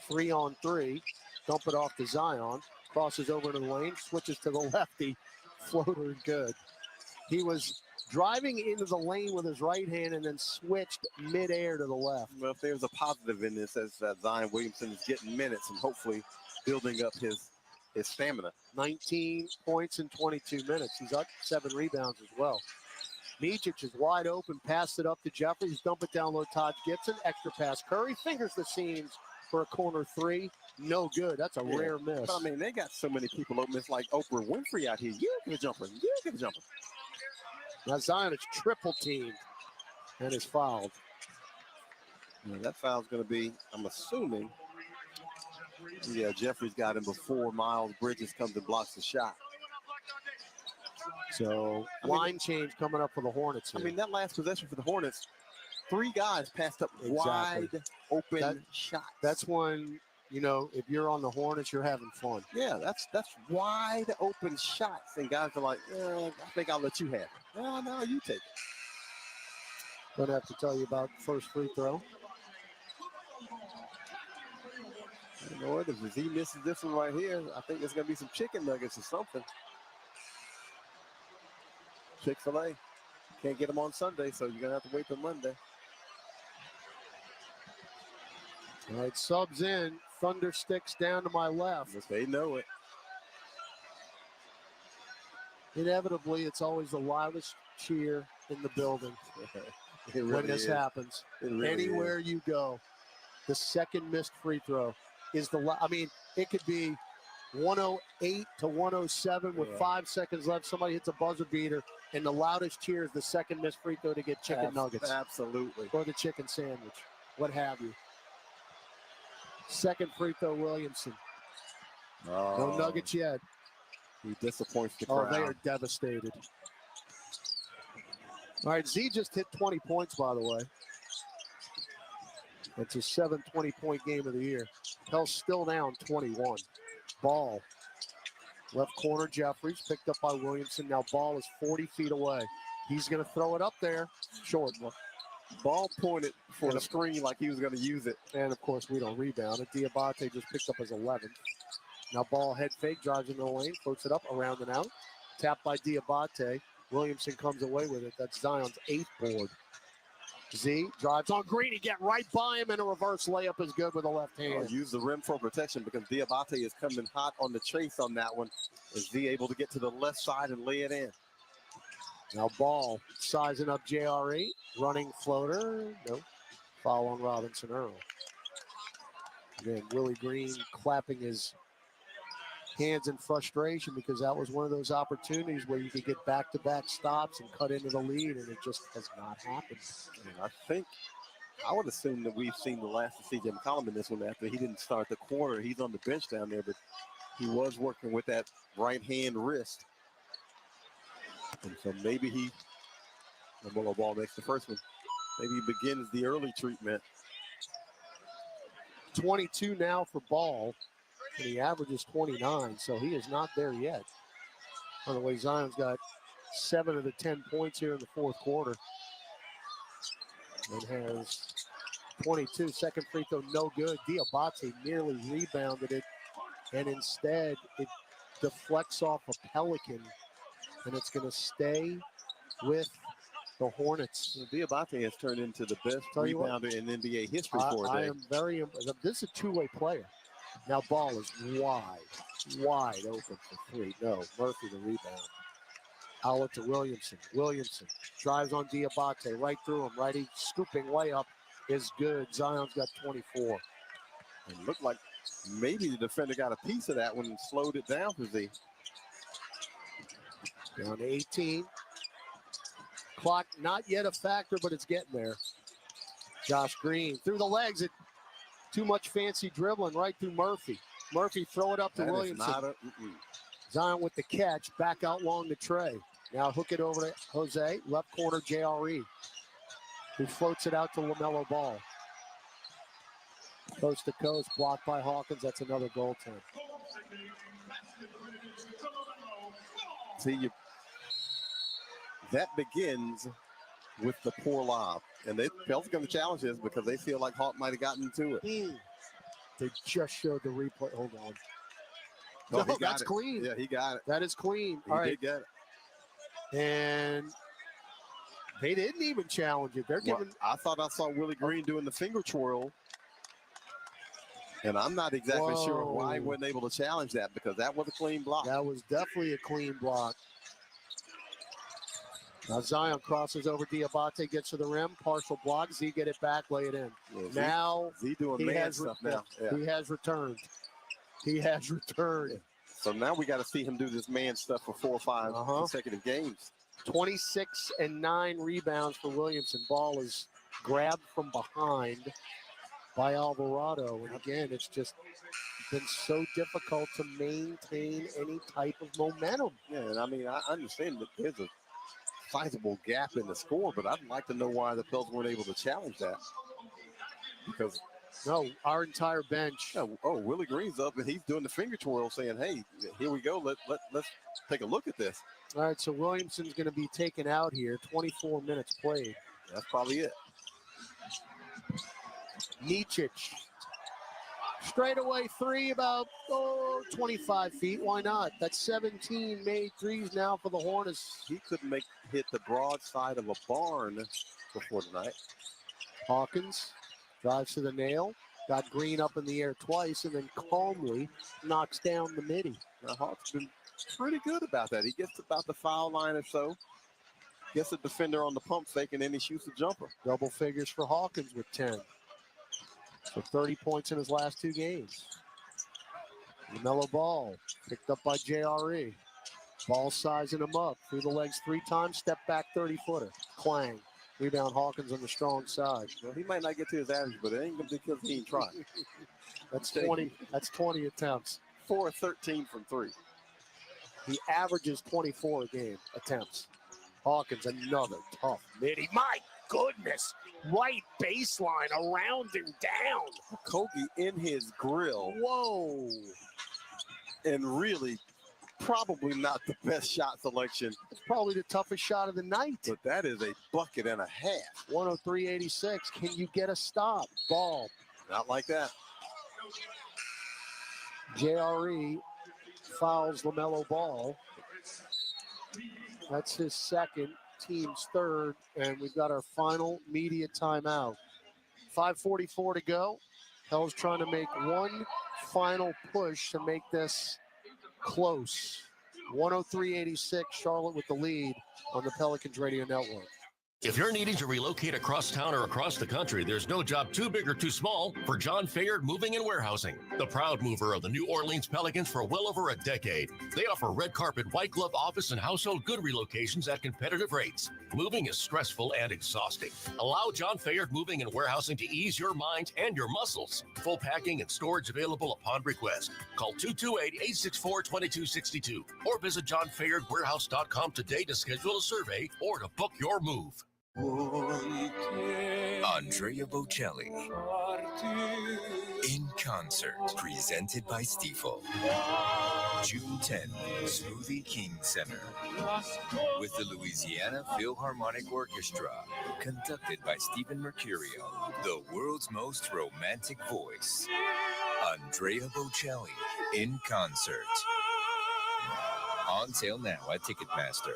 Speaker 5: 3 on 3. Dump it off to Zion. Crosses over to the lane, switches to the lefty. Floater good. He was driving into the lane with his right hand and then switched midair to the left.
Speaker 8: Well, if there's a positive in this, as Zion Williamson is getting minutes and hopefully building up his stamina.
Speaker 5: 19 points in 22 minutes. He's up 7 rebounds as well. Micic is wide open, passed it up to Jeffries, dump it down low, Todd Gibson, extra pass. Curry fingers the seams for a corner three. No good. That's a rare miss.
Speaker 8: But, I mean, they got so many people open. It's like Oprah Winfrey out here. You get a jumper. You get a jumper.
Speaker 5: Now Zion is triple teamed and is fouled.
Speaker 8: Yeah, that foul's going to be, I'm assuming, Jeffries got him before Miles Bridges comes and blocks the shot.
Speaker 5: So line change coming up for the Hornets here.
Speaker 8: I mean, that last possession for the Hornets, 3 guys passed up wide open shots.
Speaker 5: That's when, if you're on the Hornets, you're having fun.
Speaker 8: Yeah, that's wide open shots. And guys are like, I think I'll let you have it. No, you take it.
Speaker 5: Don't have to tell you about the first free throw.
Speaker 8: You know what? If he misses this one right here, I think there's going to be some chicken nuggets or something. Chick-fil-A. Can't get them on Sunday, so you're going to have to wait till Monday.
Speaker 5: All right, subs in. Thunder sticks down to my left.
Speaker 8: Yes, they know it.
Speaker 5: Inevitably, it's always the loudest cheer in the building when this happens.
Speaker 8: Really
Speaker 5: Anywhere you go, the second missed free throw is it could be 108 to 107 with 5 seconds left. Somebody hits a buzzer beater, and the loudest cheer is the second missed free throw to get chicken nuggets.
Speaker 8: Absolutely.
Speaker 5: Or the chicken sandwich, what have you. Second free throw, Williamson. No nuggets yet.
Speaker 8: He disappoints the crowd.
Speaker 5: Oh, they are devastated. All right, Z just hit 20 points, by the way. It's his 7th 20-point game of the year. Pels still down 21. Ball. Left corner, Jeffries, picked up by Williamson. Now ball is 40 feet away. He's going to throw it up there. Short one.
Speaker 8: Ball pointed for the screen like he was going to use it.
Speaker 5: And, of course, we don't rebound it. Diabate just picked up his 11th. Now ball head fake, drives into the lane, floats it up, around and out. Tapped by Diabate. Williamson comes away with it. That's Zion's 8th board. Z drives on Green. He get right by him, and a reverse layup is good with the left hand.
Speaker 8: Use the rim for protection because Diabate is coming hot on the chase on that one. Is Z able to get to the left side and lay it in?
Speaker 5: Now Ball sizing up JRE. Running floater. No. Foul on Robinson Earl. Again, Willie Green clapping his hands in frustration because that was one of those opportunities where you could get back-to-back stops and cut into the lead, and it just has not happened.
Speaker 8: And I would assume that we've seen the last of C.J. McCollum in this one after he didn't start the quarter. He's on the bench down there, but he was working with that right-hand wrist. And so maybe the Ball makes the first one. Maybe he begins the early treatment.
Speaker 5: 22 now for Ball. And he averages 29, so he is not there yet. By the way, Zion's got 7 of the 10 points here in the fourth quarter. And has 22. Second free throw, no good. Diabate nearly rebounded it. And instead, it deflects off a Pelican. And it's going to stay with the Hornets.
Speaker 8: Diabate has turned into the best rebounder in NBA history for a day.
Speaker 5: I am very impressed. This is a two-way player. Now Ball is wide open for three. No, Murphy the rebound. Outlet to Williamson. Williamson drives on Diabate, right through him. Righty scooping layup is good. Zion's got 24.
Speaker 8: It looked like maybe the defender got a piece of that one and slowed it down for Z.
Speaker 5: Down to 18. Clock not yet a factor, but it's getting there. Josh Green through the legs. Too much fancy dribbling right through Murphy. Murphy throw it up to Williamson. Zion with the catch. Back out long to Trey. Now hook it over to Jose. Left corner JRE. Who floats it out to LaMelo Ball. Coast to coast. Blocked by Hawkins. That's another goaltend.
Speaker 8: See, that begins with the poor lob. And Pel's going to challenge this because they feel like Hawk might have gotten into it.
Speaker 5: They just showed the replay. Hold on.
Speaker 8: No,
Speaker 5: that's clean.
Speaker 8: Yeah, he got it.
Speaker 5: That is clean.
Speaker 8: He
Speaker 5: All right.
Speaker 8: did get it.
Speaker 5: And they didn't even challenge it. They're giving.
Speaker 8: I thought I saw Willie Green doing the finger twirl. And I'm not exactly sure why he wasn't able to challenge that because that was a clean block.
Speaker 5: That was definitely a clean block. Now Zion crosses over Diabate, gets to the rim, partial block. Z get it back, lay it in.
Speaker 8: Yeah,
Speaker 5: now
Speaker 8: Z doing man stuff now. Yeah.
Speaker 5: He has returned. He has returned.
Speaker 8: So now we got to see him do this man stuff for 4 or 5 consecutive games.
Speaker 5: 26 and 9 rebounds for Williamson. Ball is grabbed from behind by Alvarado. And again, it's just been so difficult to maintain any type of momentum.
Speaker 8: Yeah, and I mean, I understand that there's a sizable gap in the score, but I'd like to know why the Pels weren't able to challenge that. Because
Speaker 5: no, our entire bench.
Speaker 8: Willie Green's up and he's doing the finger twirl, saying, "Hey, here we go. Let's take a look at this."
Speaker 5: All right, so Williamson's going to be taken out here. 24 minutes played.
Speaker 8: That's probably it.
Speaker 5: Nicic. Straightaway three, about 25 feet. Why not? That's 17 made threes now for the Hornets.
Speaker 8: He could hit the broadside of a barn before tonight.
Speaker 5: Hawkins drives to the nail. Got Green up in the air twice and then calmly knocks down the midi.
Speaker 8: Now Hawk's been pretty good about that. He gets about the foul line or so. Gets a defender on the pump fake and then he shoots a jumper.
Speaker 5: Double figures for Hawkins with 10. So 30 points in his last 2 games. LaMelo Ball picked up by JRE. Ball sizing him up. Through the legs 3 times. Step back 30-footer. Clang. Rebound Hawkins on the strong side.
Speaker 8: Well, he might not get to his average, but it ain't going to be because he ain't trying.
Speaker 5: That's 20. That's 20 attempts.
Speaker 8: 4 of 13 from 3.
Speaker 5: He averages 24 a game attempts. Hawkins, another tough midi. My goodness. Right baseline around and down.
Speaker 8: Kogi in his grill.
Speaker 5: Whoa.
Speaker 8: And really probably not the best shot selection.
Speaker 5: It's probably the toughest shot of the night.
Speaker 8: But that is a bucket and a half.
Speaker 5: 103.86. Can you get a stop? Ball.
Speaker 8: Not like that.
Speaker 5: JRE fouls LaMelo Ball. That's his second, team's third, and we've got our final media timeout. 5:44 to go. Pels trying to make one final push to make this close. 103.86, Charlotte with the lead on the Pelicans Radio Network.
Speaker 11: If you're needing to relocate across town or across the country, there's no job too big or too small for John Fayard Moving and Warehousing, the proud mover of the New Orleans Pelicans for well over a decade. They offer red carpet, white glove office and household good relocations at competitive rates. Moving is stressful and exhausting. Allow John Fayard Moving and Warehousing to ease your mind and your muscles. Full packing and storage available upon request. Call 228-864-2262 or visit johnfayardwarehouse.com today to schedule a survey or to book your move.
Speaker 21: Andrea Bocelli in concert, presented by Stifel. June 10, Smoothie King Center, with the Louisiana Philharmonic Orchestra, conducted by Stephen Mercurio, the world's most romantic voice. Andrea Bocelli in concert. On sale now at Ticketmaster.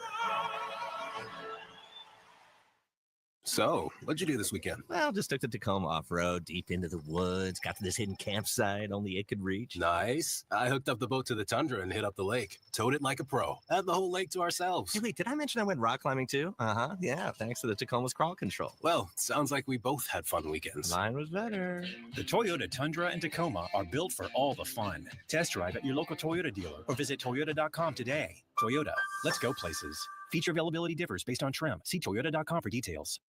Speaker 7: So, what'd you do this weekend?
Speaker 13: Well, just took the Tacoma off-road, deep into the woods, got to this hidden campsite only it could reach.
Speaker 7: Nice. I hooked up the boat to the Tundra and hit up the lake. Towed it like a pro. Had the whole lake to ourselves.
Speaker 13: Hey, wait, did I mention I went rock climbing too? Yeah, thanks to the Tacoma's crawl control.
Speaker 7: Well, sounds like we both had fun weekends.
Speaker 13: Mine was better.
Speaker 14: The Toyota Tundra and Tacoma are built for all the fun. Test drive at your local Toyota dealer or visit Toyota.com today. Toyota, let's go places. Feature availability differs based on trim. See Toyota.com for details.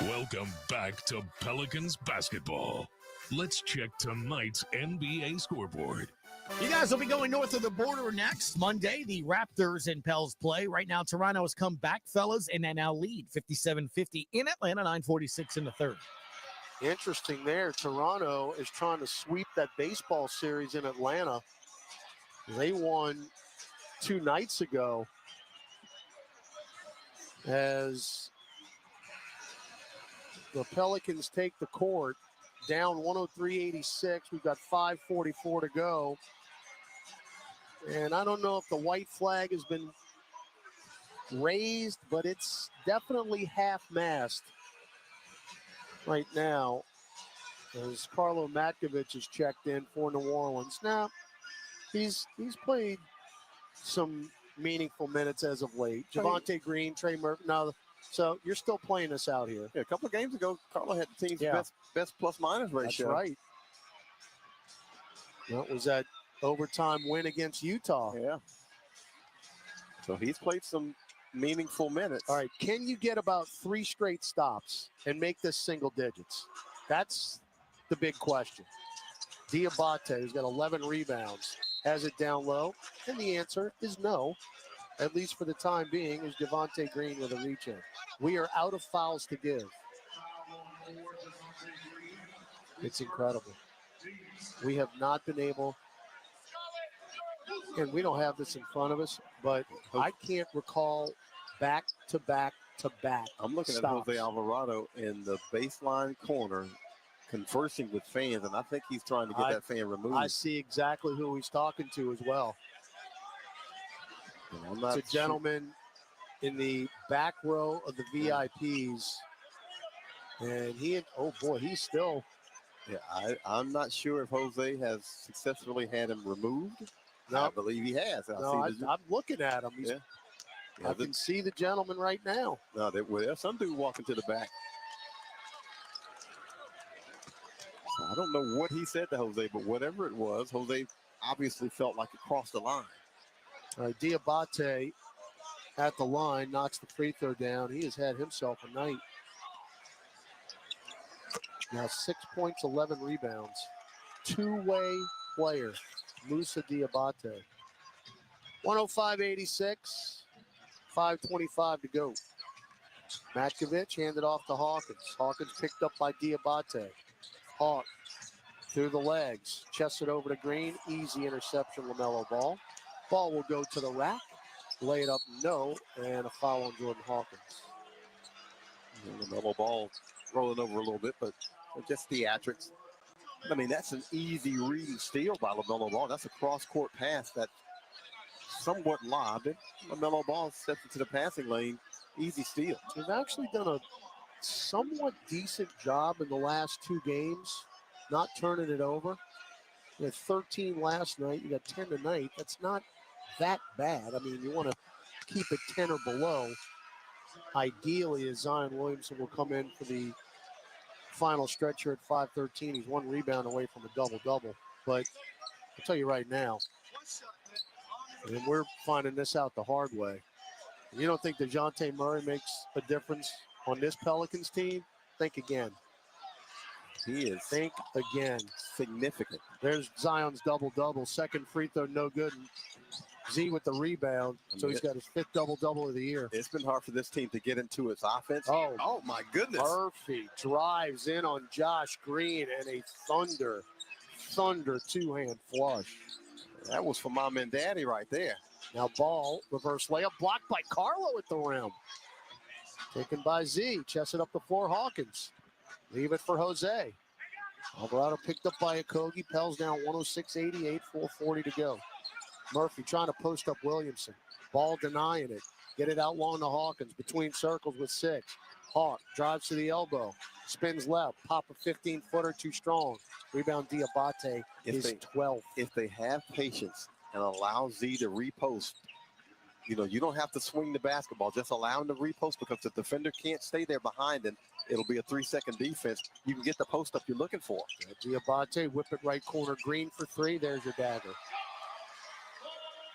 Speaker 22: Welcome back to Pelicans basketball. Let's check tonight's NBA scoreboard.
Speaker 10: You guys will be going north of the border next Monday. The Raptors and Pels play. Right now, Toronto has come back, fellas, and they now lead 57-50 in Atlanta, 9:46 in the third.
Speaker 5: Interesting there. Toronto is trying to sweep that baseball series in Atlanta. They won 2 nights ago as the Pelicans take the court down 103-86. We've got 5:44 to go. And I don't know if the white flag has been raised, but it's definitely half-mast right now as Carlo Matkovich is checked in for New Orleans. Now, he's played some meaningful minutes as of late. Javonte Green, Trey Murphy. Now, so you're still playing this out here.
Speaker 8: Yeah, a couple of games ago, Carlo had the team's best plus-minus ratio.
Speaker 5: That's right. That was that overtime win against Utah.
Speaker 8: Yeah. So he's played some meaningful minutes.
Speaker 5: All right, can you get about 3 straight stops and make this single digits? That's the big question. Diabate, who's got 11 rebounds, has it down low, and the answer is no. At least for the time being, is Javonte Green with a reach in. We are out of fouls to give. It's incredible. We have not been able, and we don't have this in front of us, but I can't recall back-to-back-to-back
Speaker 8: I'm looking
Speaker 5: stops.
Speaker 8: at Jose Alvarado in the baseline corner conversing with fans, and I think he's trying to get that fan removed.
Speaker 5: I see exactly who he's talking to as well. It's a gentleman in the back row of the VIPs. And he's still.
Speaker 8: Yeah, I'm not sure if Jose has successfully had him removed. No, I believe he has.
Speaker 5: I'm looking at him. I can see the gentleman right now.
Speaker 8: No, there's some dude walking to the back. So I don't know what he said to Jose, but whatever it was, Jose obviously felt like it crossed the line.
Speaker 5: Diabate at the line knocks the free throw down. He has had himself a night. Now 6 points, 11 rebounds. Two-way player, Moussa Diabate. 105-86, 5:25 to go. Matkovich handed off to Hawkins. Hawkins picked up by Diabate. Hawk through the legs. Chests it over to Green. Easy interception, LaMelo Ball. Ball will go to the rack. Lay it up, no. And a foul on Jordan Hawkins.
Speaker 8: LaMelo Ball rolling over a little bit, but just theatrics. I mean, that's an easy read and steal by LaMelo Ball. That's a cross-court pass that somewhat lobbed. And LaMelo Ball steps into the passing lane. Easy steal.
Speaker 5: They've actually done a somewhat decent job in the last 2 games, not turning it over. You had 13 last night. You got 10 tonight. That's not that bad. I mean, you want to keep it 10 or below. Ideally, as Zion Williamson will come in for the final stretch here at 5:13. He's 1 rebound away from a double-double. But I'll tell you right now, and we're finding this out the hard way. You don't think DeJounte Murray makes a difference on this Pelicans team? Think again.
Speaker 8: He is.
Speaker 5: Think again.
Speaker 8: Significant.
Speaker 5: There's Zion's double-double. Second free throw, no good. And Z with the rebound. So he's got his 5th double-double of the year.
Speaker 8: It's been hard for this team to get into its offense.
Speaker 5: Oh
Speaker 8: my goodness.
Speaker 5: Murphy drives in on Josh Green and a thunder 2-hand flush.
Speaker 8: That was for Mom and Daddy right there.
Speaker 5: Now Ball, reverse layup, blocked by Carlo at the rim. Taken by Z, chests it up the floor, Hawkins. Leave it for Jose. Alvarado picked up by Okogie. Pels down 106-88, 4:40 to go. Murphy trying to post up Williamson. Ball denying it. Get it out long to Hawkins. Between circles with 6. Hawk drives to the elbow. Spins left. Pop a 15-footer too strong. Rebound Diabate is 12th.
Speaker 8: If they have patience and allow Z to repost, you don't have to swing the basketball. Just allow him to repost, because the defender can't stay there behind him. It'll be a 3-second defense. You can get the post up you're looking for.
Speaker 5: Diabate, whip it right corner. Green for 3. There's your dagger.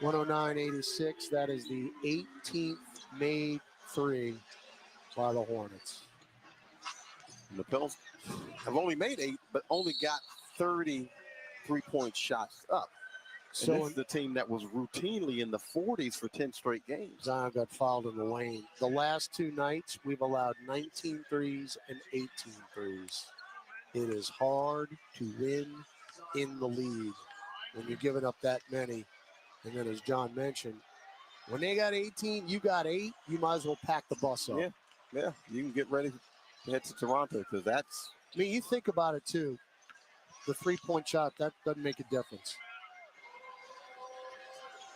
Speaker 5: 109-86. That is the 18th made 3 by the Hornets.
Speaker 8: And the Pels have only made 8, but only got 30 3-point shots up. So this is the team that was routinely in the 40s for 10 straight games.
Speaker 5: Zion got fouled in the lane. The last 2 nights, we've allowed 19 threes and 18 threes. It is hard to win in the league when you're giving up that many. And then, as John mentioned, when they got 18, you got 8, you might as well pack the bus up.
Speaker 8: Yeah, you can get ready to head to Toronto, because that's...
Speaker 5: I mean, you think about it, too. The 3-point shot, that doesn't make a difference.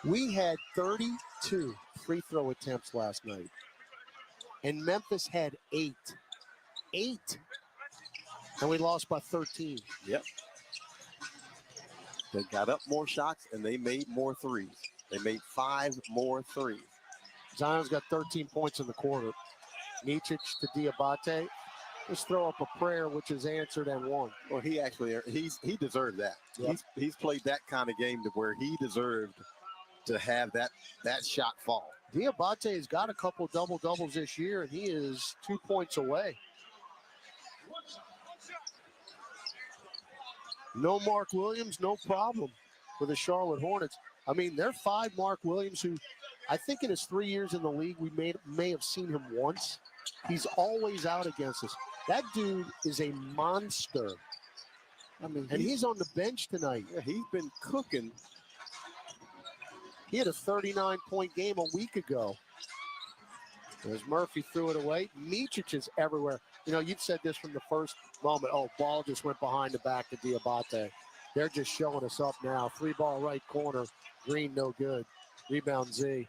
Speaker 5: We had 32 free throw attempts last night, and Memphis had 8. 8. And we lost by 13.
Speaker 8: Yep. They got up more shots, and they made more threes. They made 5 more threes.
Speaker 5: Zion's got 13 points in the quarter. Micic to Diabate. Just throw up a prayer, which is answered and won.
Speaker 8: Well, he deserved that.
Speaker 5: Yep.
Speaker 8: He's played that kind of game to where he deserved to have that shot fall.
Speaker 5: Diabate has got a couple double-doubles this year, and he is 2 points away. No Mark Williams, no problem for the Charlotte Hornets. I mean, they're 5 Mark Williams, who I think in his 3 years in the league, we may have seen him once. He's always out against us. That dude is a monster.
Speaker 8: I mean,
Speaker 5: and he's on the bench tonight.
Speaker 8: Yeah, he's been cooking.
Speaker 5: He had a 39-point game a week ago. As Murphy threw it away. Micic is everywhere. You've said this from the first moment. Oh, ball just went behind the back to Diabate. They're just showing us up now. 3-ball right corner. Green, no good. Rebound Z.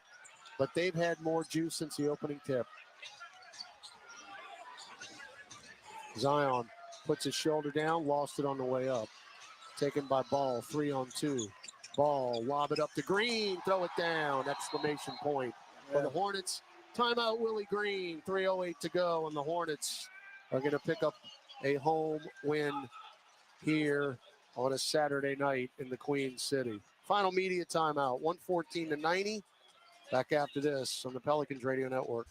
Speaker 5: But they've had more juice since the opening tip. Zion puts his shoulder down, lost it on the way up. Taken by Ball, 3-on-2. Ball, lob it up to Green, throw it down, exclamation point. For the Hornets, timeout Willie Green, 3:08 to go, and the Hornets are going to pick up a home win here on a Saturday night in the Queen City. Final media timeout, 114-90. Back after this on the Pelicans Radio Network.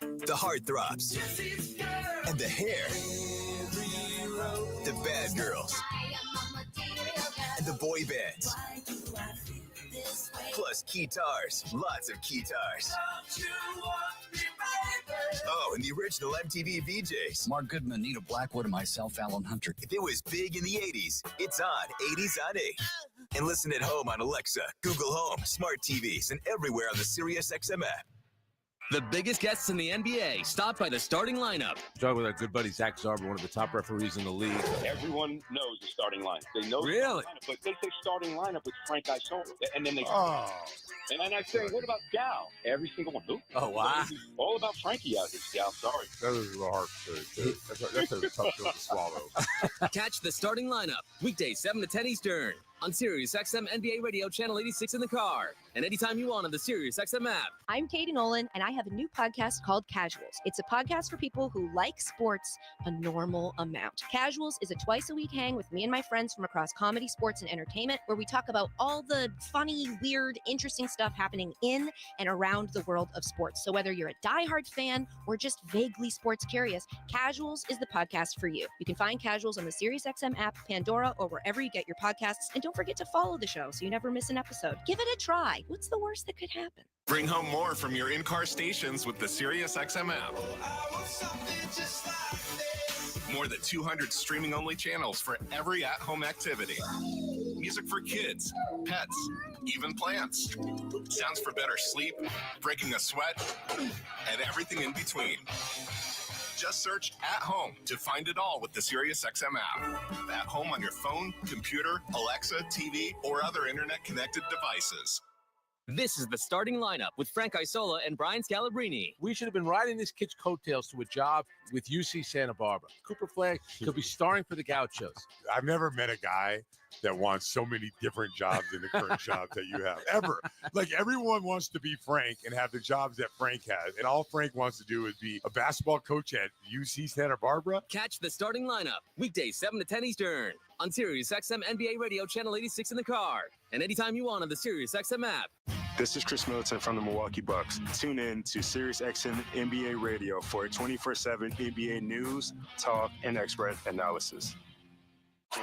Speaker 6: The heartthrobs and the hair, the bad girls and the boy bands.
Speaker 1: Plus guitars, lots of guitars. Oh, and the original MTV VJs. Mark Goodman, Nita Blackwood, and myself, Alan Hunter. If it was big in the 80s, it's on 80s on 8. And listen at home on Alexa, Google Home, smart TVs, and everywhere on the SiriusXM app.
Speaker 3: The biggest guests in the NBA stopped by the starting lineup.
Speaker 23: Talking with our good buddy Zach Zarber, one of the top referees in the league.
Speaker 24: Everyone knows the starting lineup. They know
Speaker 23: really,
Speaker 24: the lineup, but they say starting lineup with Frank Isola, and then they.
Speaker 23: Oh.
Speaker 24: And then I say, what about Gal? Every single one. Who?
Speaker 23: Oh wow!
Speaker 24: All about Frankie out here, Gal. Sorry.
Speaker 23: That was a hard thing. That's a tough pill to swallow.
Speaker 3: Catch the starting lineup weekdays 7 to 10 Eastern on SiriusXM NBA Radio Channel 86 in the car, and anytime you want on the SiriusXM app.
Speaker 25: I'm Katie Nolan, and I have a new podcast called Casuals. It's a podcast for people who like sports a normal amount. Casuals is a twice-a-week hang with me and my friends from across comedy, sports, and entertainment, where we talk about all the funny, weird, interesting stuff happening in and around the world of sports. So whether you're a diehard fan or just vaguely sports curious, Casuals is the podcast for you. You can find Casuals on the SiriusXM app, Pandora, or wherever you get your podcasts. And don't forget to follow the show so you never miss an episode. Give it a try. What's the worst that could happen?
Speaker 26: Bring home more from your in-car stations with the SiriusXM app. More than 200 streaming-only channels for every at-home activity. Music for kids, pets, even plants. Sounds for better sleep, breaking a sweat, and everything in between. Just search At Home to find it all with the SiriusXM app. At home on your phone, computer, Alexa, TV, or other internet-connected devices.
Speaker 3: This is the starting lineup with Frank Isola and Brian Scalabrine.
Speaker 23: We should have been riding this kid's coattails to a job with UC Santa Barbara. Cooper Flagg could be starring for the Gauchos.
Speaker 27: I've never met a guy that wants so many different jobs than the current job that you have, ever. Like, everyone wants to be Frank and have the jobs that Frank has, and all Frank wants to do is be a basketball coach at UC Santa Barbara.
Speaker 3: Catch the starting lineup weekdays 7 to 10 Eastern on SiriusXM NBA Radio Channel 86 in the car, and anytime you want on the SiriusXM app.
Speaker 28: This is Chris Middleton from the Milwaukee Bucks. Tune in to SiriusXM NBA Radio for 24/7 NBA news, talk, and expert analysis.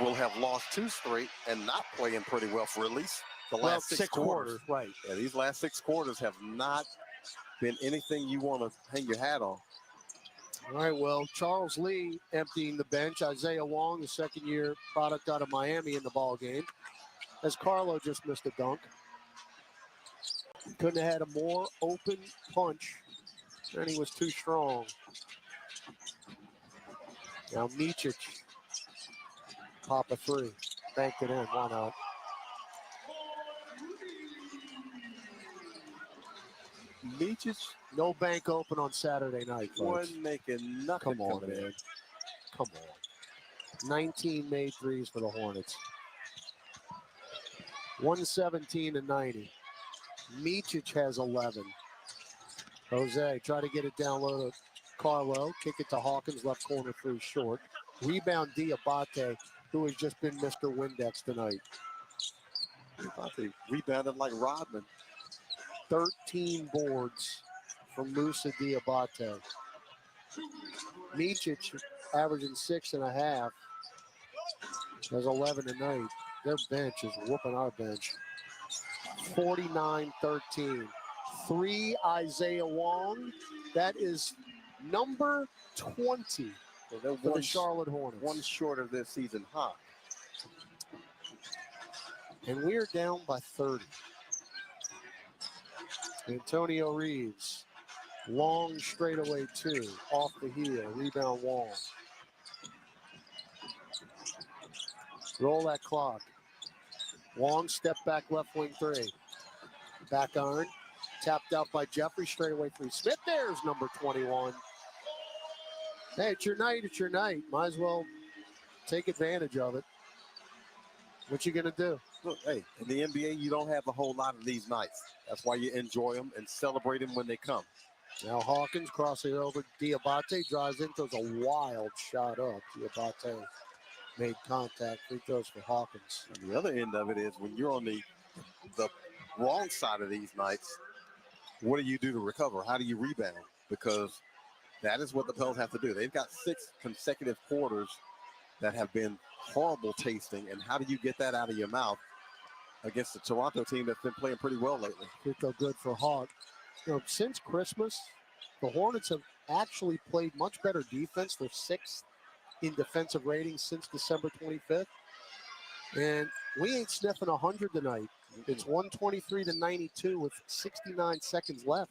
Speaker 8: Will have lost 2 straight and not playing pretty well for at least the last 6 quarters.
Speaker 5: Right.
Speaker 8: Yeah, these last 6 quarters have not been anything you want to hang your hat on.
Speaker 5: All right, well, Charles Lee emptying the bench. Isaiah Wong, the second-year product out of Miami in the ball game, as Carlo just missed a dunk. Couldn't have had a more open punch, and he was too strong. Now Micic, pop a 3, banked it in. Why not?
Speaker 8: Micic,
Speaker 5: no bank open on Saturday night, folks.
Speaker 8: wasn't making nothing.
Speaker 5: Come on,
Speaker 8: coming in.
Speaker 5: man. Come on. 19 made threes for the Hornets. 117-90. Micic has 11. Jose, try to get it down low to Carlo. Kick it to Hawkins, left corner 3 short. Rebound Diabate, who has just been Mr. Windex tonight.
Speaker 8: Diabate rebounded like Rodman.
Speaker 5: 13 boards from Musa Diabate. Micic averaging 6.5. Has 11 tonight. Their bench is whooping our bench. 49-13. 3 Isaiah Wong. That is number 20 for the Charlotte Hornets.
Speaker 8: 1 short of their season high.
Speaker 5: And we're down by 30. Antonio Reeves. Long straightaway 2. Off the heel. Rebound Wong. Roll that clock. Wong step back left wing 3. Back iron. Tapped out by Jeffrey. Straightaway 3. Smith, there's number 21. Hey, it's your night. It's your night. Might as well take advantage of it. What you going to do?
Speaker 8: Look, hey, in the NBA, you don't have a whole lot of these nights. That's why you enjoy them and celebrate them when they come.
Speaker 5: Now Hawkins crossing over. Diabate drives in, throws a wild shot up. Diabate made contact. Free throws for Hawkins.
Speaker 8: And the other end of it is when you're on the wrong side of these nights, what do you do to recover? How do you rebound? Because that is what the Pelicans have to do. They've got 6 consecutive quarters that have been horrible tasting, and how do you get that out of your mouth against the Toronto team that's been playing pretty well lately.
Speaker 5: Feel good for Hawk. Since Christmas, the Hornets have actually played much better defense. They're 6th in defensive ratings since December 25th. And we ain't sniffing 100 tonight. It's 123-92 with 69 seconds left.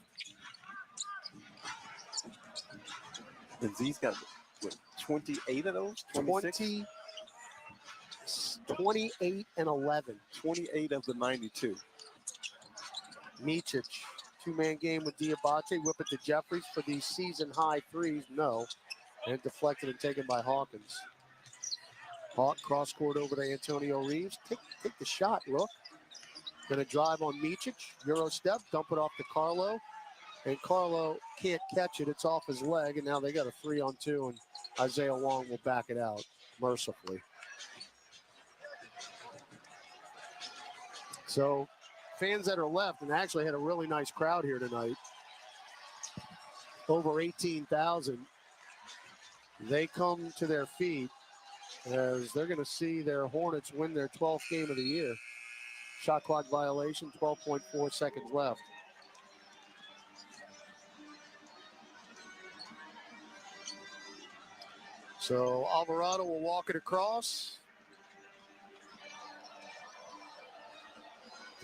Speaker 8: And Z's got, what, 28 of those? 26?
Speaker 5: 28 and 11.
Speaker 8: 28 of the 92.
Speaker 5: Micic, two-man game with Diabate. Whip it to Jeffries for the season-high threes. No. And deflected and taken by Hawkins. Hawk cross-court over to Antonio Reeves. Take the shot, look. Going to drive on Micic. Euro step, dump it off to Carlo. And Carlo can't catch it. It's off his leg. And now they got a 3-on-2. And Isaiah Wong will back it out mercifully. So fans that are left, and actually had a really nice crowd here tonight, over 18,000, they come to their feet as they're going to see their Hornets win their 12th game of the year. Shot clock violation, 12.4 seconds left. So Alvarado will walk it across.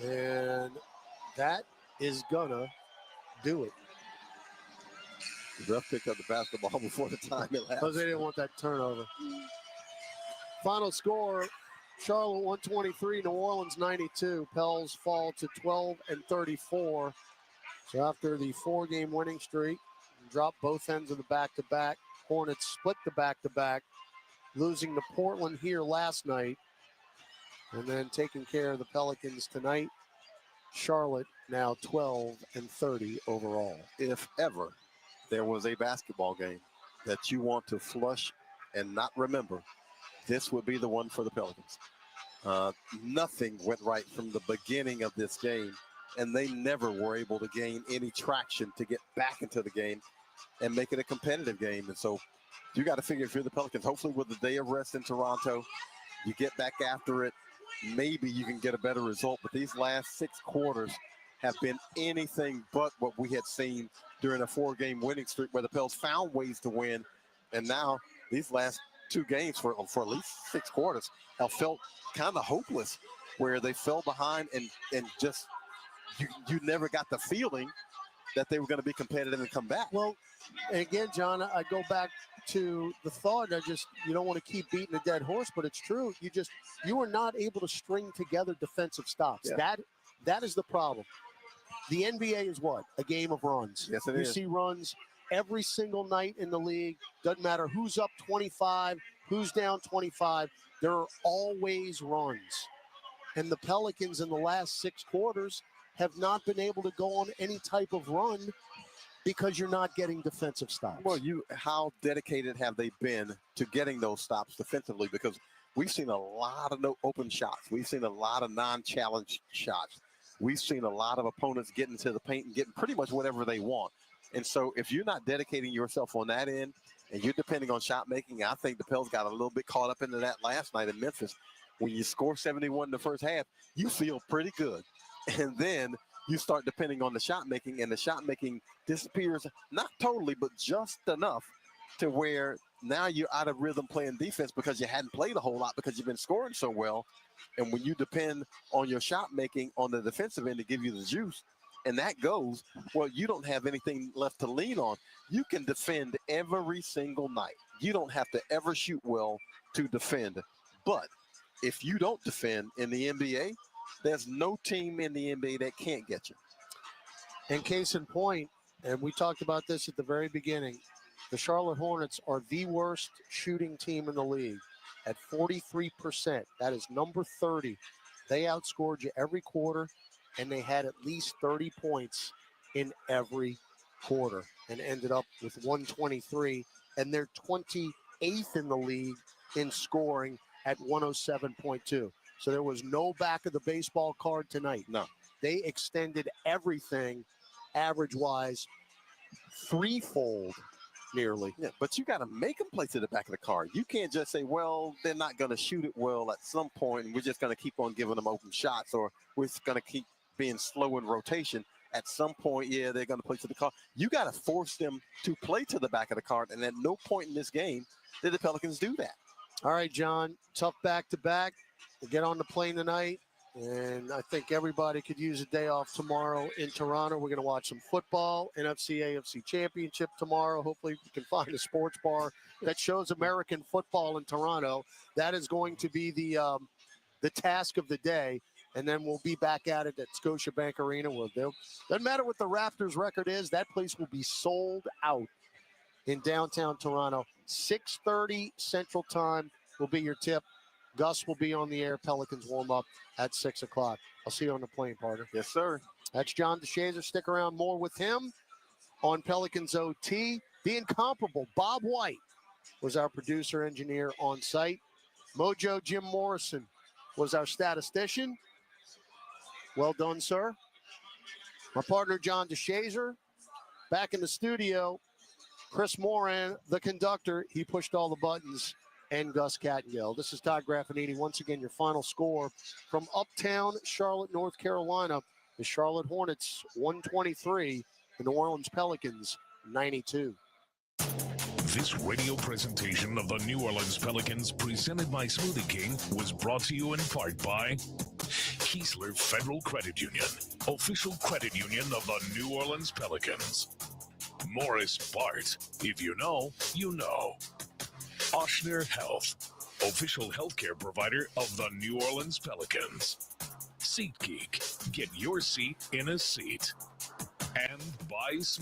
Speaker 5: And that is gonna do it.
Speaker 8: The ref picked up the basketball before the time elapsed.
Speaker 5: Because they didn't want that turnover. Final score, Charlotte 123, New Orleans 92. Pels fall to 12 and 34. So after the 4-game winning streak, drop both ends of the back-to-back. Hornets split the back-to-back, losing to Portland here last night. And then taking care of the Pelicans tonight. Charlotte now 12 and 30 overall.
Speaker 8: If ever there was a basketball game that you want to flush and not remember, this would be the one for the Pelicans. Nothing went right from the beginning of this game, and they never were able to gain any traction to get back into the game and make it a competitive game. And so you got to figure, if you're the Pelicans, hopefully with the day of rest in Toronto, you get back after it. Maybe you can get a better result, but these last 6 quarters have been anything but what we had seen during a 4-game winning streak where the Pels found ways to win. And now these last 2 games for at least 6 quarters have felt kind of hopeless, where they fell behind and just you never got the feeling that they were going to be competitive and come back.
Speaker 5: Well, again, John, I go back to the thought, you don't want to keep beating a dead horse, but it's true. You are not able to string together defensive stops.
Speaker 8: Yeah.
Speaker 5: That is the problem. The NBA is what? A game of runs.
Speaker 8: Yes, it is.
Speaker 5: You see runs every single night in the league. Doesn't matter who's up 25, who's down 25. There are always runs. And the Pelicans in the last 6 quarters have not been able to go on any type of run because you're not getting defensive stops.
Speaker 8: Well, how dedicated have they been to getting those stops defensively? Because we've seen a lot of no open shots. We've seen a lot of non-challenge shots. We've seen a lot of opponents getting to the paint and getting pretty much whatever they want. And so if you're not dedicating yourself on that end and you're depending on shot making, I think the Pels got a little bit caught up into that last night in Memphis. When you score 71 in the first half, you feel pretty good. And then you start depending on the shot making, and the shot making disappears, not totally, but just enough to where now you're out of rhythm playing defense because you hadn't played a whole lot because you've been scoring so well. And when you depend on your shot making on the defensive end to give you the juice, and that goes, well, you don't have anything left to lean on. You can defend every single night. You don't have to ever shoot well to defend. But if you don't defend in the NBA, there's no team in the NBA that can't get you.
Speaker 5: And case in point, and we talked about this at the very beginning, the Charlotte Hornets are the worst shooting team in the league at 43%. That is number 30. They outscored you every quarter, and they had at least 30 points in every quarter and ended up with 123. And they're 28th in the league in scoring at 107.2. So there was no back of the baseball card tonight.
Speaker 8: No.
Speaker 5: They extended everything average-wise threefold nearly.
Speaker 8: Yeah, but you got to make them play to the back of the card. You can't just say, well, they're not going to shoot it well at some point, and we're just going to keep on giving them open shots, or we're just going to keep being slow in rotation. At some point, yeah, they're going to play to the card. You got to force them to play to the back of the card, and at no point in this game did the Pelicans do that.
Speaker 5: All right, John, tough back-to-back. We'll get on the plane tonight, and I think everybody could use a day off tomorrow in Toronto. We're going to watch some football, NFC, AFC Championship tomorrow. Hopefully we can find a sports bar that shows American football in Toronto. That is going to be the task of the day, and then we'll be back at it at Scotiabank Arena. Doesn't matter what the Raptors record is, that place will be sold out in downtown Toronto. 6:30 Central Time will be your tip. Gus will be on the air. Pelicans warm up at 6 o'clock. I'll see you on the plane, partner.
Speaker 8: Yes, sir.
Speaker 5: That's John DeShazer. Stick around, more with him on Pelicans OT. The incomparable Bob White was our producer engineer on site. Mojo Jim Morrison was our statistician. Well done, sir. My partner, John DeShazer, back in the studio. Chris Moran, the conductor, he pushed all the buttons, and Gus Kattengell. This is Todd Graffinini. Once again, your final score from uptown Charlotte, North Carolina. The Charlotte Hornets 123, the New Orleans Pelicans 92.
Speaker 22: This radio presentation of the New Orleans Pelicans, presented by Smoothie King, was brought to you in part by Keesler Federal Credit Union, official credit union of the New Orleans Pelicans. Morris Bart, if you know, you know. Oshner Health, official healthcare provider of the New Orleans Pelicans. SeatGeek, get your seat in a seat. And by Smoothie.